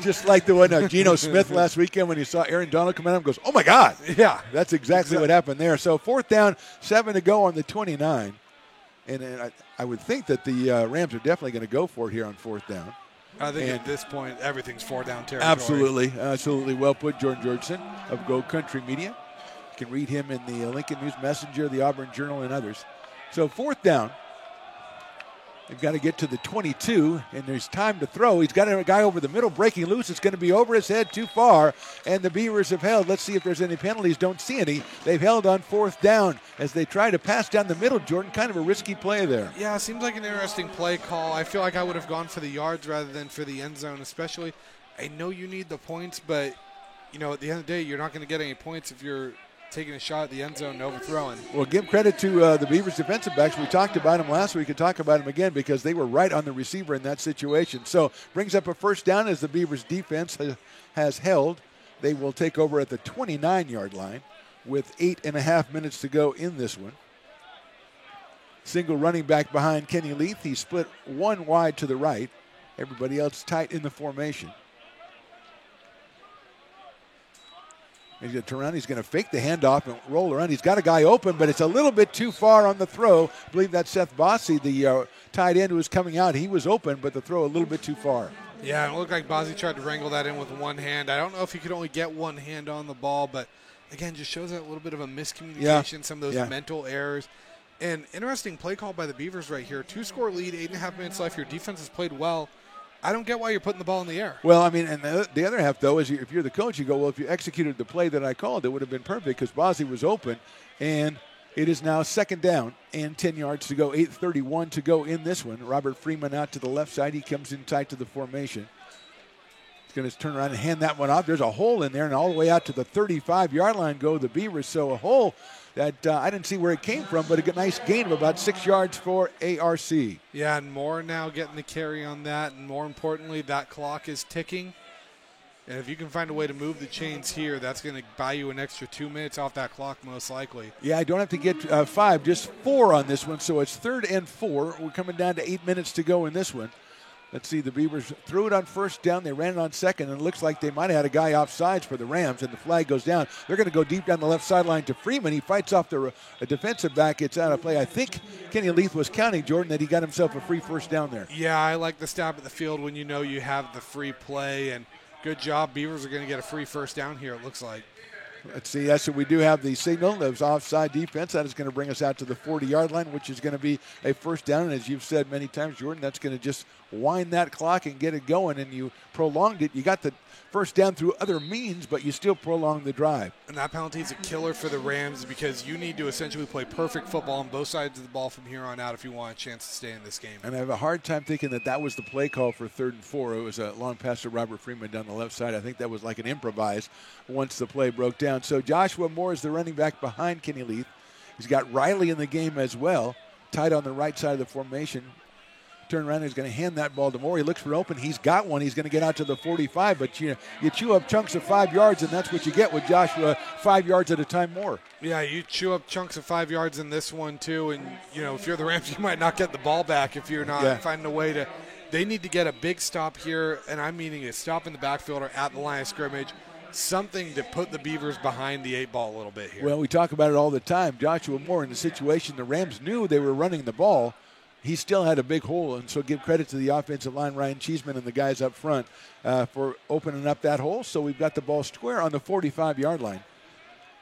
Just like the one Geno Smith last weekend when he saw Aaron Donald come out and goes, oh, my God. Yeah. That's exactly what happened there. So 4th down, 7 to go on the 29. And I would think that the Rams are definitely going to go for it here on 4th down. I think at this point, everything's 4-down territory. Absolutely well put, Jordan Georgeson of Go Country Media. You can read him in the Lincoln News Messenger, the Auburn Journal, and others. So 4th down. They've got to get to the 22, and there's time to throw. He's got a guy over the middle breaking loose. It's going to be over his head too far, and the Beavers have held. Let's see if there's any penalties. Don't see any. They've held on 4th down as they try to pass down the middle, Jordan. Kind of a risky play there. Yeah, it seems like an interesting play call. I feel like I would have gone for the yards rather than for the end zone, especially. I know you need the points, but, at the end of the day, you're not going to get any points if you're taking a shot at the end zone and overthrowing. Well, give credit to the Beavers defensive backs. We talked about them last week and talk about them again because they were right on the receiver in that situation. So brings up a 1st down as the Beavers defense has held. They will take over at the 29-yard line with 8.5 minutes to go in this one. Single running back behind Kenny Leith. He split one wide to the right. Everybody else tight in the formation. He's going to turn around. He's going to fake the handoff and roll around. He's got a guy open, but it's a little bit too far on the throw. I believe that's Seth Bossy, the tight end who was coming out. He was open, but the throw a little bit too far. Yeah, it looked like Bossy tried to wrangle that in with one hand. I don't know if he could only get one hand on the ball, but, again, just shows that little bit of a miscommunication, some of those mental errors. And interesting play call by the Beavers right here. 2-score lead, 8.5 minutes left. Your defense has played well. I don't get why you're putting the ball in the air. Well, I mean, and the other half, though, is if you're the coach, you go, well, if you executed the play that I called, it would have been perfect because Bossy was open. And it is now 2nd down and 10 yards to go, 8:31 to go in this one. Robert Freeman out to the left side. He comes in tight to the formation. He's going to turn around and hand that one off. There's a hole in there, and all the way out to the 35-yard line go the Beavers. So a hole that I didn't see where it came from, but a nice gain of about 6 yards for ARC. Yeah, and Moore now getting the carry on that, and more importantly, that clock is ticking. And if you can find a way to move the chains here, that's going to buy you an extra 2 minutes off that clock most likely. Yeah, I don't have to get 5, just 4 on this one, so it's 3rd and 4. We're coming down to 8 minutes to go in this one. Let's see, the Beavers threw it on 1st down. They ran it on 2nd, and it looks like they might have had a guy offsides for the Rams, and the flag goes down. They're going to go deep down the left sideline to Freeman. He fights off a defensive back. It's out of play. I think Kenny Leith was counting, Jordan, that he got himself a free 1st down there. Yeah, I like the stab at the field when you know you have the free play, and good job. Beavers are going to get a free 1st down here, it looks like. Let's see. Yes, so we do have the signal. That was offside defense. That is going to bring us out to the 40-yard line, which is going to be a 1st down. And as you've said many times, Jordan, that's going to just wind that clock and get it going. And you prolonged it. You got the 1st down through other means, but you still prolonged the drive. And that penalty is a killer for the Rams because you need to essentially play perfect football on both sides of the ball from here on out if you want a chance to stay in this game. And I have a hard time thinking that was the play call for 3rd and 4. It was a long pass to Robert Freeman down the left side. I think that was like an improvise once the play broke down. So Joshua Moore is the running back behind Kenny Leith. He's got Riley in the game as well, tight on the right side of the formation. turn around and he's going to hand that ball to Moore. He looks for open. He's got one. He's going to get out to the 45, but you chew up chunks of 5 yards, and that's what you get with Joshua 5 yards at a time more. Yeah, you chew up chunks of 5 yards in this one too, and if you're the Rams, you might not get the ball back if you're not finding a way to. They need to get a big stop here, and I'm meaning a stop in the backfield or at the line of scrimmage, something to put the Beavers behind the 8-ball a little bit here. Well, we talk about it all the time. Joshua Moore in the situation, the Rams knew they were running the ball. He still had a big hole, and so give credit to the offensive line, Ryan Cheeseman, and the guys up front for opening up that hole. So we've got the ball square on the 45-yard line.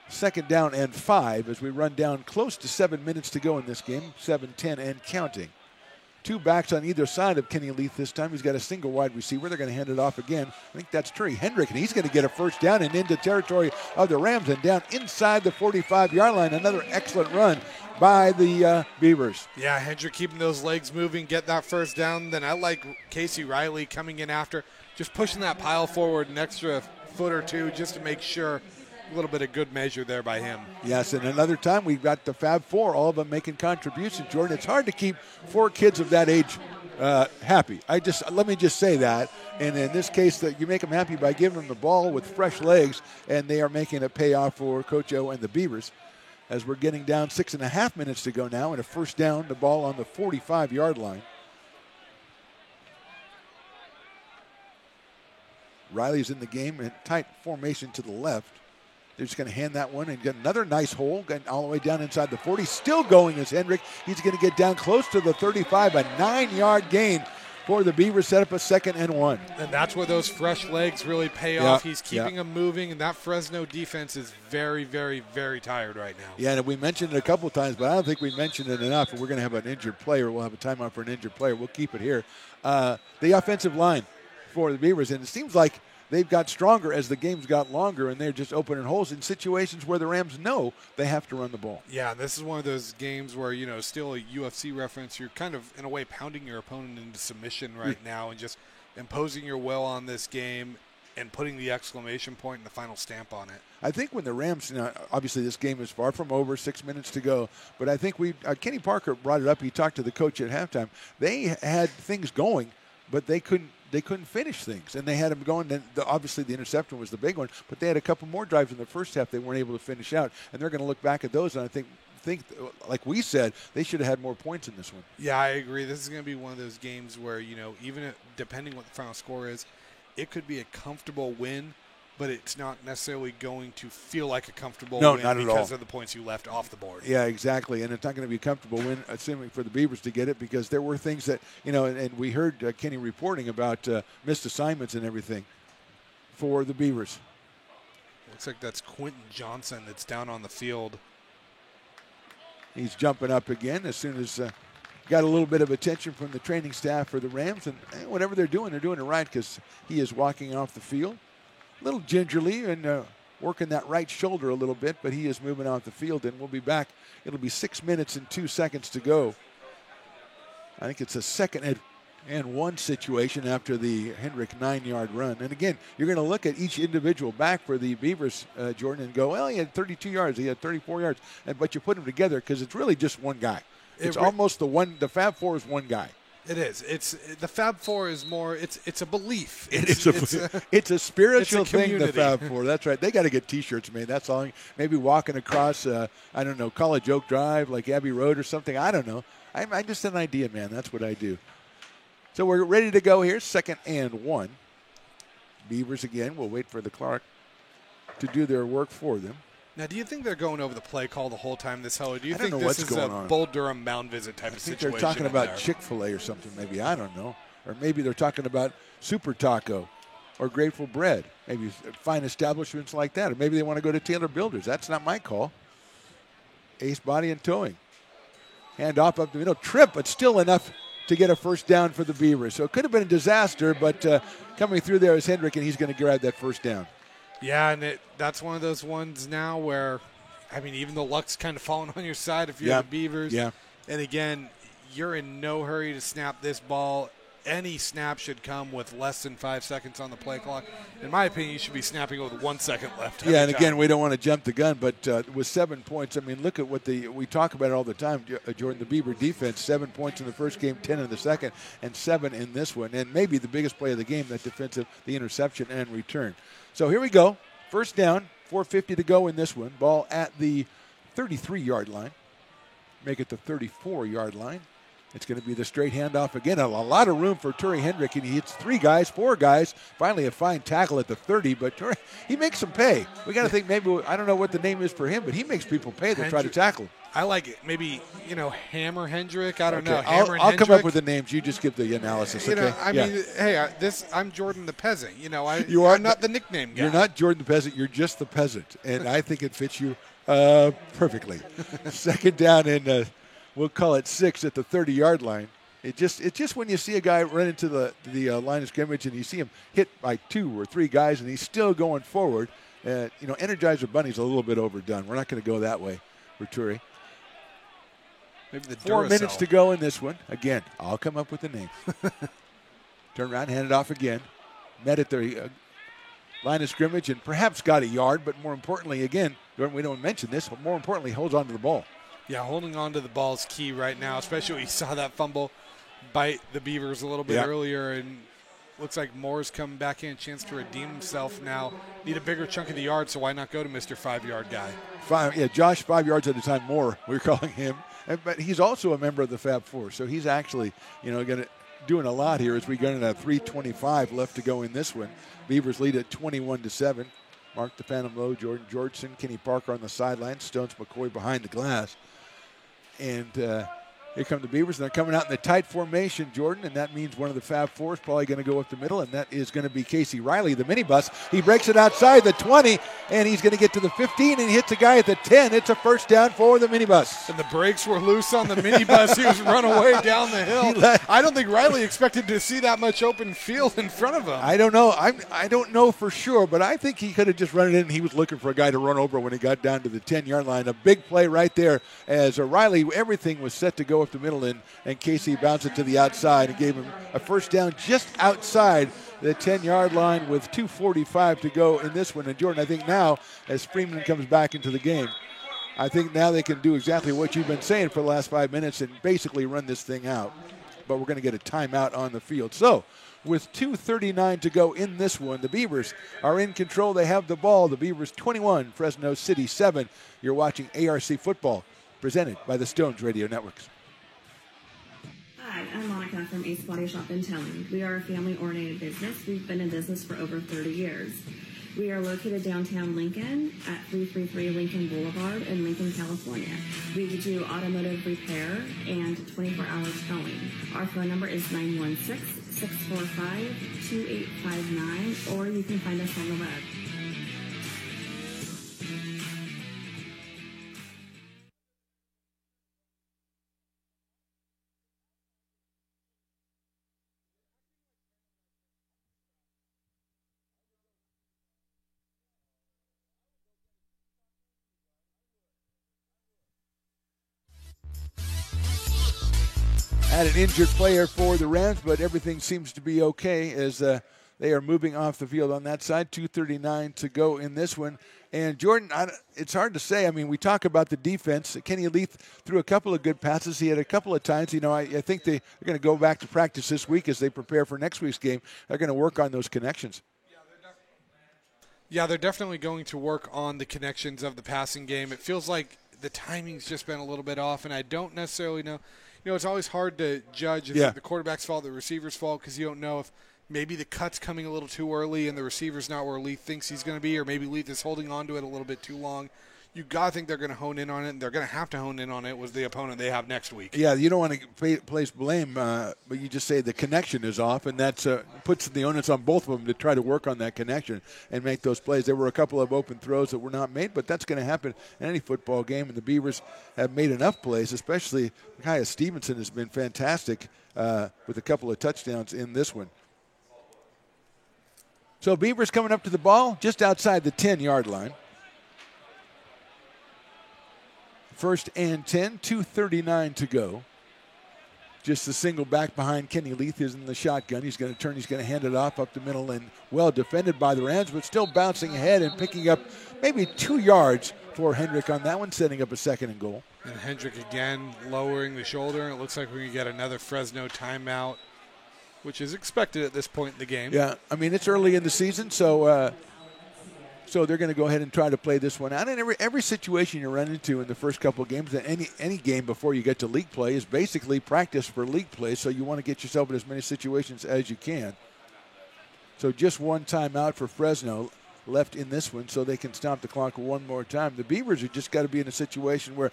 2nd down and 5 as we run down close to 7 minutes to go in this game, 7-10 and counting. 2 backs on either side of Kenny Leith this time. He's got a single wide receiver. They're going to hand it off again. I think that's Trey Hendrick, and he's going to get a first down and into territory of the Rams and down inside the 45-yard line. Another excellent run by the Beavers. Yeah, Hendrick keeping those legs moving, get that first down. Then I like Casey Riley coming in after, just pushing that pile forward an extra foot or two just to make sure. A little bit of good measure there by him. Yes, and another time we've got the Fab Four, all of them making contributions, Jordan. It's hard to keep 4 kids of that age happy. Let me just say that. And in this case, that you make them happy by giving them the ball with fresh legs, and they are making it pay off for Coach O and the Beavers. As we're getting down 6.5 minutes to go now, and a first down, the ball on the 45-yard line. Riley's in the game in tight formation to the left. They're just going to hand that one and get another nice hole, getting all the way down inside the 40. Still going is Hendrick. He's going to get down close to the 35, a 9-yard gain for the Beavers, set up a 2nd and 1. And that's where those fresh legs really pay off. He's keeping them moving, and that Fresno defense is very, very, very tired right now. Yeah, and we mentioned it a couple of times, but I don't think we mentioned it enough. We're going to have an injured player. We'll have a timeout for an injured player. We'll keep it here. The offensive line for the Beavers, and it seems like they've got stronger as the game's got longer, and they're just opening holes in situations where the Rams know they have to run the ball. Yeah, this is one of those games where, still a UFC reference, you're kind of, in a way, pounding your opponent into submission right now and just imposing your will on this game and putting the exclamation point and the final stamp on it. I think when the Rams, obviously this game is far from over, 6 minutes to go, but I think Kenny Parker brought it up. He talked to the coach at halftime. They had things going, but they couldn't finish things, and they had them going. And obviously, the interception was the big one, but they had a couple more drives in the first half they weren't able to finish out, and they're going to look back at those. And I think, like we said, they should have had more points in this one. Yeah, I agree. This is going to be one of those games where even depending what the final score is, it could be a comfortable win, but it's not necessarily going to feel like a comfortable win not at all, because of the points you left off the board. Yeah, exactly. And it's not going to be a comfortable win, assuming for the Beavers to get it, because there were things that, and we heard Kenny reporting about missed assignments and everything for the Beavers. Looks like that's Quentin Johnson that's down on the field. He's jumping up again as soon as got a little bit of attention from the training staff for the Rams. And whatever they're doing it right, because he is walking off the field. A little gingerly and working that right shoulder a little bit, but he is moving off the field, and we'll be back. It'll be 6 minutes and 2 seconds to go. I think it's a 2nd and 1 situation after the Hendrick 9-yard run. And again, you're going to look at each individual back for the Beavers, Jordan, and go, well, he had 32 yards, he had 34 yards, but you put them together because it's really just one guy. It's almost the Fab Four is one guy. It is. The Fab Four is more. It's a belief. It's a spiritual thing. The Fab Four. That's right. They got to get T-shirts made. That's all. Maybe walking across, College Oak Drive, like Abbey Road or something. I don't know. I'm just an idea, man. That's what I do. So we're ready to go here. 2nd and 1. Beavers again. We'll wait for the Clark to do their work for them. Now, do you think they're going over the play call the whole time this whole? Do you think this is a Bull Durham mound visit type of situation? They're talking about Chick-fil-A or something, maybe. I don't know. Or maybe they're talking about Super Taco or Grateful Bread. Maybe fine establishments like that. Or maybe they want to go to Taylor Builders. That's not my call. Ace Body and Towing. Hand off up the middle. Trip, but still enough to get a first down for the Beavers. So it could have been a disaster, but coming through there is Hendrick, and he's going to grab that first down. Yeah, and that's one of those ones now where, even the luck's kind of falling on your side if you're the Beavers. Yeah. And again, you're in no hurry to snap this ball. any snap should come with less than 5 seconds on the play clock. In my opinion, you should be snapping with 1 second left. Yeah, and again, we don't want to jump the gun, but with 7 points, I mean, look at what we talk about it all the time, Jordan, the Beaver defense, 7 points in the first game, 10 in the second, and 7 in this one. And maybe the biggest play of the game, that defensive, the interception and return. So here we go. First down, 4:50 to go in this one. Ball at the 33-yard line. Make it the 34-yard line. It's going to be the straight handoff again. A lot of room for Turi Hendrick, and he hits 4 guys. Finally, a fine tackle at the 30, but Turi, he makes them pay. We got to think maybe, I don't know what the name is for him, but he makes people pay that try to tackle him. I like it. Maybe, Hammer Hendrick. I don't know. I'll come up with the names. You just give the analysis. Okay? I mean, hey, I'm Jordan the Peasant. I'm not the nickname guy. You're not Jordan the Peasant. You're just the peasant, and I think it fits you perfectly. Second down and we'll call it 6 at the 30-yard line. It's just when you see a guy run into the line of scrimmage and you see him hit by 2 or 3 guys and he's still going forward. Energizer Bunny's a little bit overdone. We're not going to go that way for Turi. Maybe the 4 minutes to go in this one. Again, I'll come up with the name. Turn around, hand it off again. Met at the line of scrimmage and perhaps got a yard, but more importantly, again, we don't mention this, but more importantly, holds on to the ball. Yeah, holding on to the ball is key right now, especially when you saw that fumble bite the Beavers a little bit earlier, and looks like Moore's coming back in, chance to redeem himself now. Need a bigger chunk of the yard, so why not go to Mr. 5-yard guy? Josh, 5 yards at a time more, we're calling him. But he's also a member of the Fab Four, so he's actually, doing a lot here as we get into 3:25 left to go in this one. Beavers lead at 21-7. Mark the Phantom Low, Jordan Georgeson, Kenny Parker on the sideline, Stones McCoy behind the glass. And here come the Beavers, and they're coming out in the tight formation, Jordan, and that means one of the Fab Four is probably going to go up the middle, and that is going to be Casey Riley, the minibus. He breaks it outside the 20, and he's going to get to the 15, and he hits a guy at the 10. It's a first down for the minibus. And the brakes were loose on the minibus. He was run away down the hill. I don't think Riley expected to see that much open field in front of him. I don't know. I don't know for sure, but I think he could have just run it in. He was looking for a guy to run over when he got down to the 10-yard line. A big play right there as Riley, everything was set to go up the middle, and Casey bounced it to the outside and gave him a first down just outside the 10-yard line with 2:45 to go in this one. And Jordan, I think now, as Freeman comes back into the game, I think now they can do exactly what you've been saying for the last 5 minutes and basically run this thing out. But we're going to get a timeout on the field. So with 2:39 to go in this one, the Beavers are in control. They have the ball. The Beavers 21, Fresno City 7. You're watching ARC Football, presented by the Stones Radio Networks. Hi, I'm Monica from Ace Body Shop in Telling. We are a family-oriented business. We've been in business for over 30 years. We are located downtown Lincoln at 333 Lincoln Boulevard in Lincoln, California. We do automotive repair and 24-hour towing. Our phone number is 916-645-2859, or you can find us on the web. Had an injured player for the Rams, but everything seems to be okay as they are moving off the field on that side. 2:39 to go in this one. And Jordan, it's hard to say. I mean, we talk about the defense. Kenny Leith threw a couple of good passes. He had a couple of times. I think they're going to go back to practice this week as they prepare for next week's game. They're going to work on those connections. Yeah, they're definitely going to work on the connections of the passing game. It feels like the timing's just been a little bit off, and I don't necessarily know. It's always hard to judge if the quarterback's fault, the receiver's fault, because you don't know if maybe the cut's coming a little too early and the receiver's not where Leith thinks he's going to be, or maybe Leith is holding on to it a little bit too long. You got to think they're going to hone in on it, and they're going to have to hone in on it with the opponent they have next week. Yeah, you don't want to place blame, but you just say the connection is off, and that puts the onus on both of them to try to work on that connection and make those plays. There were a couple of open throws that were not made, but that's going to happen in any football game, and the Beavers have made enough plays, especially Micaiah Stevenson has been fantastic with a couple of touchdowns in this one. So Beavers coming up to the ball just outside the 10-yard line. First and 10, 2:39 to go. Just the single back behind Kenny Leith is in the shotgun. He's going to turn. He's going to hand it off up the middle and well defended by the Rams, but still bouncing ahead and picking up maybe 2 yards for Hendrick on that one, setting up a 2nd and goal. And Hendrick again lowering the shoulder. It looks like we're going to get another Fresno timeout, which is expected at this point in the game. Yeah, I mean, it's early in the season, so they're going to go ahead and try to play this one out. And every situation you run into in the first couple of games, any game before you get to league play is basically practice for league play, so you want to get yourself in as many situations as you can. So just one timeout for Fresno left in this one so they can stop the clock one more time. The Beavers have just got to be in a situation where,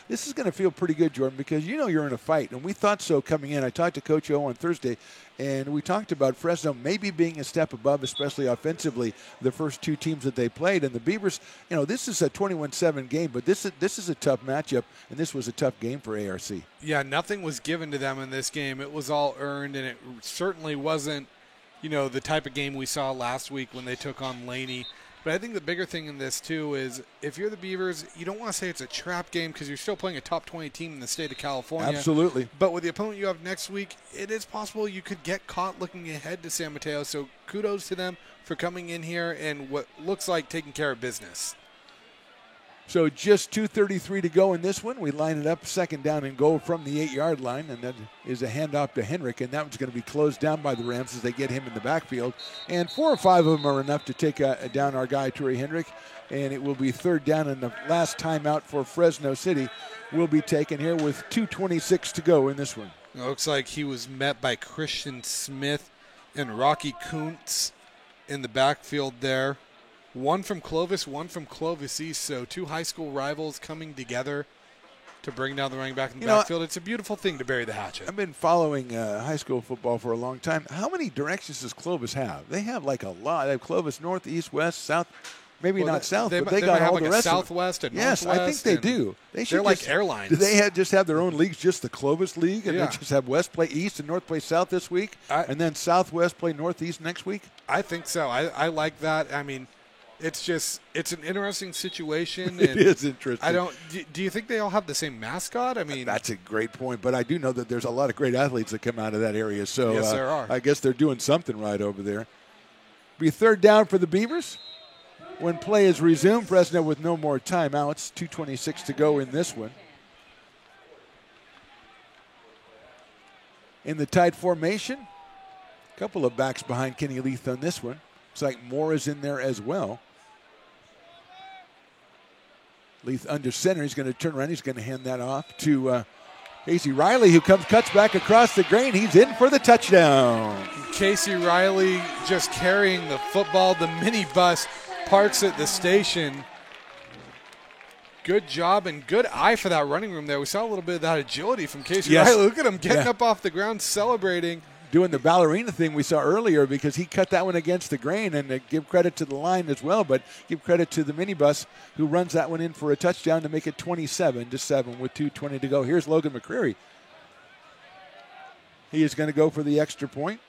this is going to feel pretty good, Jordan, because you're in a fight. And we thought so coming in. I talked to Coach O on Thursday, and we talked about Fresno maybe being a step above, especially offensively, the first 2 teams that they played. And the Beavers, this is a 21-7 game, but this is a tough matchup, and this was a tough game for ARC. Yeah, nothing was given to them in this game. It was all earned, and it certainly wasn't the type of game we saw last week when they took on Laney. But I think the bigger thing in this, too, is if you're the Beavers, you don't want to say it's a trap game because you're still playing a top 20 team in the state of California. Absolutely. But with the opponent you have next week, it is possible you could get caught looking ahead to San Mateo. So kudos to them for coming in here and what looks like taking care of business. So just 2:33 to go in this one. We line it up, 2nd down and goal from the 8-yard line, and that is a handoff to Hendrick, and that one's going to be closed down by the Rams as they get him in the backfield. And 4 or 5 of them are enough to take down our guy, Torrey Hendrick, and it will be 3rd down, and the last timeout for Fresno City will be taken here with 2:26 to go in this one. It looks like he was met by Christian Smith and Rocky Kuntz in the backfield there. One from Clovis, one from Clovis East. So 2 high school rivals coming together to bring down the running back in the backfield. It's a beautiful thing to bury the hatchet. I've been following high school football for a long time. How many directions does Clovis have? They have like a lot. They have Clovis north, east, west, south. Maybe not south, but they got all like the rest southwest of them. And northwest. Yes, I think they do. They're like airlines. Do they just have their own leagues, just the Clovis League, and then just have West play East and North play South this week, and then Southwest play Northeast next week? I think so. I like that. I mean, it's an interesting situation. It is interesting. Do you think they all have the same mascot? I mean, that's a great point, but I do know that there's a lot of great athletes that come out of that area. So yes, there are. I guess they're doing something right over there. Be 3rd down for the Beavers. When play is resumed, Fresno with no more timeouts. 2:26 to go in this one. In the tight formation, a couple of backs behind Kenny Leith on this one. Looks like Moore is in there as well. Leith under center. He's going to turn around. He's going to hand that off to Casey Riley, who cuts back across the grain. He's in for the touchdown. Casey Riley just carrying the football. The minibus parks at the station. Good job and good eye for that running room there. We saw a little bit of that agility from Casey Riley. Look at him getting up off the ground, celebrating. Doing the ballerina thing we saw earlier because he cut that one against the grain, and give credit to the line as well, but give credit to the minibus who runs that one in for a touchdown to make it 27-7 with 2:20 to go. Here's Logan McCreary. He is going to go for the extra point.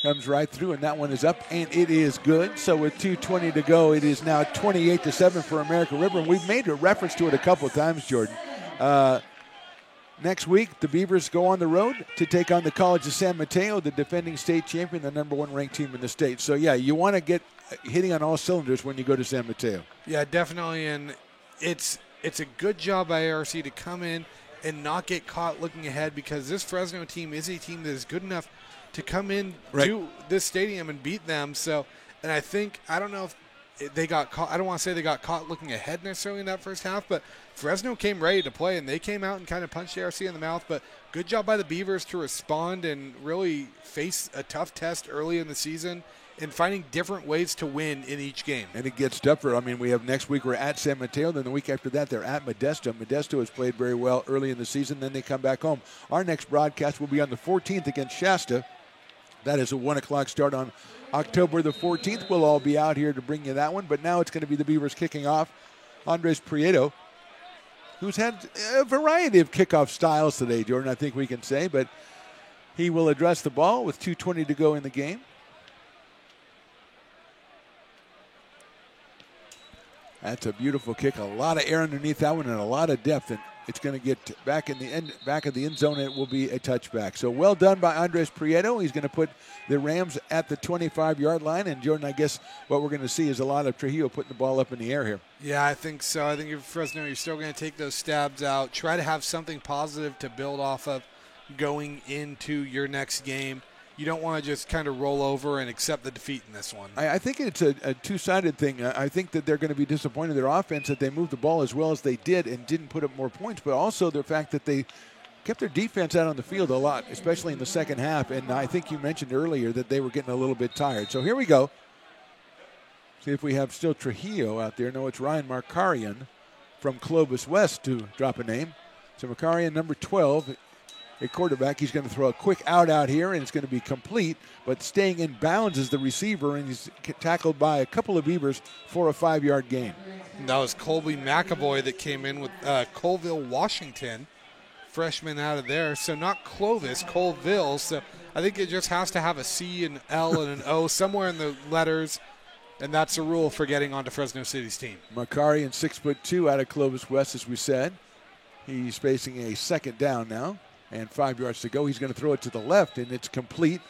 Comes right through, and that one is up, and it is good. So with 2:20 to go, it is now 28-7 for American River. And we've made a reference to it a couple of times, Jordan. Next week, the Beavers go on the road to take on the College of San Mateo, the defending state champion, the number 1 ranked team in the state. So, yeah, you want to get hitting on all cylinders when you go to San Mateo. Yeah, definitely, and it's a good job by ARC to come in and not get caught looking ahead, because this Fresno team is a team that is good enough to come in to this stadium and beat them. So, and I don't know if they got caught. I don't want to say they got caught looking ahead necessarily in that first half, but Fresno came ready to play, and they came out and kind of punched ARC in the mouth. But good job by the Beavers to respond and really face a tough test early in the season and finding different ways to win in each game. And it gets tougher. I mean, we have next week we're at San Mateo. Then the week after that they're at Modesto. Modesto has played very well early in the season. Then they come back home. Our next broadcast will be on the 14th against Shasta. That is a 1 o'clock start on October the 14th. We'll all be out here to bring you that one. But now it's going to be the Beavers kicking off. Andres Prieto, who's had a variety of kickoff styles today, Jordan, I think we can say. But he will address the ball with 2:20 to go in the game. That's a beautiful kick. A lot of air underneath that one and a lot of depth. And it's going to get back of the end zone, and it will be a touchback. So well done by Andres Prieto. He's going to put the Rams at the 25-yard line. And, Jordan, I guess what we're going to see is a lot of Trujillo putting the ball up in the air here. Yeah, I think so. I think if Fresno, you're still going to take those stabs out, try to have something positive to build off of going into your next game. You don't want to just kind of roll over and accept the defeat in this one. I think it's a two-sided thing. I think that they're going to be disappointed in their offense that they moved the ball as well as they did and didn't put up more points, but also the fact that they kept their defense out on the field a lot, especially in the second half. And I think you mentioned earlier that they were getting a little bit tired. So here we go. See if we have still Trujillo out there. No, it's Ryan Markarian from Clovis West to drop a name. So Markarian, number 12. A quarterback. He's going to throw a quick out here, and it's going to be complete, but staying in bounds as the receiver, and he's tackled by a couple of Beavers for a 5-yard gain. That was Colby McAvoy that came in with Colville, Washington, freshman out of there. So not Clovis, Colville. So I think it just has to have a C, an L, and an O somewhere in the letters, and that's the rule for getting onto Fresno City's team. Markarian, 6'2", out of Clovis West, as we said. He's facing a second down now. And 5 yards to go. He's going to throw it to the left, and it's complete.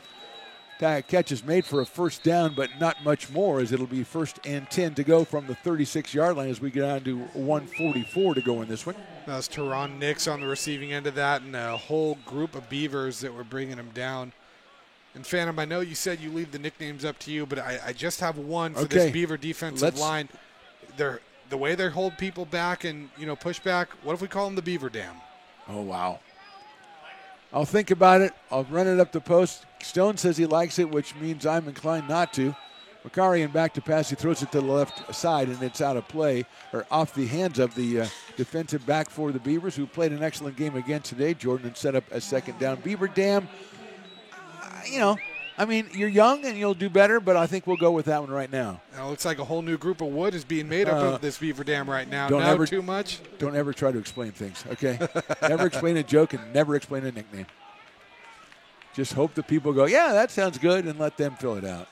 Catch is made for a first down, but not much more, as it'll be 1st and 10 to go from the 36-yard line as we get on to 1:44 to go in this one. That was Teron Nix on the receiving end of that, and a whole group of Beavers that were bringing him down. And Phantom, I know you said you leave the nicknames up to you, but I just have one for this Beaver defensive line. The way they hold people back and push back. What if we call them the Beaver Dam? Oh wow. I'll think about it. I'll run it up the post. Stone says he likes it, which means I'm inclined not to. Makarian back to pass. He throws it to the left side, and it's out of play, or off the hands of the defensive back for the Beavers, who played an excellent game again today, Jordan, and set up a second down. Beaver Dam, you're young and you'll do better, but I think we'll go with that one right now. It looks like a whole new group of wood is being made up of this Beaver Dam right now. Too much? Don't ever try to explain things, okay? Never explain a joke and never explain a nickname. Just hope the people go, yeah, that sounds good, and let them fill it out.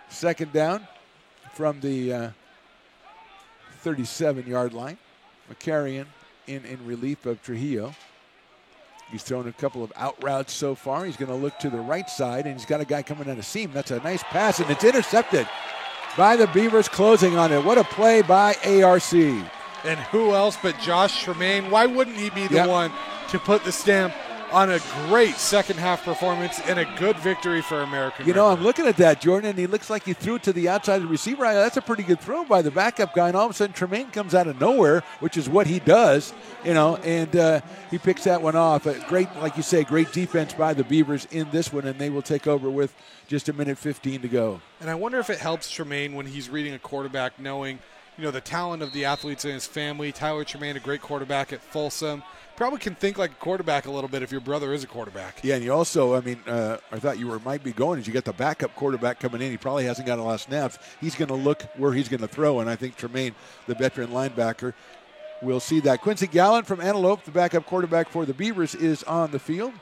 Second down from the 37-yard line. Makarian in relief of Trujillo. He's thrown a couple of out routes so far. He's going to look to the right side, and he's got a guy coming out of seam. That's a nice pass, and it's intercepted by the Beavers closing on it. What a play by ARC. And who else but Josh Tremaine? Why wouldn't he be the one to put the stamp on a great second-half performance and a good victory for American River? I'm looking at that, Jordan, and he looks like he threw it to the outside of the receiver. That's a pretty good throw by the backup guy, and all of a sudden Tremaine comes out of nowhere, which is what he does, and he picks that one off. Great, like you say, great defense by the Beavers in this one, and they will take over with just 1:15 to go. And I wonder if it helps Tremaine when he's reading a quarterback, knowing the talent of the athletes in his family. Tyler Tremaine, a great quarterback at Folsom. Probably can think like a quarterback a little bit if your brother is a quarterback. Yeah, and you also, I thought you might be going as you get the backup quarterback coming in. He probably hasn't got a lot of snaps. He's going to look where he's going to throw, and I think Tremaine, the veteran linebacker, will see that. Quincy Gallant from Antelope, the backup quarterback for the Beavers, is on the field.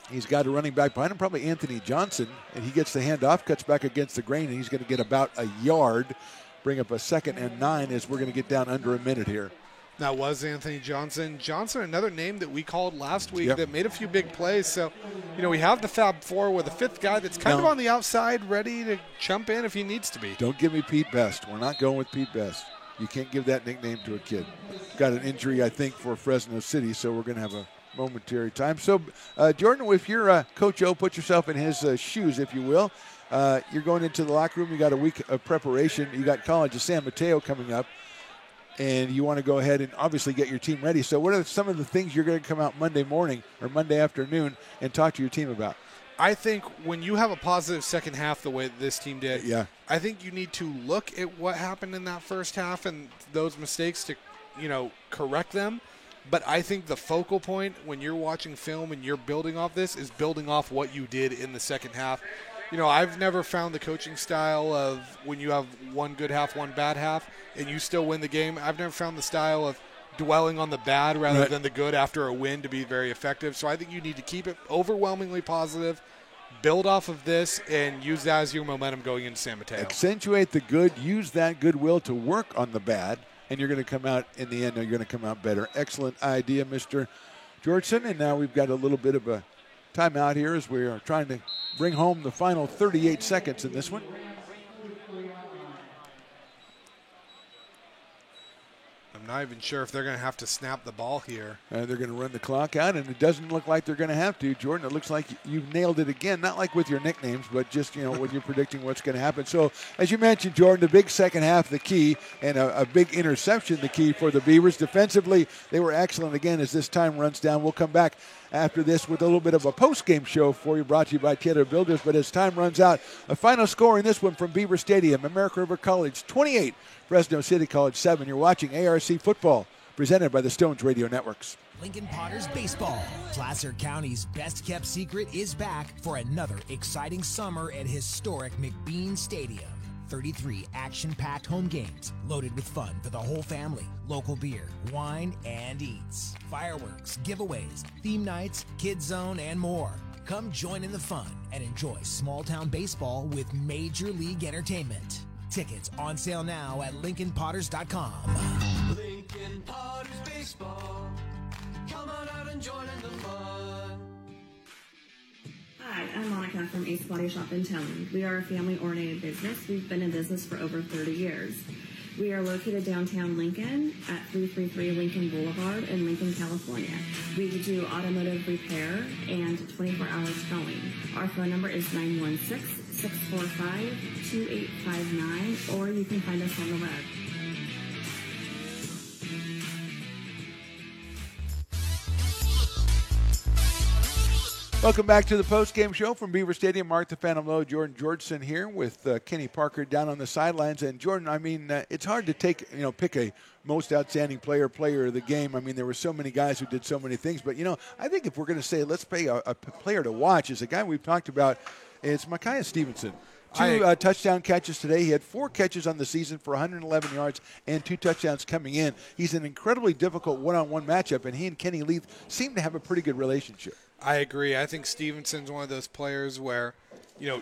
He's got a running back behind him, probably Anthony Johnson, and he gets the handoff, cuts back against the grain, and he's going to get about a yard, bring up a 2nd and 9 as we're going to get down under a minute here. That was Anthony Johnson. Johnson, another name that we called last week that made a few big plays. So, we have the Fab Four with a 5th guy that's kind of on the outside, ready to jump in if he needs to be. Don't give me Pete Best. We're not going with Pete Best. You can't give that nickname to a kid. Got an injury, I think, for Fresno City, so we're going to have a momentary time. So, Jordan, if you're Coach O, put yourself in his shoes, if you will. You're going into the locker room. You got a week of preparation. You got College of San Mateo coming up. And you want to go ahead and obviously get your team ready. So what are some of the things you're going to come out Monday morning or Monday afternoon and talk to your team about? I think when you have a positive second half the way this team did, I think you need to look at what happened in that first half and those mistakes to, correct them. But I think the focal point when you're watching film and you're building off this is building off what you did in the second half. I've never found the coaching style of when you have one good half, one bad half, and you still win the game. I've never found the style of dwelling on the bad rather than the good after a win to be very effective. So I think you need to keep it overwhelmingly positive, build off of this and use that as your momentum going into San Mateo. Accentuate the good, use that goodwill to work on the bad, and you're going to come out in the end, you're going to come out better. Excellent idea, Mr. Georgeson. And now we've got a little bit of a timeout here as we are trying to bring home the final 38 seconds in this one. I'm not even sure if they're going to have to snap the ball here. They're going to run the clock out, and it doesn't look like they're going to have to. Jordan, it looks like you've nailed it again, not like with your nicknames, but just, when you're predicting what's going to happen. So, as you mentioned, Jordan, the big second half, the key, and a big interception, the key for the Beavers. Defensively, they were excellent again as this time runs down. We'll come back after this with a little bit of a post-game show for you, brought to you by Taylor Builders. But as time runs out, a final score in this one from Beaver Stadium, American River College 28, Fresno City College 7. You're watching ARC Football, presented by the Stones Radio Networks. Lincoln Potters Baseball. Placer County's best-kept secret is back for another exciting summer at historic McBean Stadium. 33 action-packed home games loaded with fun for the whole family, local beer, wine, and eats. Fireworks, giveaways, theme nights, kids zone, and more. Come join in the fun and enjoy small-town baseball with Major League Entertainment. Tickets on sale now at LincolnPotters.com. Lincoln Potters Baseball. Come on out and join in the fun. Hi, I'm Monica from Ace Body Shop in Telling. We are a family-oriented business. We've been in business for over 30 years. We are located downtown Lincoln at 333 Lincoln Boulevard in Lincoln, California. We do automotive repair and 24-hour towing. Our phone number is 916-645-2859, or you can find us on the web. Welcome back to the post-game show from Beaver Stadium. Mark the Phantom Low, Jordan Georgeson here with Kenny Parker down on the sidelines. And Jordan, it's hard to pick a most outstanding player of the game. I mean, there were so many guys who did so many things. But, I think if we're going to say let's pay a player to watch, is a guy we've talked about. It's Micaiah Stevenson. Two touchdown catches today. He had 4 catches on the season for 111 yards and 2 touchdowns coming in. He's an incredibly difficult one-on-one matchup, and he and Kenny Leith seem to have a pretty good relationship. I agree. I think Stevenson's one of those players where,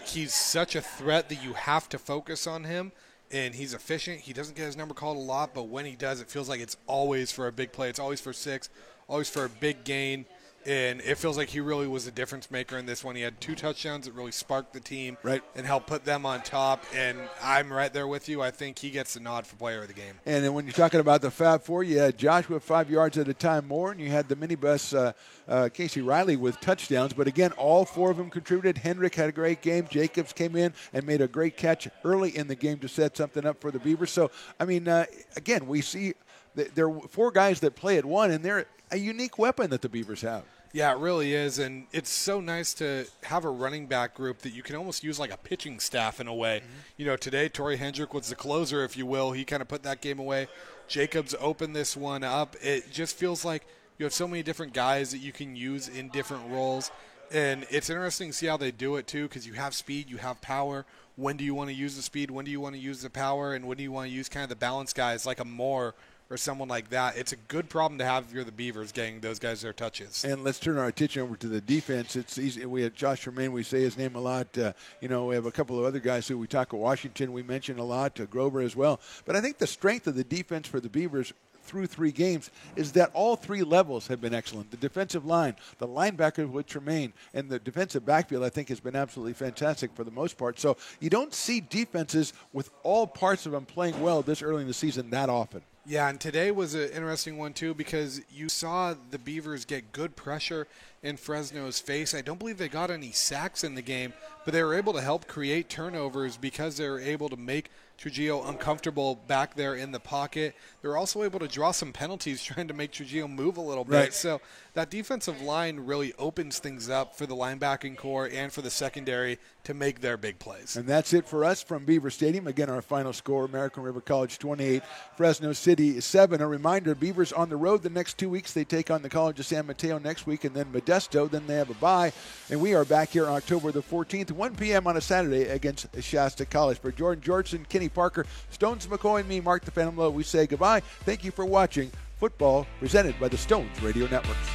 he's such a threat that you have to focus on him, and he's efficient. He doesn't get his number called a lot, but when he does, it feels like it's always for a big play. It's always for 6, always for a big gain. And it feels like he really was a difference maker in this one. He had 2 touchdowns that really sparked the team and helped put them on top. And I'm right there with you. I think he gets the nod for player of the game. And then when you're talking about the Fab Four, you had Joshua 5 yards at a time more, and you had the minibus Casey Riley with touchdowns. But again, all 4 of them contributed. Hendrick had a great game. Jacobs came in and made a great catch early in the game to set something up for the Beavers. So, again, we see there are 4 guys that play at one, and they're a unique weapon that the Beavers have. Yeah, it really is, and it's so nice to have a running back group that you can almost use like a pitching staff in a way. Mm-hmm. Today, Torrey Hendrick was the closer, if you will. He kind of put that game away. Jacobs opened this one up. It just feels like you have so many different guys that you can use in different roles, and it's interesting to see how they do it, too, because you have speed, you have power. When do you want to use the speed? When do you want to use the power? And when do you want to use kind of the balance guys like a Moore or someone like that? It's a good problem to have if you're the Beavers, getting those guys their touches. And let's turn our attention over to the defense. It's easy. We had Josh Tremaine. We say his name a lot. We have a couple of other guys who we talk at Washington. We mention a lot. Grover as well. But I think the strength of the defense for the Beavers through 3 games is that all 3 levels have been excellent. The defensive line, the linebackers with Tremaine, and the defensive backfield, I think, has been absolutely fantastic for the most part. So you don't see defenses with all parts of them playing well this early in the season that often. Yeah, and today was an interesting one, too, because you saw the Beavers get good pressure in Fresno's face. I don't believe they got any sacks in the game, but they were able to help create turnovers because they were able to make Trujillo uncomfortable back there in the pocket. They were also able to draw some penalties trying to make Trujillo move a little bit. Right. So that defensive line really opens things up for the linebacking core and for the secondary to make their big plays. And that's it for us from Beaver Stadium. Again, our final score, American River College 28, Fresno City 7. A reminder, Beavers on the road the next 2 weeks. They take on the College of San Mateo next week and then Modesto. Then they have a bye. And we are back here October the 14th, 1 p.m. on a Saturday against Shasta College. For Jordan Georgeson, Kenny Parker, Stones McCoy, and me, Mark the Phantom Low, we say goodbye. Thank you for watching Football, presented by the Stones Radio Networks.